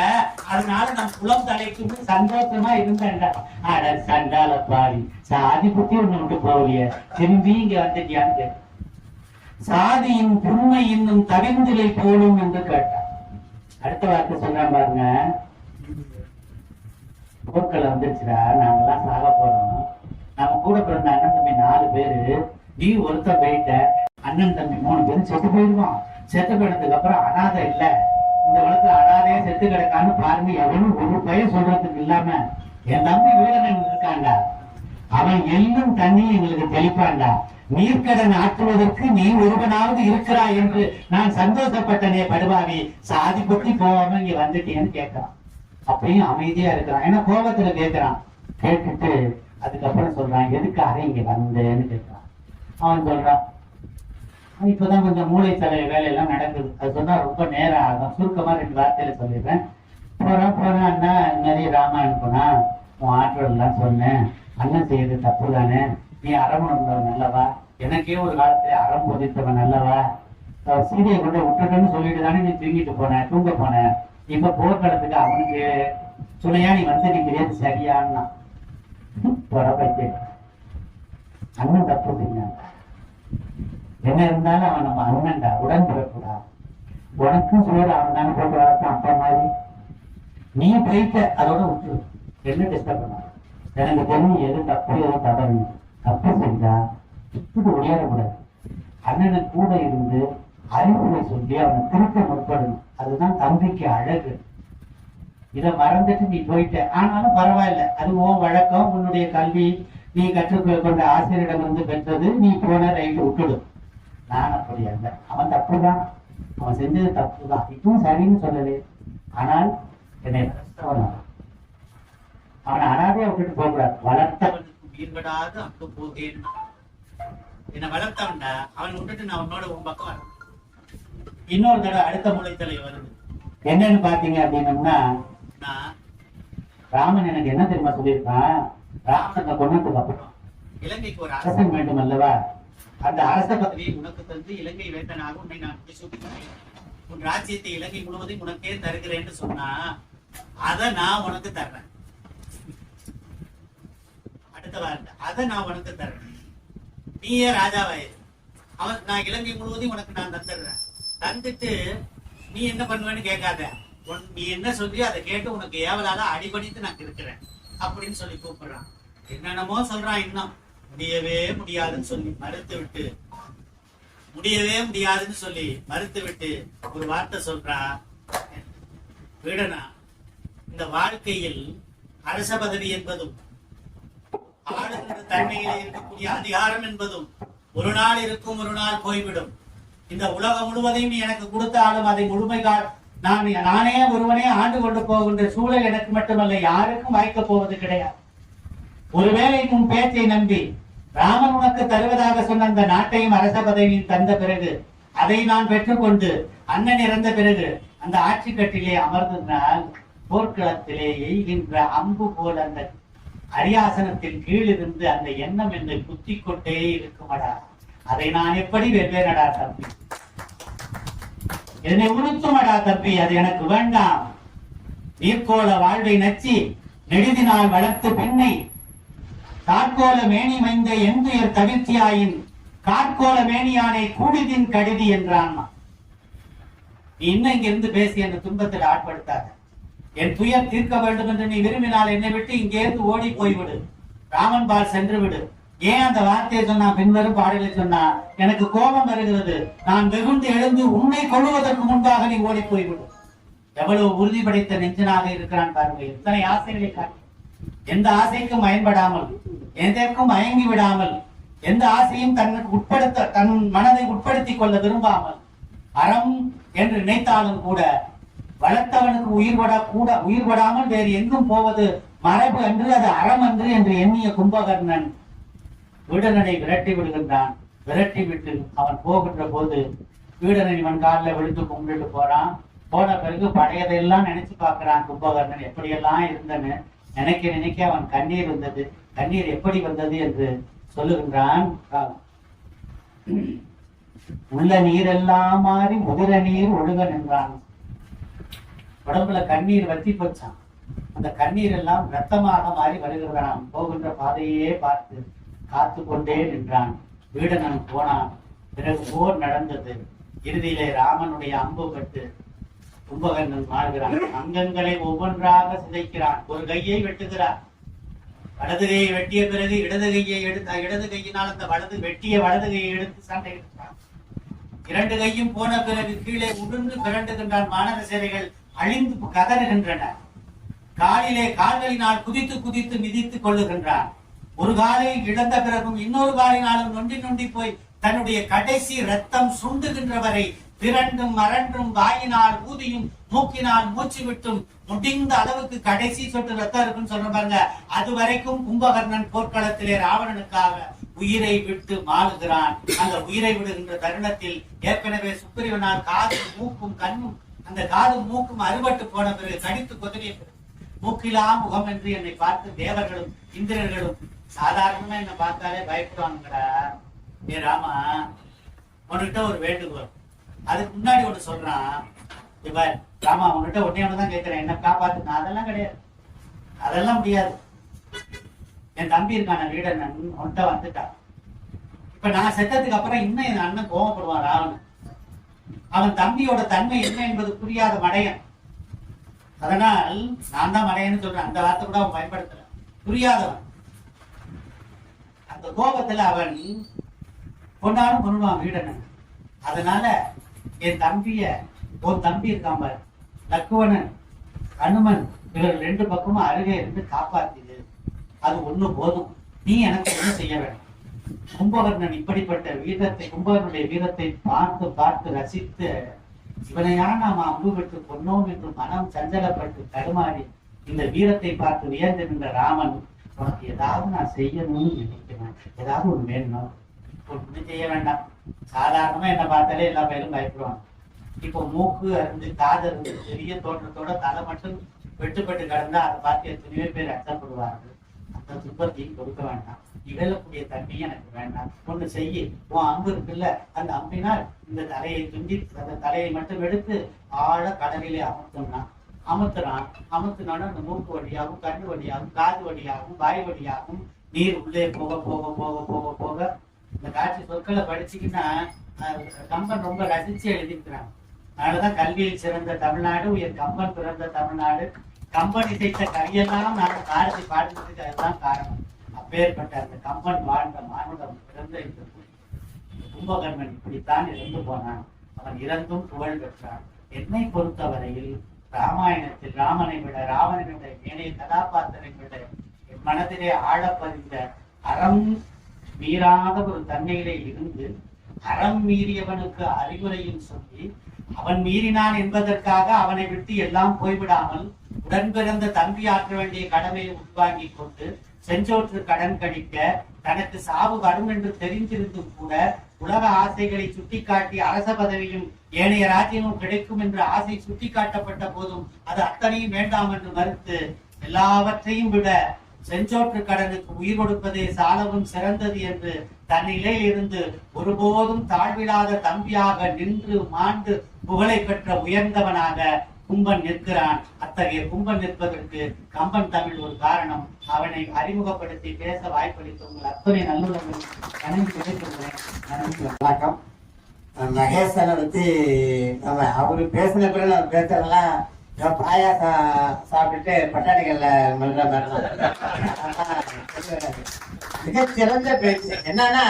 அதனால நம் குலம் தலைக்கு சந்தோஷமா இருந்தேன்டா. அட சண்டால பாவி, சாதி புத்தி ஒண்ணு விட்டு போகலையே, திரும்பி இங்க வந்துட்டியான்னு. சாதியின் புண்மை இன்னும் தவிர்ந்திலை போலும் என்று கேட்டான். அடுத்த வார்த்தை சொல்றான் பாருங்க, போர்க்களை வந்துருச்சுடா, நாங்கெல்லாம் சாக போறோம். நம்ம கூட பிறந்த அண்ணன் தம்பி 4 பேரு, நீ ஒருத்தர் போயிட்ட, அண்ணன் தம்பி 3 பேரும் செத்து போயிடுவான். செத்து போயிட்டதுக்கு அப்புறம் அனாதை இல்ல, இந்த உலகத்துல அனாதையா செத்து கிடக்கான்னு பாருங்க. எவனும் ஒரு பையன் சொல்றதுக்கு இல்லாம என் தம்பி வீரன் இருக்காண்டா, அவன் எள்ளும் தண்ணி எங்களுக்கு தெளிப்பாண்டா. நீர்க்கடன் ஆற்றுவதற்கு நீ ஒருவனாவது இருக்கிறாய் என்று நான் சந்தோஷப்பட்டனே படுவாவி, சாதி பற்றி போகாம இங்க வந்துட்டேன்னு கேட்கிறான். அப்பயும் அமைதியா இருக்கிறான். ஏன்னா கோபத்துல கேட்கிறான். கேட்டுட்டு அதுக்கப்புறம் சொல்றான், எதுக்காக இங்க வந்தேன்னு கேட்கிறான். அவன் சொல்றான், இப்பதான் கொஞ்சம் மூளைத்தலை வேலையெல்லாம் நடக்குது, அது சொன்னா ரொம்ப நேரம் ஆகும், சுருக்கமா 2 வார்த்தையில சொல்லிடுறேன். போறான் அண்ணா, நிறைய ராமாயணம் போனா உன் ஆற்றல் எல்லாம் சொன்னேன், அண்ணன் செய்யறது தப்பு தானே, நீ அறம் உணர்ந்தவன் நல்லவா, எனக்கே ஒரு காலத்துல அறம் போதித்தவன் நல்லவா, சீதையை கொண்டு விட்டுட்டேன்னு சொல்லிட்டு தானே நீ தூங்க போன, இப்ப போர்க்களத்துக்கு அவனுக்கு துணையா நீ வந்து நிற்கிறது சரியான்னா. அண்ணன் தப்பு செஞ்சான், என்ன இருந்தாலும் அவன் நம்ம அண்ணன்டா, உடன் பிறக்கூடா, உனக்கும் சோறு அவன் தானே போட்டு வளர்த்தான் அப்பா மாதிரி, நீ போயிட்ட அதோட விட்டு என்ன டிஸ்டர்ப் பண்ண. எனக்கு தெரியும் எது தப்பு எது தவறு. தப்பு செஞ்சா இப்படி விளையாடக்கூடாது, அண்ணனுக்கு கூட இருந்து அறிவுரை சொல்லி அவனை திருத்த முற்படணும். அதுதான் தம்பிக்கு அழகு. இதை மறந்துட்டு நீ போயிட்ட, ஆனாலும் பரவாயில்ல, அது உன் வழக்கம், உன்னுடைய கல்வி, நீ கற்றுக்கொண்ட ஆசிரியரிடம் இருந்து பெற்றது, நீ போன ரைட்டு விட்டுடு. நான் அப்படி அல்ல, அவன் தப்புதான், அவன் செஞ்சது தப்புதான், இப்பவும் சரின்னு சொல்லலே, ஆனால் என்னை அவனை அனாதையா விட்டுட்டு போகக்கூடாது. வளர்த்தவனுக்கு உயிர்படாது அங்கு போகேன், என்னை வளர்த்தவன்டா, அவன் விட்டுட்டு நான் உன்னோட உன் பக்கம் வரேன். இன்னொரு தடவை அடுத்த மூளைத்தலை வருது. என்னன்னு பாத்தீங்க அப்படின்னம்னா, ராமன் எனக்கு என்ன தெரியுமா சொல்லியிருக்கான், ராமனை கொன்னதுக்கு அப்புறம் இலங்கைக்கு ஒரு அரசன் வேண்டும் அல்லவா, அந்த அரச பதவியை உனக்கு தந்து இலங்கை வேந்தனாக உன்னை நான் உன் ராஜ்யத்தை இலங்கை முழுவதும் உனக்கே தருகிறேன்னு சொன்னா, அதை நான் உனக்கு தர்றேன். அடுத்த வார்த்தை, அதை நான் உனக்கு தர்றேன், நீயே ராஜாவாயிரு. நான் இலங்கை முழுவதும் உனக்கு நான் தந்துடுறேன். தந்துட்டு நீ என்ன பண்ணுவேன்னு கேட்காத, நீ என்ன சொல்றியோ அதை கேட்டு உனக்கு ஏவலால அடிபணித்து நான் இருக்கிறேன் அப்படின்னு சொல்லி கூப்பிடுறான். என்னென்னமோ சொல்றான். இன்னும் முடியவே முடியாதுன்னு சொல்லி மறுத்து விட்டு ஒரு வார்த்தை சொல்றான். வீடனா, இந்த வாழ்க்கையில் அரச பதவி என்பதும் ஆளுகின்ற தன்மையிலே இருக்கக்கூடிய அதிகாரம் என்பதும் ஒரு நாள் இருக்கும், ஒரு நாள் போய்விடும். இந்த உலகம் முழுவதையும் நீ எனக்கு கொடுத்தாலும் அதை முழுமைகால் நானே ஒருவனே ஆண்டு கொண்டு போகின்ற சூழல் எனக்கு மட்டுமல்ல, யாருக்கும் வாய்க்க போவது கிடையாது. ஒருவேளை உன் பேச்சை நம்பி ராமன் உனக்கு தருவதாக சொன்ன அந்த நாட்டையும் அரச பதவியும் தந்த பிறகு அதை நான் பெற்றுக்கொண்டு அண்ணன் இறந்த பிறகு அந்த ஆட்சி கட்டிலே அமர்ந்தால் போர்க்களத்திலே எய்கின்ற அம்பு போல் அந்த அரியாசனத்தின் கீழ் இருந்து அந்த எண்ணம் என்னை குத்தி கொண்டே இருக்குமடா. அதை நான் எப்படி வெவ்வேறடா தம்பி, என்னை உறுத்துமடா தம்பி, அது எனக்கு வேண்டாம். நீர்கோள வாழ்வை நச்சி நெடுதினால் வளர்த்து பெண்ணை கார்கோல மேனி மைந்த எந்துயர் தவிர்த்தியாயின் கார்கோல மேனியானை கூடிதின் கடிதி என்றான். நீ இன்னும் இங்கிருந்து பேசி என் துன்பத்தில் ஆட்படுத்தாத. என் துயர் தீர்க்க வேண்டும் என்று நீ விரும்பினால் என்னை விட்டு இங்கேருந்து ஓடி போய்விடு, ராமன் பால் சென்று விடு. ஏன் அந்த வார்த்தையை சொன்னா? பின்வரும் பாடலை சொன்னா எனக்கு கோபம் வருகிறது, நான் வெகுண்டு எழுந்து உன்னை கொள்ளுவதற்கு முன்பாக நீ ஓடி போய்விடு. எவ்வளவு உறுதி படைத்த நெஞ்சனாக இருக்கிறான் பாருங்க. எத்தனை ஆசைகளை காட்டி, எந்த ஆசைக்கும் பயன்படாமல், எதற்கும் மயங்கி விடாமல், எந்த ஆசையும் தன் மனதை உட்படுத்திக் கொள்ள விரும்பாமல், அறம் என்று நினைத்தாலும் கூட வளர்த்தவனுக்கு உயிர்படாமல் வேறு எங்கும் போவது மரபு அன்று, அது அறம் அன்று என்று எண்ணிய கும்பகர்ணன் வீடனனை விரட்டி விடுகின்றான். விரட்டி விட்டு அவன் போகின்ற போது வீடனை இவன் காலில் விழுந்து கும்பிட்டு போறான். போன பிறகு பழையதையெல்லாம் நினைச்சு பார்க்கிறான் கும்பகர்ணன், எப்படியெல்லாம் இருந்தன்னு நினைக்க அவன் கண்ணீர் வந்தது. கண்ணீர் எப்படி வந்தது என்று சொல்லுகின்றான். உள்ள நீரெல்லாம் மாறி முதிர நீர் ஒழுக நின்றான். உடம்புல கண்ணீர் வத்தி போச்சான். அந்த கண்ணீர் எல்லாம் ரத்தமாக மாறி வருகிறான். போகின்ற பாதையே பார்த்து காத்து கொண்டே நின்றான். வீடனன் போனான். பிறகு போர் நடந்தது. இறுதியிலே ராமனுடைய அம்பு பட்டு கும்பகர்ணன் மாறுகிறான். அங்கங்களை ஒவ்வொன்றாக சிதைக்கிறான். ஒரு கையை வெட்டுகிறான். வலது கையை வெட்டிய பிறகு இடது கையை எடுத்து, இடது கையினால் அந்த வெட்டிய வலது கையை எடுத்து சண்டையிடுகிறான். இரண்டு கையும் போன பிறகு கீழே உருண்டு பிறண்டுகின்றான். மாநக சேவைகள் அழிந்து கதறுகின்றன. கால்களினால் குதித்து குதித்து மிதித்துக் கொள்ளுகின்றான். ஒரு காலை இழந்த பிறகும் இன்னொரு காலினாலும் நொண்டி நொண்டி போய் தன்னுடைய கடைசி ரத்தம் சுண்டுகின்ற வரை பிறண்டும் மரண்டும் வாயினால் ஊதியும் மூக்கினால் மூச்சு விட்டும் முடிந்த அளவுக்கு கடைசி சொட்டு ரத்தம் இருக்குன்னு சொல்ற பாருங்க. அது வரைக்கும் கும்பகர்ணன் போர்க்களத்திலே ராவணனுக்காக உயிரை விட்டு மாளுகிறான். அந்த உயிரை விடுகின்ற தருணத்தில் ஏற்கனவே சுக்கிரீவனால் காது மூக்கும் கண்ணும், அந்த காது மூக்கும் அறுபட்டு போன பிறகு கடித்து கொதறிய பிறகு மூக்கிலா முகம் என்று என்னை பார்த்து தேவர்களும் இந்திரர்களும் சாதாரணமா என்ன பார்த்தாலே பயப்படுவாங்கடா. ஏ ராமா, உன்கிட்ட ஒரு வேண்டுகோள். அதுக்கு முன்னாடி ஒண்ணு சொல்றான். இவர் ராமா, உன்கிட்ட ஒன்னே ஒண்ணுதான் கேட்கிறேன், என்ன காப்பாத்து. அதெல்லாம் கிடையாது, அதெல்லாம் முடியாது. என் தம்பி இருக்கான வீடனன் உன்கிட்ட வந்துட்டான். இப்ப நான் செத்ததுக்கு அப்புறம் இன்னும் என் அண்ணன் கோவப்படுவான் ராவணன். அவன் தம்பியோட தன்மை என்ன என்பது புரியாத மடையன். அதனால் நான் தான் மடையன்னு சொல்றேன். அந்த வார்த்தை கூட அவன் பயன்படுத்தல. புரியாதவன். அந்த கோபத்துல அவன் கொண்டாடும் கொள்வான் வீடனன். அதனால என் தம்பிய, ஒரு தம்பி இருக்கான் பாரு, லக்குவனன், அனுமன், இவர்கள் ரெண்டு பக்கமும் அருகே இருந்து காப்பாத்திது. அது ஒண்ணு போதும். நீ எனக்கு ஒண்ணு செய்ய வேண்டாம். கும்பகர்ணன் இப்படிப்பட்ட வீரத்தை, கும்பகர்ணனுடைய வீரத்தை பார்த்து பார்த்து ரசித்து, இவனையா நாம அம்பு விட்டு கொன்னோம் என்று மனம் சஞ்சலப்பட்டு தடுமாறி இந்த வீரத்தை பார்த்து வியந்து நின்ற ராமன், உனக்கு ஏதாவது நான் செய்யணும்னு நினைக்கிறேன், ஏதாவது ஒண்ணு வேணும், ஒண்ணு செய்ய வேண்டாம். சாதாரணமா என்ன பார்த்தாலே எல்லா பேரும் பயப்படுவாங்க. இப்போ மூக்கு அருந்து, காது அருந்து, பெரிய தோற்றத்தோட தலை மட்டும் வெட்டுப்பட்டு கிடந்தா அதை பார்த்து எத்தனையோ பேர் அச்சப்படுவார்கள். அந்த துன்பத்தையும் கொடுக்க வேண்டாம். இழக்கூடிய தன்மையும் எனக்கு வேண்டாம். ஒண்ணு செய்ய, உன் அம்பு இருக்குல்ல, அந்த அம்பினால் இந்த தலையை துண்டி, அந்த தலையை மட்டும் எடுத்து ஆழ கடலிலே அமுத்துறான். அமுத்துனாலும் அந்த மூக்கு வழியாகவும், கண்ணு வழியாகவும், காது வழியாகவும், வாய் வழியாகவும் நீர் உள்ளே போக போக போக போக போக இந்த காட்சி சொற்களை படிச்சீங்கன்னா கம்பன் ரொம்ப ரசிச்சு எழுதியிருக்கிறாங்க. அதனாலதான் கல்வியில் சிறந்த தமிழ்நாடு, உயர் கம்பன் பிறந்த தமிழ்நாடு, கம்பன் இசைத்த கவியெல்லாம் நான் பாரதி பாடுறதுக்கு அதுதான் காரணம். அப்பேற்பட்ட அந்த கம்பன் வாழ்ந்த மானுடம் பிறந்த இந்த கும்பகர்ணன் இப்படித்தான் இறந்து போனான். அவன் இறந்தும் புகழ் பெற்றான். என்னை பொறுத்தவரையில் ராமாயணத்தில் ராமனை விட ராவணனை விட ஏனைய கதாபாத்திரை விட என் மனதிலே ஆழப்பதிந்த அறம் மீறாத ஒரு தன்மையிலே இருந்து அறம் மீறியவனுக்கு அறிவுரையும் சொல்லி அவன் மீறினான் என்பதற்காக அவனை விட்டு எல்லாம் போய்விடாமல் உடன் பிறந்த தம்பி ஆற்ற வேண்டிய கடமையை உள்வாங்கி கொண்டு செஞ்சோற்று கடன் கணிக்க தனக்கு சாவு வரும் என்று தெரிந்திருந்தும் கூட உலக ஆசைகளை சுட்டிக்காட்டி அரச பதவியும் ஏனைய ராஜ்யமும் கிடைக்கும் என்று ஆசை சுட்டிக்காட்டப்பட்ட போதும் அது அத்தனையும் வேண்டாம் என்று மறுத்து எல்லாவற்றையும் விட செஞ்சோற்று கடனுக்கு உயிர் கொடுப்பதே சாலவும் சிறந்தது என்று தன் நிலையில் இருந்து ஒருபோதும் தாழ்வில்லாத தம்பியாக நின்று மாண்டு புகழை பெற்ற உயர்ந்தவனாக கும்பன் நிற்கிறான். அத்தகைய கும்பன் நிற்பதற்கு கம்பன் தமிழ் ஒரு காரணம். அவனை அறிமுகப்படுத்தி பேச வாய்ப்பளித்த உங்கள் அத்தனை நல்லுறவுகள் நன்றி கிடைத்திருக்கிறேன். வணக்கம். மகேசனை பத்தி நம்ம அவரு பேசின பிறகு நம்ம பேசுறதெல்லாம் பாயாசம் சாப்பிட்டுட்டு பட்டாணிகள்ல மெல்ற மிகச்சிறந்த பேச்சு. என்னன்னா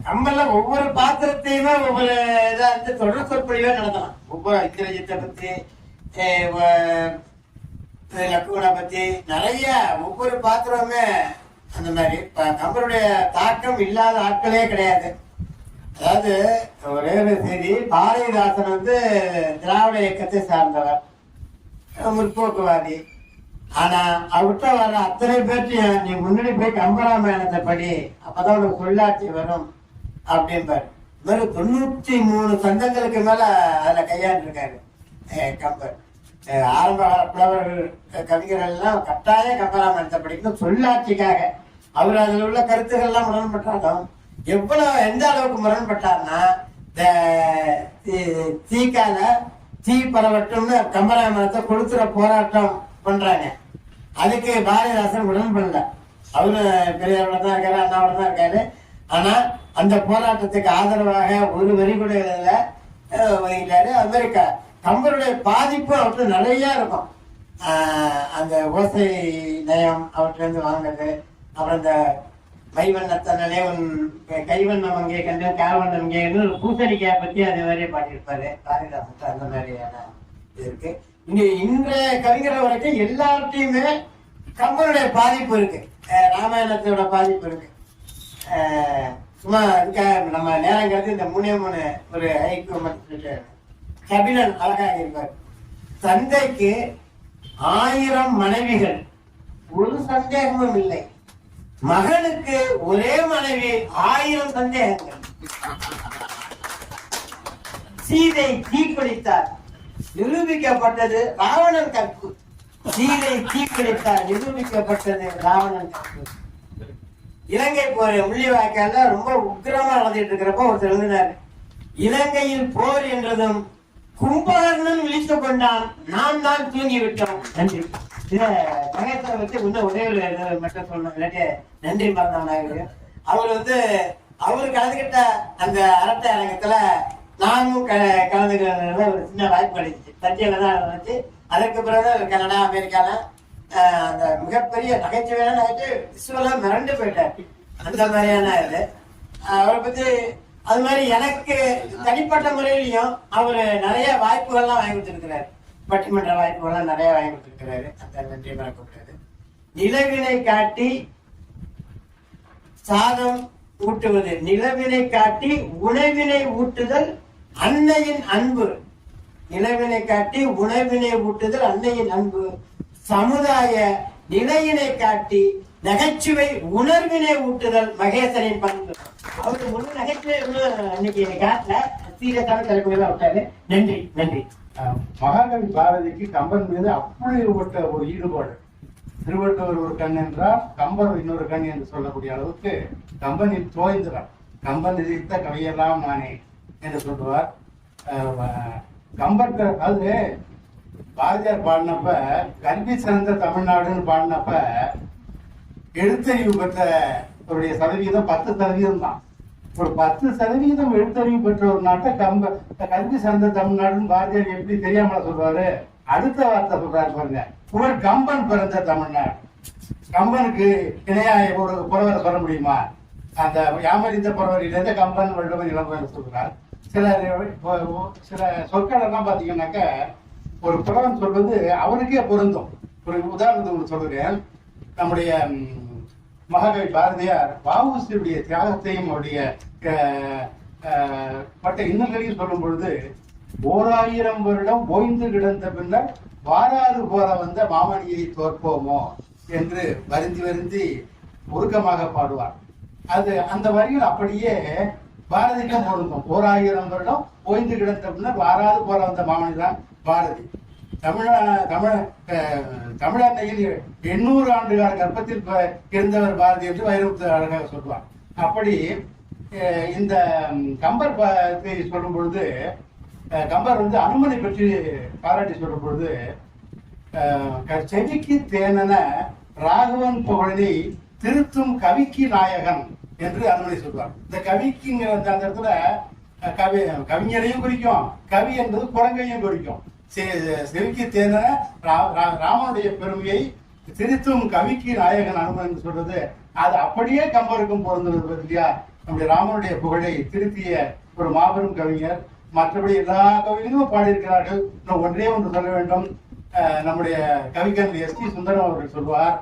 நம்மள ஒவ்வொரு பாத்திரத்தையுமே ஒவ்வொரு இதா இருந்து தொடர் சொற்பொழிவே நடத்தலாம். ஒவ்வொரு இந்திரஜித்தை பத்தி லக்குவனை பத்தி நிறைய ஒவ்வொரு பாத்திரமுமே அந்த மாதிரி கம்பருடைய தாக்கம் இல்லாத ஆட்களே கிடையாது. அதாவது ஒரே ஒரு செய்தி, பாரதிதாசன் திராவிட இயக்கத்தை சார்ந்தவர், முற்போக்குவாதி. ஆனா அவர்கிட்ட வர அத்தனை பேர்த்தையும் நீ முன்னாடி போய் கம்பராமாயணத்தை படி, அப்பதான் உனக்கு சொல்லாட்சி வரும் அப்படின்பாரு. இது மாதிரி 93 சங்கங்களுக்கு மேல அதுல கையாண்டிருக்காரு கம்பர். ஆரம்ப புலவர்கள் கவிஞர்கள் எல்லாம் கட்டாயம் கம்பராமாயணத்தை படிக்கணும் சொல்லாட்சிக்காக. அவர் அதுல உள்ள கருத்துக்கள் எல்லாம் முரண்பட்டாலும் எந்த அளவுக்கு முரண்பட்டார்னா தீக்கால தீ பரவட்டும்னு கம்பராமாயணத்தை கொடுத்துற போராட்டம் பண்றாங்க. அதுக்கு பாரதிதாசன் உடன்படல. அவரு பெரியாரோட தான் இருக்காரு, அண்ணாவோட தான் இருக்காரு. ஆனா அந்த போராட்டத்துக்கு ஆதரவாக ஒரு வரி கூட வகிக்கிறாரு. அது மாதிரி கம்பருடைய பாதிப்பு அவர்கிட்ட நிறைய இருக்கும். அந்த ஓசை நயம் அவர்கிட்ட இருந்து வாங்குறது, அப்புறம் இந்த மைவண்ணத்தனே கைவண்ணம் அங்கே கண்டு கால்வண்ணம் இங்கே பூசணிக்காயை பத்தி அதே மாதிரியே பாடியிருப்பாரு பாரதிதாசன். அந்த மாதிரியான இது இருக்கு. இங்க இன்றைய கவிஞர் வரைக்கும் எல்லார்ட்டையுமே கம்பனுடைய பாதிப்பு இருக்கு, ராமாயணத்தோட பாதிப்பு இருக்கு. சும்மா நம்ம நேரங்கிறது இந்த 3 ஒரு ஹைக்கு மட்டும் கபிலன் அழகாக இருப்பார். தந்தைக்கு 1000 மனைவிகள், ஒரு சந்தேகமும் இல்லை. மகனுக்கு ஒரே மனைவி, 1000 சந்தேகங்கள். சீதை தீக்குளித்தார், நிரூபிக்கப்பட்டது ராவணன் கற்பு. சீதை தீக்குளித்தார், நிரூபிக்கப்பட்டது ராவணன் கற்பு. இலங்கை போர் முள்ளிவாய்க்கால ரொம்ப உக்கிரமா நடந்துட்டு இருக்கிறப்ப ஒருத்தர் எழுதினாரு, இலங்கையில் போர் என்றதும் கும்பகர்ணன் விழித்துக் கொண்டான், நாம் தான் தூங்கி விட்டோம். நன்றி. இத மகேஸ்வரை வச்சு இன்னும் ஒரே ஒரு மட்டும் சொல்லணும், இல்லாட்டி நன்றி மறந்தவனாக. அவர் அவரு கலந்துகிட்ட அந்த அரட்டை அரங்கத்துல நானும் கலந்துக்கிறதுல ஒரு சின்ன வாய்ப்பு அளிச்சு தஞ்சையில தான் இருந்துச்சு. அதற்கு பிறகு கனடா அமெரிக்கால அந்த மிகப்பெரிய நகைச்சுவையான விசுவலா மிரண்டு போயிட்டார். அந்த மாதிரியான இது அவரை பத்தி அது மாதிரி எனக்கு தனிப்பட்ட முறையிலையும் அவரு நிறைய வாய்ப்புகள்லாம் வாங்கி கொடுத்திருக்கிறாரு. பட்டிமன்ற வாய்ப்புகள்லாம் நிறைய வாங்கி கொடுத்திருக்கிறாரு. அந்த நன்றி மறக்கக்கூடாது. நிலவினை காட்டி சாதம் ஊட்டுவது, நிலவினை காட்டி உணவினை ஊட்டுதல் அன்னையின் அன்பு. நிலவினை காட்டி உணவினை ஊட்டுதல் அன்னையின் அன்பு. சமுதாய நிலையினை காட்டி நகைச்சுவை உணர்வினை ஊட்டுதல் மகேசனின் பண்பு. அவருக்கு முழு நகைச்சுவை இன்னைக்கு காட்டல, சீரியஸான தலைப்புகளை விட்டாரு. நன்றி நன்றி. மகாகவி பாரதிக்கு கம்பன் மீது அப்படிப்பட்ட ஒரு ஈடுபாடு. திருவள்ளுவர் ஒரு கண் என்றால் கம்பர் இன்னொரு கண் என்று சொல்லக்கூடிய அளவுக்கு கம்பனில் தோய்ந்தார். கம்பன் எதிர்த்த கவியெல்லாம் நானே என்று சொல்லுவார். கம்பர் அது பாரதியார் பாடினப்ப கல்வி சிறந்த தமிழ்நாடுன்னு பாடினப்ப எழுத்தறிவு பெற்ற சதவீதம் 10% தான். ஒரு 10% எழுத்தறிவு பெற்ற ஒரு நாட்டை கல்வி சார்ந்த தமிழ்நாடுன்னு பாரதியார் எப்படி தெரியாமல சொல்றாரு? அடுத்த வார்த்தை சொல்றாரு பாருங்க, ஒரு கம்பன் பிறந்த தமிழ்நாடு. கம்பனுக்கு இணையா ஒரு புறவரை சொல்ல முடியுமா? அந்த யாமறிந்த புறவரிலிருந்து கம்பன் வள்ளுவன் இளம்பன் சொல்றார். சில சொற்கள் எல்லாம் பாத்தீங்கன்னாக்க ஒரு புறவன் சொல்வது அவருக்கே பொருந்தும். ஒரு உதாரணத்துக்கு சொல்றேன். நம்முடைய மகாகவி பாரதியார் வ.உ.சி.யுடைய தியாகத்தையும் அவருடைய பட்ட இன்னல்களையும் சொல்லும் பொழுது, 1000 வருடம் ஓய்ந்து கிடந்த பின்னர் வாராறு போல வந்த மாமணியை தோற்போமோ என்று வருந்தி வருந்தி உருக்கமாக பாடுவார். அது அந்த வரிகள் அப்படியே பாரதிக்கும் பொருந்தும். 1000 வருடம் ஓய்ந்து கிடந்த பின்னர் வாராது போல வந்த மாமணி தான் பாரதி. தமிழன்னையில் 800 ஆண்டுகால கர்ப்பத்தில் இருந்தவர் பாரதி என்று வைரமுத்து அழகாக சொல்வார். அப்படி இந்த கம்பர் சொல்லும் பொழுது, கம்பர் வந்து அனுமனை பற்றி பாராட்டி சொல்லும் பொழுது, செவிக்கு தேனென ராகவன் புகழனை திருத்தும் கவிக்கு நாயகன் என்று அனுமனை சொல்வார். இந்த கவிக்குங்கிற அந்த இடத்துல கவிஞரையும் குறிக்கும், கவி என்பது குரங்கையும் குறிக்கும். செவிக்கு தேன ராமனுடைய பெருமையை திருத்தும் கவிக்கு நாயகன் அனுமன் சொல்றது, அது அப்படியே கம்பருக்கும் பொருந்துவது இல்லையா? நம்முடைய ராமனுடைய புகழை திருத்திய ஒரு மாபெரும் கவிஞர். மற்றபடி எல்லா கவிஞர்களும் பாடியிருக்கிறார்கள். இன்னும் ஒன்றே ஒன்று சொல்ல வேண்டும். நம்முடைய கவிஞர் S.T. சுந்தரம் அவர்கள் சொல்வார்,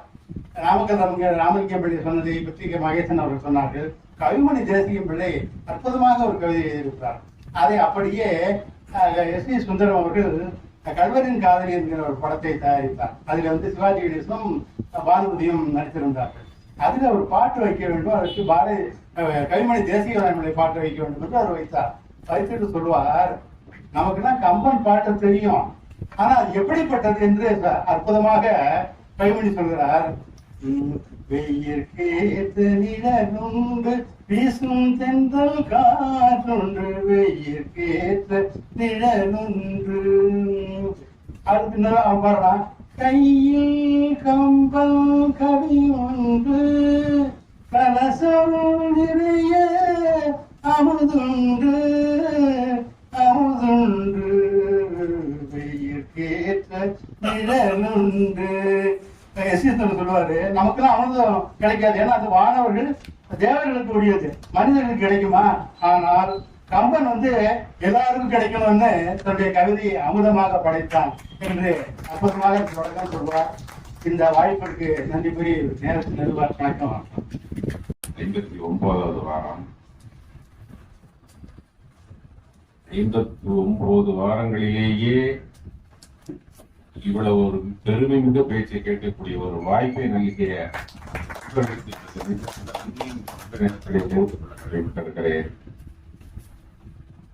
நாமக்கல் ராமலிங்கம் பிள்ளை சொன்னதை பற்றி மகேசன் அவர்கள் சொன்னார்கள். கவிமணி தேசியம் பிள்ளை அற்புதமாக ஒரு கவிதை எழுதியிருக்கிறார். அதை அப்படியே S.T. சுந்தரம் அவர்கள் கல்வரின் காதலி என்கிற ஒரு படத்தை தயாரித்தார். அதில் வந்து சிவாஜி கணேசனும் பானுமதியும் நடித்திருந்தார்கள். அதில் ஒரு பாட்டு வைக்க வேண்டும், அதற்கு கவிமணி தேசிய பாட்டு வைக்க வேண்டும் என்று அவர் வைத்தார். வைத்துட்டு சொல்லுவார், நமக்குன்னா கம்பன் பாட்டு தெரியும், ஆனா அது எப்படிப்பட்டது என்று அற்புதமாக கவிமணி சொல்கிறார். வெயிற்கேற்ற நிழலுண்டு வீசும் தென்றல் காற்றுண்டு, வெயிற்கேற்ற நிழலுண்டு. அடுத்து அவன் பாடுறான், கையில் கம்பல் கவி ஒன்று கலசம் நிறைய அமுதுண்டு அமுதுண்டு, வெயிற்கேற்ற நிழலுண்டு. சொல்லுவாரு, நமக்கெல்லாம் அமிர்தம் கிடைக்காது, ஏன்னா அது வானவர்கள் தேவர்களுக்கு உரியது, மனிதர்களுக்கு கிடைக்குமா? ஆனால் கம்பன் வந்து எல்லாருக்கும் கிடைக்கணும்னு தன்னுடைய கவிதையை அமுதமாக படைத்தான் என்று அற்புதமாக தொடக்கம் சொல்வார். இந்த வாய்ப்பிற்கு நன்றி கூறி நேரத்தில் நிறுவார். வணக்கம். 59வது வாரம். 59 வாரங்களிலேயே இவ்வளவு ஒரு பெருமை மிக பேச்சை கேட்கக்கூடிய ஒரு வாய்ப்பை நல்கிய இருக்கிறேன்.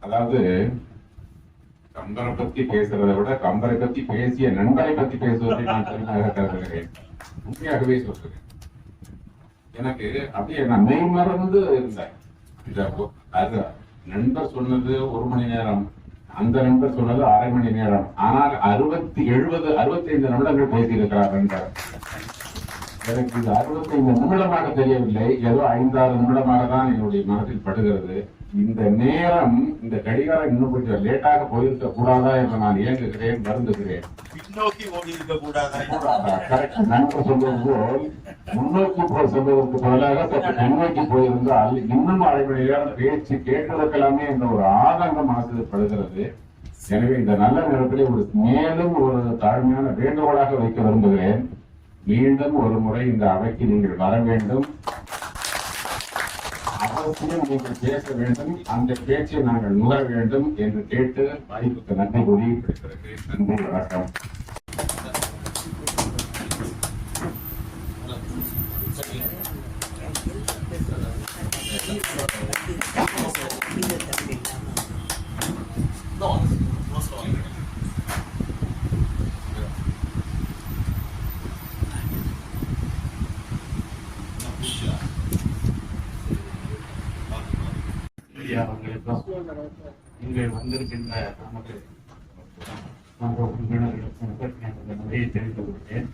அதாவது கம்பரை பத்தி பேசுறதை விட கம்பரை பத்தி பேசிய நண்பரை பத்தி பேசுவதை நான் பெருமையாக கருதுகிறேன். உண்மையாகவே சொல்றேன். எனக்கு அப்படியே நான் மெய்மறந்து இருந்தேன். அது நண்பர் சொன்னது 1 மணி நேரம், அந்த நண்பர் சொன்னது 1/2 மணி நேரம். ஆனால் 65 நிமிடங்கள் பேசியிருக்கிறார் நண்பர். எனக்கு இது 65 நிமிடமாக தெரியவில்லை, ஏதோ 5-6 நிமிடமாக தான் என்னுடைய மனத்தில் படுகிறது. இந்த நேரம், இந்த கடிகாரம் இன்னும் கொஞ்சம் லேட்டாக போயிருக்க கூடாதா என்று நான் இயங்குகிறேன், வருந்துகிறேன். பின்னோக்கி ஓடி இருக்க கூடாதா? நண்பர் சொல்வது போல் முன்னோக்கி செல்வதற்கு பதிலாக சற்று பின்னோக்கி போயிருந்தால் இன்னும் 1/2 மணி நேரம் பேச்சு கேட்கலாமே என்ற ஒரு ஆதங்கம் மனசில் படுகிறது. எனவே இந்த நல்ல நேரத்திலே மேலும் ஒரு தாழ்மையான வேண்டுகோளாக வைக்க விரும்புகிறேன். மீண்டும் ஒரு முறை இந்த அவைக்கு நீங்கள் வர வேண்டும், அவசியம் நீங்கள் பேச வேண்டும், அந்த பேச்சை நாங்கள் நுகர வேண்டும் என்று கேட்டு வாய்ப்புக்கு நன்றி கூறி கிடைக்கிறது. நன்றி, வணக்கம். இங்கே வந்திருக்கின்ற நமது முறையை தெரிந்து கொள்கிறேன்.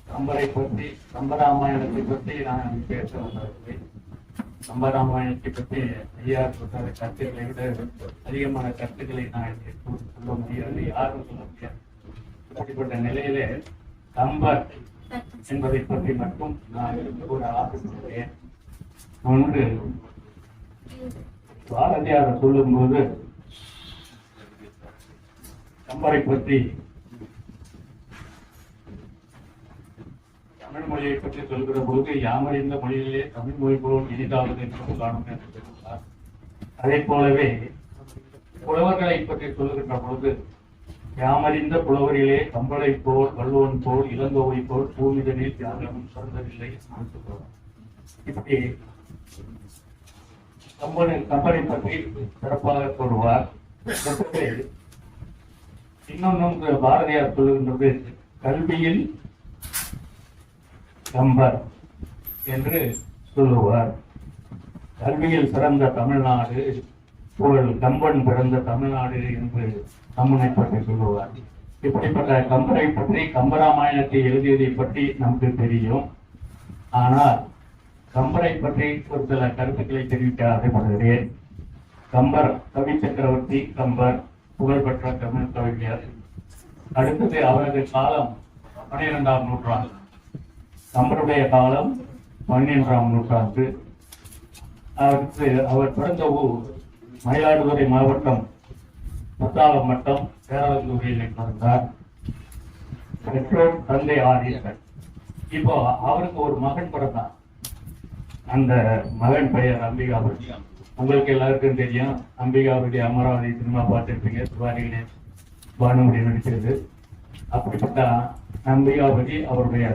கம்பரை பற்றி, கம்பராமாயணத்தை பற்றி நான் பேச வந்தவர்கள். கம்பராமாயணத்தை பற்றி ஐயா சொல்ற கருத்துக்களை விட அதிகமான கருத்துக்களை நான் சொல்ல முடியாது, யாரும் சொல்ல முடியாது. அப்படிப்பட்ட நிலையிலே கம்பர் என்பதை பற்றி மட்டும் நான் ஒரு ஆசைப்படுகிறேன். ஒன்று, பாரதியார் சொல்லும்போது கம்பரை பற்றி தமிழ் மொழியை பற்றி சொல்கிற போது யாமறிந்த மொழியிலே தமிழ் மொழி போல் இனிதாவது என்று காணும் என்று சொல்கிறார். அதே போலவே புலவர்களை பற்றி சொல்கின்ற போது யாமறிந்த புலவரிலே கம்பளை போல் வள்ளுவன் போல் இளங்கோவை போல் பூமிதனில் தியாகமும் சிறந்ததில்லை என்று சொல்கிறார். இப்படி கம்பனை பற்றி சிறப்பாக கூறுவார். இன்னொன்னும் பாரதியார் சொல்லுகின்றது கல்வியில் கம்பர் என்று சொல்லுவார். கல்வியில் சிறந்த தமிழ்நாடு புகழ் கம்பன் பிறந்த தமிழ்நாடு என்று கம்பனை பற்றி சொல்லுவார். இப்படிப்பட்ட கம்பரை பற்றி கம்பராமாயணத்தை எழுதியதை பற்றி நமக்கு தெரியும். ஆனால் கம்பரை பற்றி ஒரு சில கருத்துக்களை தெரிவிக்க ஆசைப்படுகிறேன். கம்பர் கவி சக்கரவர்த்தி கம்பர் புகழ்பெற்ற தமிழ் கவிஞர். அடுத்தது அவரது காலம் 12ஆம் நூற்றாண்டு. கம்பருடைய காலம் 12ஆம் நூற்றாண்டு. அடுத்து அவர் பிறந்த ஊர் மயிலாடுதுறை மாவட்டம் குற்றாலம் வட்டம் பேராலூரில் பிறந்தார். பெற்றோர் தந்தை ஆரியர். இப்போ அவருக்கு ஒரு மகன் பிறந்தார். அந்த மகன் பெயர் அம்பிகாபதி. உங்களுக்கு எல்லாருக்கும் தெரியும், அம்பிகாபதி அமராவதி சினிமா பார்த்துருப்பீங்க, சிவாஜி பானுமதி நடிச்சது. அப்படிப்பட்ட அம்பிகாபதி அவருடைய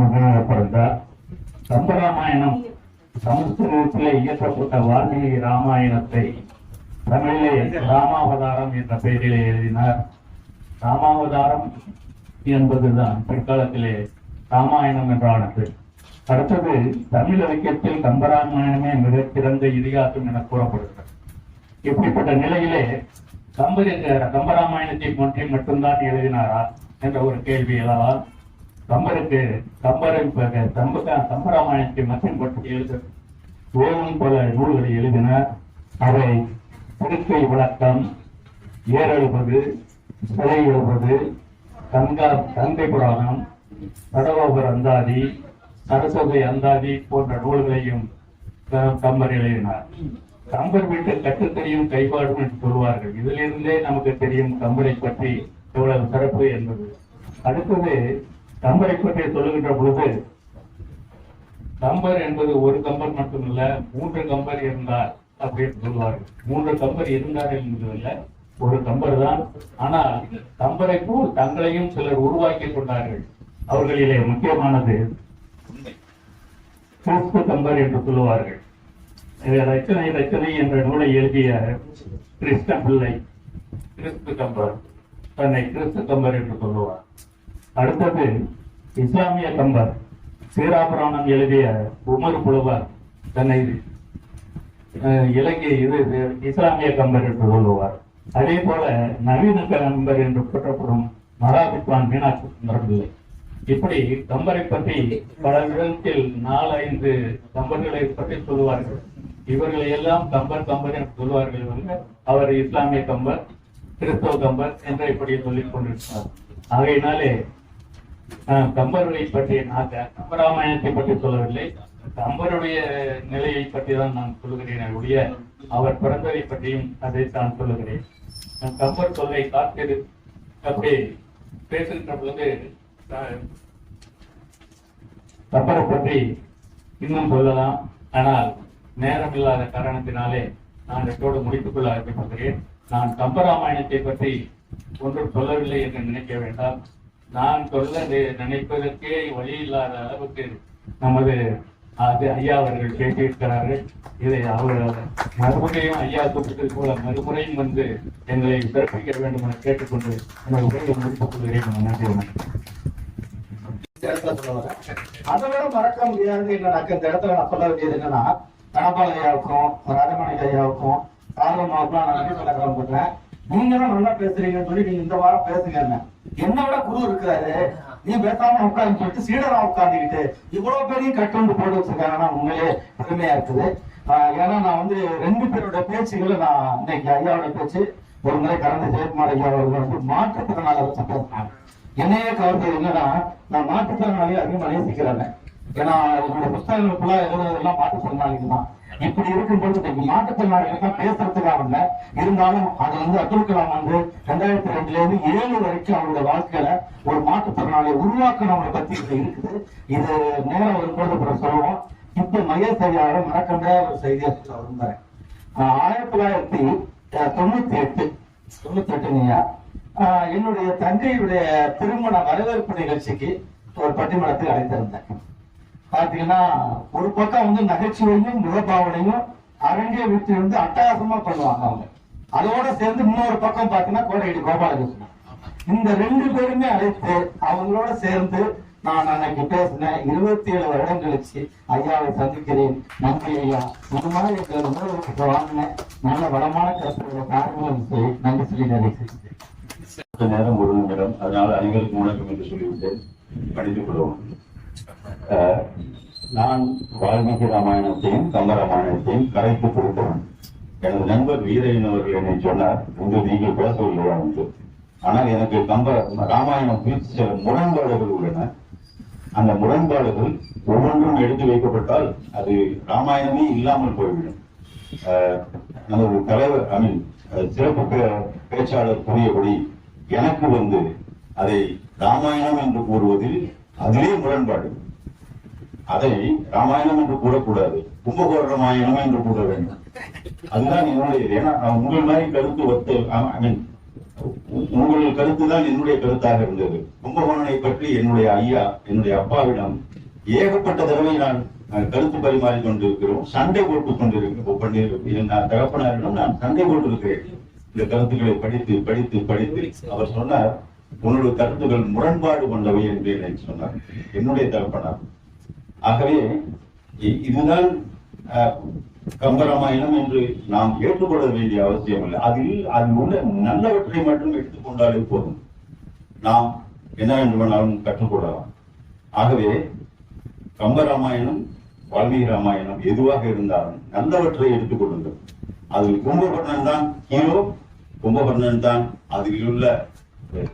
மகனாக பிறந்தார். கம்பராமாயணம் சமஸ்கிருதத்திலே இயற்றப்பட்ட வால்மீகி ராமாயணத்தை தமிழிலே ராமாவதாரம் என்ற பெயரிலே எழுதினார். ராமாவதாரம் என்பதுதான் பிற்காலத்திலே ராமாயணம் என்றானது. அடுத்தது தமிழ் இலக்கியத்தில் கம்பராமாயணமே மிகச்சிறந்த இதிகாசம் என கூறப்படுகிறது. இப்படிப்பட்ட நிலையிலே கம்பராமாயணத்தை பற்றி மட்டும்தான் எழுதினாரா என்ற ஒரு கேள்வி எழலாம். கம்பராமாயணத்தை மட்டும் பற்றி எழுத வேலும் பல நூல்களை எழுதினார். அவை திருக்கை விளக்கம், ஏறெழுபது, சிலை எழுபது, கங்கை புராணம், கடவோபர் அந்தாதி, சரஸ்வதி அந்தாதி போன்ற நூல்களையும் கம்பர் எழுதினார். கம்பர் வீட்டு கட்டுத்தறியும் கைப்பாடும் என்று சொல்வார்கள். இதிலிருந்தே நமக்கு தெரியும் கம்பரை பற்றி எவ்வளவு சிறப்பு என்பது. அடுத்தது கம்பரை பற்றி சொல்லுகின்ற பொழுது கம்பர் என்பது ஒரு கம்பர் மட்டுமல்ல, 3 கம்பர் இருந்தார் அப்படின்னு சொல்வார்கள். 3 கம்பர் இருந்தார் என்பதில்ல, ஒரு கம்பர் தான். ஆனால் கம்பரை போல் தங்களையும் சிலர் உருவாக்கி கொண்டார்கள். அவர்களிலே முக்கியமானது கிறிஸ்து கம்பர் என்று சொல்லுவார்கள். ரச்சனை என்ற நூலை எழுதிய கிறிஸ்த பிள்ளை கிறிஸ்து கம்பர், தன்னை கிறிஸ்து கம்பர் என்று சொல்லுவார். அடுத்தது இஸ்லாமிய கம்பர், சீராபுராணம் எழுதிய உமர் புலவர் தன்னை இஸ்லாமிய கம்பர் என்று சொல்லுவார். அதே போல நவீன கம்பர் என்று போற்றப்படும் மராபித்வான் மீனாட்சி சுந்தரம் பிள்ளை. இப்படி கம்பரை பற்றி பல விதத்தில் 4-5 கம்பர்களை பற்றி சொல்லுவார்கள். இவர்களை எல்லாம் கம்பர் என்று சொல்வார்கள். அவர் இஸ்லாமிய கம்பர், கிறிஸ்தவ கம்பர் என்று இப்படி சொல்லிக் கொண்டிருக்கிறார். ஆகையினாலே கம்பர்களை பற்றி கம்பராமாயணத்தை பற்றி சொல்லவில்லை, கம்பருடைய நிலையை பற்றி தான் நான் சொல்லுகிறேன் ஒழிய அவர் பிறந்ததை பற்றியும் அதை தான் சொல்லுகிறேன். கம்பர் சொல்லை காத்திரு அப்படி பேசுகின்ற பொழுது கம்பரை பற்றி இன்னும் சொல்லலாம். ஆனால் நேரம் இல்லாத காரணத்தினாலே நான் இதோடு முடித்துக் கொள்ள ஆரம்பிக்கிறேன். நான் கம்பராமாயணத்தை பற்றி ஒன்றும் சொல்லவில்லை என்று நினைக்க வேண்டாம். நான் சொல்ல நினைப்பதற்கே வழி இல்லாத அளவுக்கு நமது ஐயா அவர்கள் பேசியிருக்கிறார்கள். இதை அவர்கள் மறுபடியும் ஐயா கூட்டத்தை போல மறுமுறையும் வந்து எங்களை சிறப்பிக்க வேண்டும் என கேட்டுக்கொண்டு எனது உரையை முடித்துக் கொள்கிறேன். நன்றி, வணக்கம். அதை விட மறக்க முடியாது என்னன்னாக்க இந்த இடத்துல நான் சொல்ல வேண்டியது என்னன்னா, தனபால் ஐயாவுக்கும் ராஜமணி ஐயாவுக்கும் காரணமாவுக்கும் நான் நன்றி சொல்ல கிளம்புறேன். நீங்களும் நல்லா பேசுறீங்கன்னு சொல்லி நீங்க இந்த வாரம் பேசுங்க. என்ன விட குரு இருக்கிறாரு, நீ பேசாம உட்காந்து சொல்லிட்டு சீடரா உட்காந்துக்கிட்டு இவ்வளவு பெரிய கட்டுண்டு போட்டு வச்சிருக்காங்கன்னா உண்மையிலே பெருமையா இருக்குது. ஏன்னா நான் வந்து 2 பேரோட பேச்சுகளை நான் இன்னைக்கு ஐயாவோட பேச்சு ஒரு முறை கடந்த ஜெயக்குமார் ஐயா அவர்கள் வந்து மாற்றுத்திறனாளர் வச்சு பேசினாங்க. என்னையே கவர்ந்தது என்னன்னா, நான் மாற்றுத்திறனாளியை அதிகமாக நேசிக்கிறேன். ஏன்னா என்னோட புத்தகங்களுக்குள்ள எழுதுறதெல்லாம் மாற்றுத்திறனாளிங்க தான். இப்படி இருக்கும்போது இன்னைக்கு மாற்றுத்திறனாளிகள் பேசுறதுக்காக இல்லை, இருந்தாலும் அது வந்து அப்துல் கலாம் வந்து 2002 இருந்து 7 வரைக்கும் அவருடைய வாழ்க்கையில ஒரு மாற்றுத்திறனாளியை உருவாக்கணவங்களை பத்தி இருக்குது. இது நேரம் வரும்போது அப்புறம் சொல்லுவோம். இப்ப மகேஷ் ஐயாவோட மறக்க முடியாத ஒரு செய்தியை சொல்ல விரும்புறேன். 1998 என்னுடைய தங்கையுடைய திருமண வரவேற்பு நிகழ்ச்சிக்கு ஒரு பட்டிமன்றத்தில் அழைத்திருந்தேன். பாத்தீங்கன்னா ஒரு பக்கம் வந்து நகைச்சுவையும் முகபாவனையும் அரங்கே வீட்டு வந்து அட்டகாசமா பண்ணுவாங்க அவங்க. அதோட சேர்ந்து இன்னொரு பக்கம் பாத்தீங்கன்னா கோடையடி கோபாலகிருஷ்ணன். இந்த 2 பேருமே அழைத்து அவங்களோட சேர்ந்து நான் அன்னைக்கு பேசினேன். 27 வருடம் கழிச்சு ஐயாவை சந்திக்கிறேன். நன்றி ஐயா. இந்த மாதிரி எங்களுக்கு வாங்கினேன் நல்ல வளமான கருத்துக்களை காரணம் சொல்லி நன்றி சொல்லி நிறைய நேரம் 1 நிமிடம். அதனால அனைவருக்கு வணக்கம் என்று சொல்லிவிட்டேன். படித்துக் கொள்வோம். நான் வால்மீகி ராமாயணத்தையும் கம்பராமாயணத்தையும் கரைத்து கொடுத்தவன். எனது நண்பர் வீரையன் அவர்கள் என்னை சொன்னார், இன்று நீங்கள் பேசவில்லையா என்று. ஆனால் எனக்கு ராமாயணம் குறித்து சில முரண்பாடுகள் உள்ளன. அந்த முரண்பாடுகள் ஒவ்வொன்றும் எடுத்து வைக்கப்பட்டால் அது ராமாயணமே இல்லாமல் போய்விடும். நமது தலைவர் சிறப்பு பேச்சாளர் கூறியபடி எனக்கு வந்து அதை ராமாயணம் என்று கூறுவதில் அதிலே முரண்பாடு. அதை ராமாயணம் என்று கூறக்கூடாது, கும்பகோண ராமாயணம் என்று கூற வேண்டும். அதுதான் என்னுடைய, ஏன்னா உங்கள் மாதிரி கருத்து உங்கள் கருத்து தான் என்னுடைய கருத்தாக இருந்தது. கும்பகோணனை பற்றி என்னுடைய ஐயா, என்னுடைய அப்பாவிடம் ஏகப்பட்ட தடவை நான் கருத்து பரிமாறிக் கொண்டிருக்கிறோம், சண்டை போட்டுக் கொண்டிருக்கிறேன். நான் தகப்பனாரிடம் நான் சண்டை போட்டிருக்கிறேன். இந்த கருத்துக்களை படித்து படித்து படித்து அவர் சொன்னார், உன்னுடைய கருத்துக்கள் முரண்பாடு கொண்டவை என்று என்னை சொன்னார், என்னுடைய தகப்பனார். ஆகவே இதுதான் கம்பராமாயணம் என்று நாம் ஏற்றுக்கொள்ள வேண்டிய அவசியம் இல்லை. அதில் உள்ள நல்லவற்றை மட்டும் எடுத்துக்கொண்டாலே போதும், நாம் என்ன வேண்டுமானாலும் கற்றுக்கொள்ளலாம். ஆகவே கம்பராமாயணம், வால்மீகி ராமாயணம் எதுவாக இருந்தாலும் நல்லவற்றை எடுத்துக்கொள்ளுங்கள். அதில் கும்பகர்ணன் தான் ஹீரோ, கும்பகர்ணன் தான் அதில் உள்ள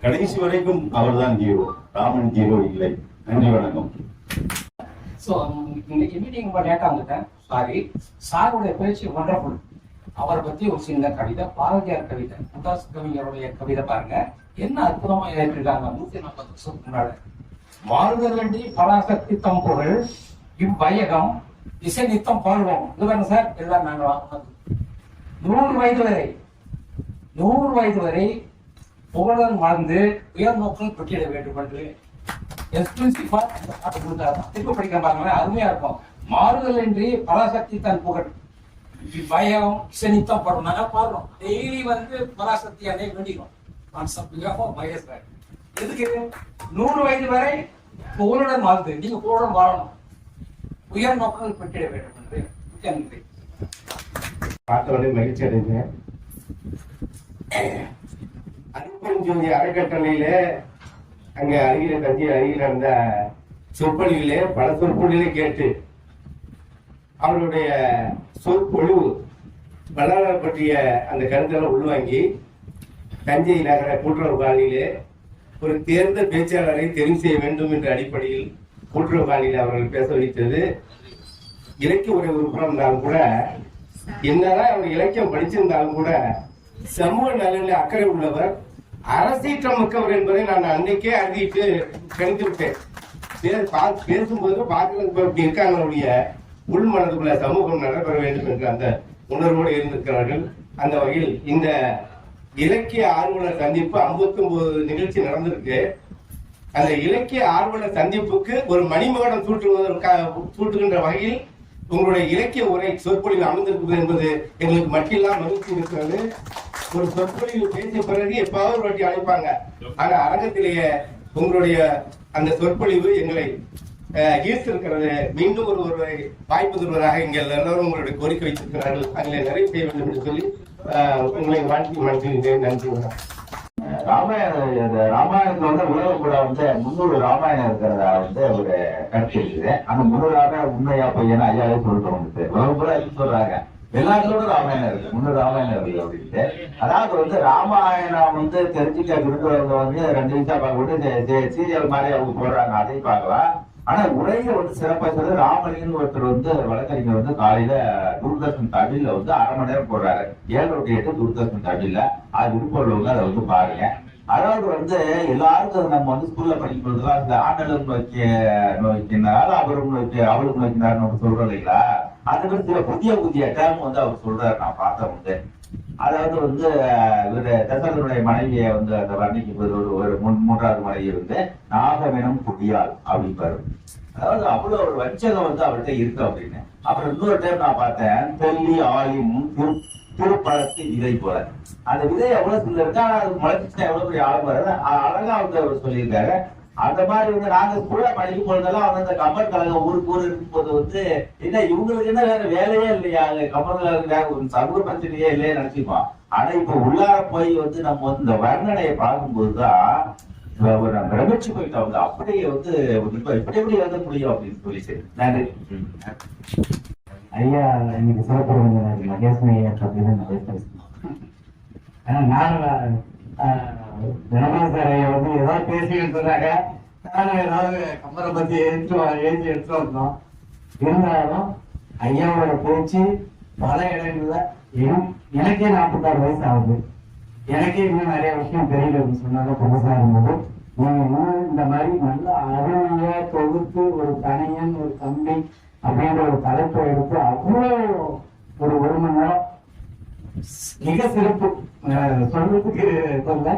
கடைசி வரைக்கும் அவர்தான் ஹீரோ, ராமன் ஹீரோ இல்லை. நன்றி, வணக்கம். ஸோ இன்னைக்கு மீட்டிங் ரொம்ப லேட்டாக வந்துட்டேன், சாரி. சாருடைய பேச்சு ஒண்டர்ஃபுல். அவரை பற்றி ஒரு சின்ன கவிதை, பாரதியார் கவிதை, முட்டாசு கவிஞருடைய கவிதை பாருங்க, என்ன அற்புதமா ஏற்றிருக்காங்க. 140 வருஷத்துக்கு முன்னாடி. மாறுதலன்றி பராசக்தி தம் பொருள் இவ்வையகம் இசை நித்தம் பாடுவோம். இதுதாங்க சார் எல்லாம் நாங்கள் வாங்கினது. 100 வயது வரை புகழன் வாழ்ந்து உயர் நோக்கம் பெற்றிட வேண்டும் என்று எக்ஸ்க்ளூசிவா பாட்டு கொடுத்தாரு. திருப்பி படிக்க பாருங்களேன், அருமையா இருக்கும். மாறுதல் என்று பராசக்தி தன் புகழ் பயம் இசைநித்தம் பாடுறோம். நாங்க பாடுறோம் டெய்லி வந்து பராசக்தி அன்னை வேண்டிக்கிறோம். எதுக்கு 100 வயது வரை புகழுடன் வாழ்ந்து நீங்க புகழுடன் வாழணும், உயர் நோக்கங்கள் பெற்றிட வேண்டும் என்று நன்றி. பார்த்தவரை மகிழ்ச்சி அடைந்தேன். அன்பஞ்சோதி அறக்கட்டளையில அங்க அருகில தஞ்சை அருகில இருந்த சொற்பொழிவிலே பல சொற்பொழிலே கேட்டு அவருடைய சொற்பொழிவு வள்ளலார் பற்றிய அந்த கருத்தெல்லாம் உள்வாங்கி தஞ்சை நகர கூட்டுறவு காலனியிலே ஒரு தேர்ந்த பேச்சாளரை தெரிவு செய்ய வேண்டும் என்ற அடிப்படையில் கூட்டுறவு காலனியில் அவர்கள் பேச வைத்தது. இலக்கிய உரை உறுப்பினர் இருந்தாலும் கூட, என்னதான் அவர் இலக்கியம் படிச்சிருந்தாலும் கூட சமூக நலனில் அக்கறை உள்ளவர், அரசீற்றம் மிக்கவர் என்பதை நான் அன்னைக்கே அறிவித்து கணித்து விட்டேன். பேசும்போது பார்க்கறது இப்படி இருக்காங்களுடைய உள் மனதுக்குள்ள சமூகம் நடைபெற வேண்டும் என்ற அந்த உணர்வோடு இருந்திருக்கிறார்கள். அந்த வகையில் இந்த இலக்கிய ஆர்வலர் சந்திப்பு 59 நிகழ்ச்சி நடந்திருக்கு. அந்த இலக்கிய ஆர்வலர் சந்திப்புக்கு ஒரு மணிமகுடம் சூட்டுகின்ற வகையில் உங்களுடைய இலக்கிய உரை சொற்பொழிவு அமைந்திருக்கிறது என்பது எங்களுக்கு மட்டில்லாம் மகிழ்ச்சி இருக்கிறது. ஒரு சொற்பொழிவு பேசிய பிறகு எப்பாவது ஒரு வாட்டி அழைப்பாங்க. ஆனா அரங்கத்திலேயே உங்களுடைய அந்த சொற்பொழிவு எங்களை ஈர்த்திருக்கிறது. மீண்டும் ஒரு வாய்ப்பு தருவதாக இங்கே எல்லாரும் உங்களுடைய கோரிக்கை வைத்திருக்கிறார்கள். அதில் நிறைவு செய்ய வேண்டும் என்று சொல்லி உங்களை வாழ்த்தி மன்னிக்கிறேன். நன்றி. ராமாயணத்துல வந்து உலகம் கூட வந்து 300 ராமாயணம் இருக்கிறதா வந்து ஒரு கருத்து இருக்குது. அந்த 300 ராமாயணம் உண்மையா பொய்யா ஐயாவே சொல்லிட்டு வந்துட்டு உலகம் கூட சொல்றாங்க எல்லாத்தோட ராமாயணம் இருக்கு 300 ராமாயணம் இருக்கு அப்படின்ட்டு. அதாவது வந்து ராமாயணம் வந்து தெரிஞ்சுக்க விரும்புறவங்க வந்து 2 நிமிஷம் பார்க்க சீரியல் மாதிரி அவங்க போடுறாங்க, அதையும் பார்க்கலாம். ஆனா உரையில வந்து சிறப்பா சொல்றது ராமலிங்கன் ஒருத்தர் வந்து வழக்கறிஞர் வந்து காலையில தூர்தர்ஷன் தமிழ்ல வந்து 1/2 மணி நேரம் போடுறாரு. 7 to 8 தூர்தர்ஷன் தமிழ்ல. அது விருப்பம் அதை வந்து பாருங்க. அதாவது வந்து எல்லாருக்கும் நம்ம வந்து ஸ்கூல்ல படிக்கும் பொழுதுலாம் இந்த ஆண்டலும் நோக்கினார் அவரும் அவளுக்கு நோக்கினார்னு சொல்றோம் இல்லைங்களா. அது வந்து சில புதிய டேர்ம் வந்து அவர் சொல்றாரு. நான் பார்த்தேன் வந்து அதாவது வந்து இவரு தசரதனுடைய மனைவியை வந்து அந்த வர்ணிக்கும் போது ஒரு 3வது மனைவி வந்து நாகமெனும் குடியால் அப்படிப்பாரு. அதாவது அவ்வளவு ஒரு வஞ்சகம் வந்து அவர்கிட்ட இருக்கு அப்படின்னு. அப்புறம் இன்னொரு டைம் நான் பார்த்தேன் தெல்லி ஆலியும் திருப்பழத்து விதை போல. அந்த விதை எவ்வளவு சொல்ல இருக்கு, ஆனா அது முளைச்சுன்னா எவ்வளவு பெரிய ஆழம் வருது அழகா வந்து அவர் சொல்லியிருக்காரு. அந்த மாதிரி வந்து நாங்க ஸ்கூல்ல படிக்கும் பொழுதெல்லாம் வந்து அந்த கம்பர் கழகம் ஊருக்கு இருக்கும் போது வந்து என்ன இவங்களுக்கு என்ன வேற வேலையே இல்லையா, கம்பர் கழகம் வேற ஒரு சமூக பிரச்சனையே இல்லையே நினைச்சுப்போம். ஆனா இப்ப உள்ளார போய் வந்து நம்ம வந்து இந்த வர்ணனையை பார்க்கும்போதுதான் நம்ம பிரமிச்சு போயிட்டோம். வந்து அப்படியே வந்து இப்படி எப்படி எழுத முடியும் அப்படின்னு சொல்லி. சரி, நன்றி. ஐயா இன்னைக்கு சிறப்பு விருந்தினர் மகேஸ்வரி ஐயா பத்தி நிறைய பேசணும். ஏன்னா நானும் தினமணி சார் ஐயா வந்து ஏதாவது பேசிக்கிட்டு சொன்னாங்க, நானும் ஏதாவது கம்பரை பத்தி எழுதி எடுத்து வந்தோம். இருந்தாலும் ஐயாவோட பேச்சு பல இடங்கள்ல எனக்கே 46 வயசு ஆகுது, எனக்கே இன்னும் நிறைய விஷயம் தெரியல சொன்னாலும் புதுசா இருந்தது. நீங்க இந்த மாதிரி நல்ல அருமையா தொகுத்து ஒரு தனியன் ஒரு தம்பி அப்படின்ற ஒரு தலைப்பை எடுத்து அவ்வளோ ஒரு மணி நேரம் மிக சிறப்பு சொல்றதுக்கு சொல்ல.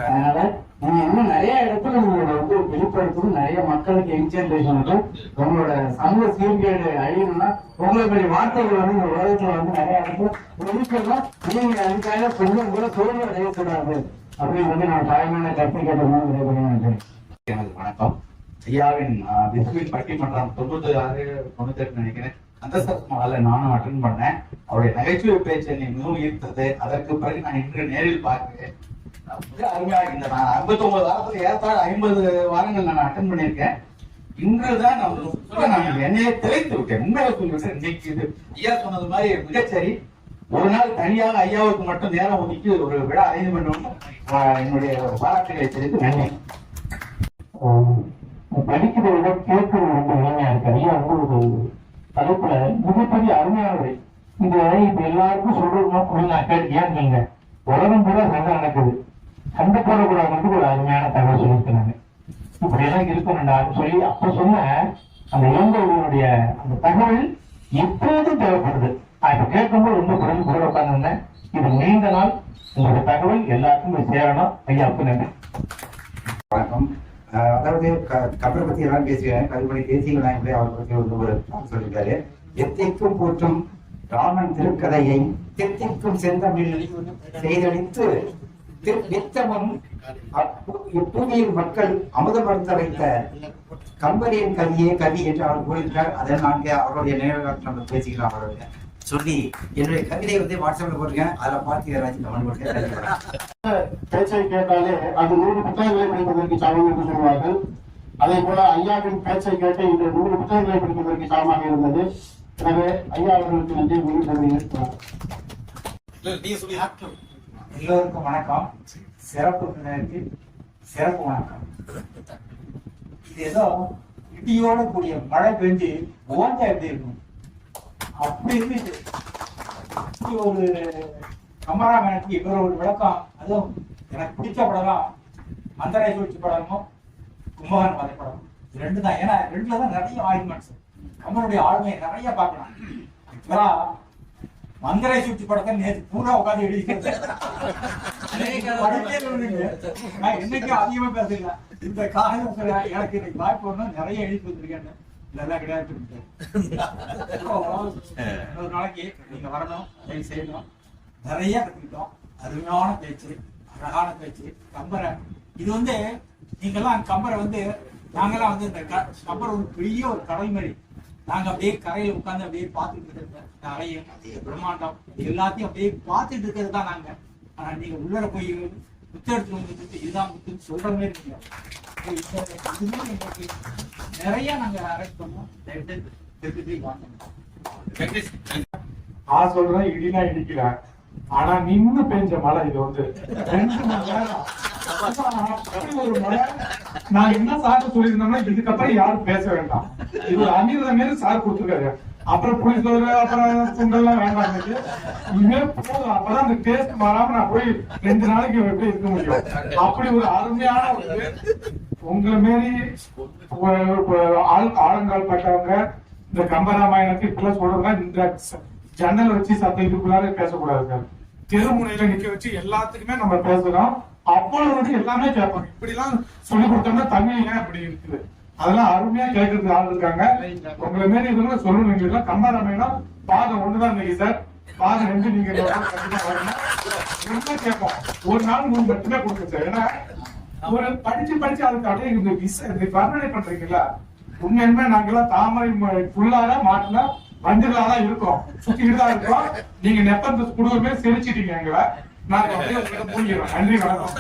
அதனால நீங்க இன்னும் நிறைய இடத்துல நீங்க வந்து வெளிப்படுத்தணும், நிறைய மக்களுக்கு யங் ஜெனரேஷனுக்கு உங்களோட சமூக சீர்கேடு அழியணும்னா உங்களை பெரிய வார்த்தைகள் வந்து இந்த உலகத்துல வந்து நிறைய இடத்துல வெளிப்படலாம். நீங்க அதுக்காக கொஞ்சம் கூட சோர்வு அடையக்கூடாது அப்படின்னு வந்து நான் தாய்மான கருத்து கேட்டதுனால விடைபெறுகிறேன். எனது வணக்கம். ஐயாவின் விசுவின் பட்டிமன்றம் 96 நினைக்கிறேன் அந்த மாலை நானும் அட்டன் பண்ணேன். அவருடைய நகைச்சுவை பேச்சு என்னை மிகவும் ஈர்த்தது. அதற்கு பிறகு நான் இன்று நேரில் பார்க்கிறேன். மிக அருமையா இந்த நான் 59 வாரத்துல ஏற்றாடு 50 வாரங்கள் நான் அட்டன் பண்ணியிருக்கேன். இன்றுதான் நான் என்னையே திளைத்து விட்டேன். உண்மையை சொல்லிவிட்டேன். இன்னைக்கு இது ஐயா சொன்னது மாதிரி மிகச்சரி. ஒரு நாள் தனியாக ஐயாவுக்கு மட்டும் நேரம் ஒதுக்கி ஒரு விழா அரேஞ்ச் பண்ணணும். என்னுடைய பாராட்டுகளை தெரிவித்து நன்றி. படிக்கிறத விட கேட்கறது ரொம்ப இனிமையா இருக்கு. ஐயா வந்து ஒரு தலைப்புல மிகப்பெரிய அருமையானது. இது இப்ப எல்லாருக்கும் சொல்றதுமா நான் கேட்க நீங்க உலகம் கூட சண்டை நடக்குது, சண்டை போடக்கூடாது ஒரு அருமையான தகவல் சொல்லியிருக்கிறாங்க. இப்படி எல்லாம் இருக்கணும்டா சொல்லி அப்ப சொன்ன அந்த இளங்கோவனுடைய அந்த தகவல் எப்போதும் தேவைப்படுது. இப்ப கேட்கும்போது ரொம்ப குறைந்து கூட உட்கார்ந்துருந்தேன். இது நீண்ட நாள் உங்களுடைய தகவல் எல்லாருக்கும் சேரணும். ஐயாவுக்கு நன்றி. வணக்கம். அதாவது கபரை பத்தி எல்லாம் பேசுகிறேன். கல்வனை தேசிய நாயகர்களே அவர் பற்றி ஒரு சொல்லியிருக்காரு. எத்திக்கும் போற்றும் ராமன் திருக்கதையை தெத்திக்கும் செந்தமிழ் செய்தளித்து நித்தமும் இப்பூமியில் மக்கள் அமுதமருந்த வைத்த கம்பரியின் கவியே கவி என்று அவர் கூறியிருக்கார். அதை நான்கு அவருடைய நினைவுகாலத்தில் நம்ம பேசிக்கலாம். அவருடைய சொல்லி என்னுடைய கவிதையை வந்து வாட்ஸ்அப்ல போட்டிருக்கேன். அதில் பார்த்து ராஜி கமெண்ட் போட்டு பேச்சை கேட்டாலே அது 100 புத்தகங்களை படிப்பதற்கு சமம் என்று சொல்வார்கள். அதே போல ஐயாவின் பேச்சை கேட்டு இன்று 100 புத்தகங்களை படிப்பதற்கு சமமாக இருந்தது. எனவே ஐயா அவர்களுக்கு நன்றி கூறுகிறேன். எல்லோருக்கும் வணக்கம். சிறப்பு சிறப்பு வணக்கம். இது ஏதோ இடியோட கூடிய மழை பெஞ்சு ஓஞ்சா எப்படி இருக்கும் அப்படி இருந்துச்சு. ஒரு கமராமேனுக்கு இவர் ஒரு விளக்கம். அதுவும் எனக்கு பிடிச்ச படம் மந்தரை சூழ்ச்சி படமும் கும்பகன் வரைபடம். இது 2 தான். ஏன்னா 2ல தான் நிறைய ஆர்குமெண்ட்ஸ். கமருடைய ஆளுமையை நிறைய பார்க்கலாம். இப்பதான் மந்தரை சூழ்ச்சி படத்தை நேற்று பூரா உட்காந்து எழுதிக்கிறது. நான் என்னைக்கு அதிகமா பேசல. இந்த காலம் எனக்கு இன்னைக்கு வாய்ப்பு ஒண்ணு நிறைய எழுதி கொடுத்துருக்கேன். இதெல்லாம் கிடையாது. ஒரு நாளைக்கு நீங்க வரணும், அதை செய்யணும். நிறைய கத்துக்கிட்டோம். அருமையான பேச்சு, அழகான பேச்சு. கம்பரை இது வந்து நீங்கெல்லாம் கம்பரை வந்து நாங்கெல்லாம் வந்து இந்த கம்பரை ஒரு பெரிய ஒரு கடல் மாதிரி நாங்க அப்படியே கரையில உட்கார்ந்து அப்படியே பார்த்துட்டு இருக்கிறது. இந்த அலையும் பிரம்மாண்டம் எல்லாத்தையும் அப்படியே பார்த்துட்டு இருக்கிறது தான் நாங்க. ஆனா நீங்க உள்ளர போய் புத்தகத்துல வந்துட்டு இதுதான் புத்துன்னு சொல்ற மாதிரி இல்லை. இதுமே எங்களுக்கு நிறைய நாங்க அரேஞ்ச் பண்ணோம். தயவுசெய்து வாங்க. நான் சொல்றேன் இடினா இடிக்கிறேன். ஆனா நின்னு பெஞ்ச மழை இது வந்து 2 மணி நேரம். அப்படி ஒரு மழை. நான் என்ன சார் சொல்லியிருந்தோம்னா இதுக்கப்புறம் யாரும் பேச வேண்டாம். இது ஒரு அமிர்த மாரி சார் கொடுத்துருக்காரு. அப்புறம் புளிசோறு அப்புறம் சுண்டெல்லாம் வேண்டாம். இனிமே போதும். அப்பதான் அந்த டேஸ்ட் மாறாம நான் போய் 2 நாளைக்கு எப்படி இருக்க முடியும். அப்படி ஒரு அருமையான ஒரு உங்களை மாரி ஆழங்கால் பட்டவங்க இந்த கம்பராமாயணத்தை இப்பெல்லாம் சொல்றதுன்னா இந்த ஜன்னல் வச்சு சத்தம் இதுக்குள்ளார பேசக்கூடாது சார். தெருமுனையில நிக்க வச்சு எல்லாத்துக்குமே நம்ம பேசுறோம். அவ்வளவு எல்லாமே கேட்பாங்க. இப்படி எல்லாம் சொல்லி கொடுத்தோம்னா தமிழ் ஏன் இப்படி இருக்குது, அதெல்லாம் அருமையா கேட்கறதுக்கு ஆள் இருக்காங்க. உங்களை மாரி இதெல்லாம் சொல்லணும். எங்களுக்கு கம்பராமாயணம் பாகம் 1 தான் இன்னைக்கு சார். பாகம் 2 நீங்க கண்டிப்பா கேட்போம். ஒரு நாள் 3 மட்டுமே கொடுங்க சார். ஏன்னா ஒரு படிச்சு அதுக்கு அப்படியே இந்த வர்ணனை பண்றீங்களா, உண்மையுமே நாங்கெல்லாம் தாமரை புல்லார மாட்டினா மஞ்சளாதான் இருக்கோம், சுத்திட்டு தான் இருக்கோம். நீங்க நெப்பந்த குடும்பமே சிரிச்சிட்டீங்க எங்களை. நாங்க அப்படியே உங்கள்கிட்ட மூழ்கிறோம். நன்றி, வணக்கம்.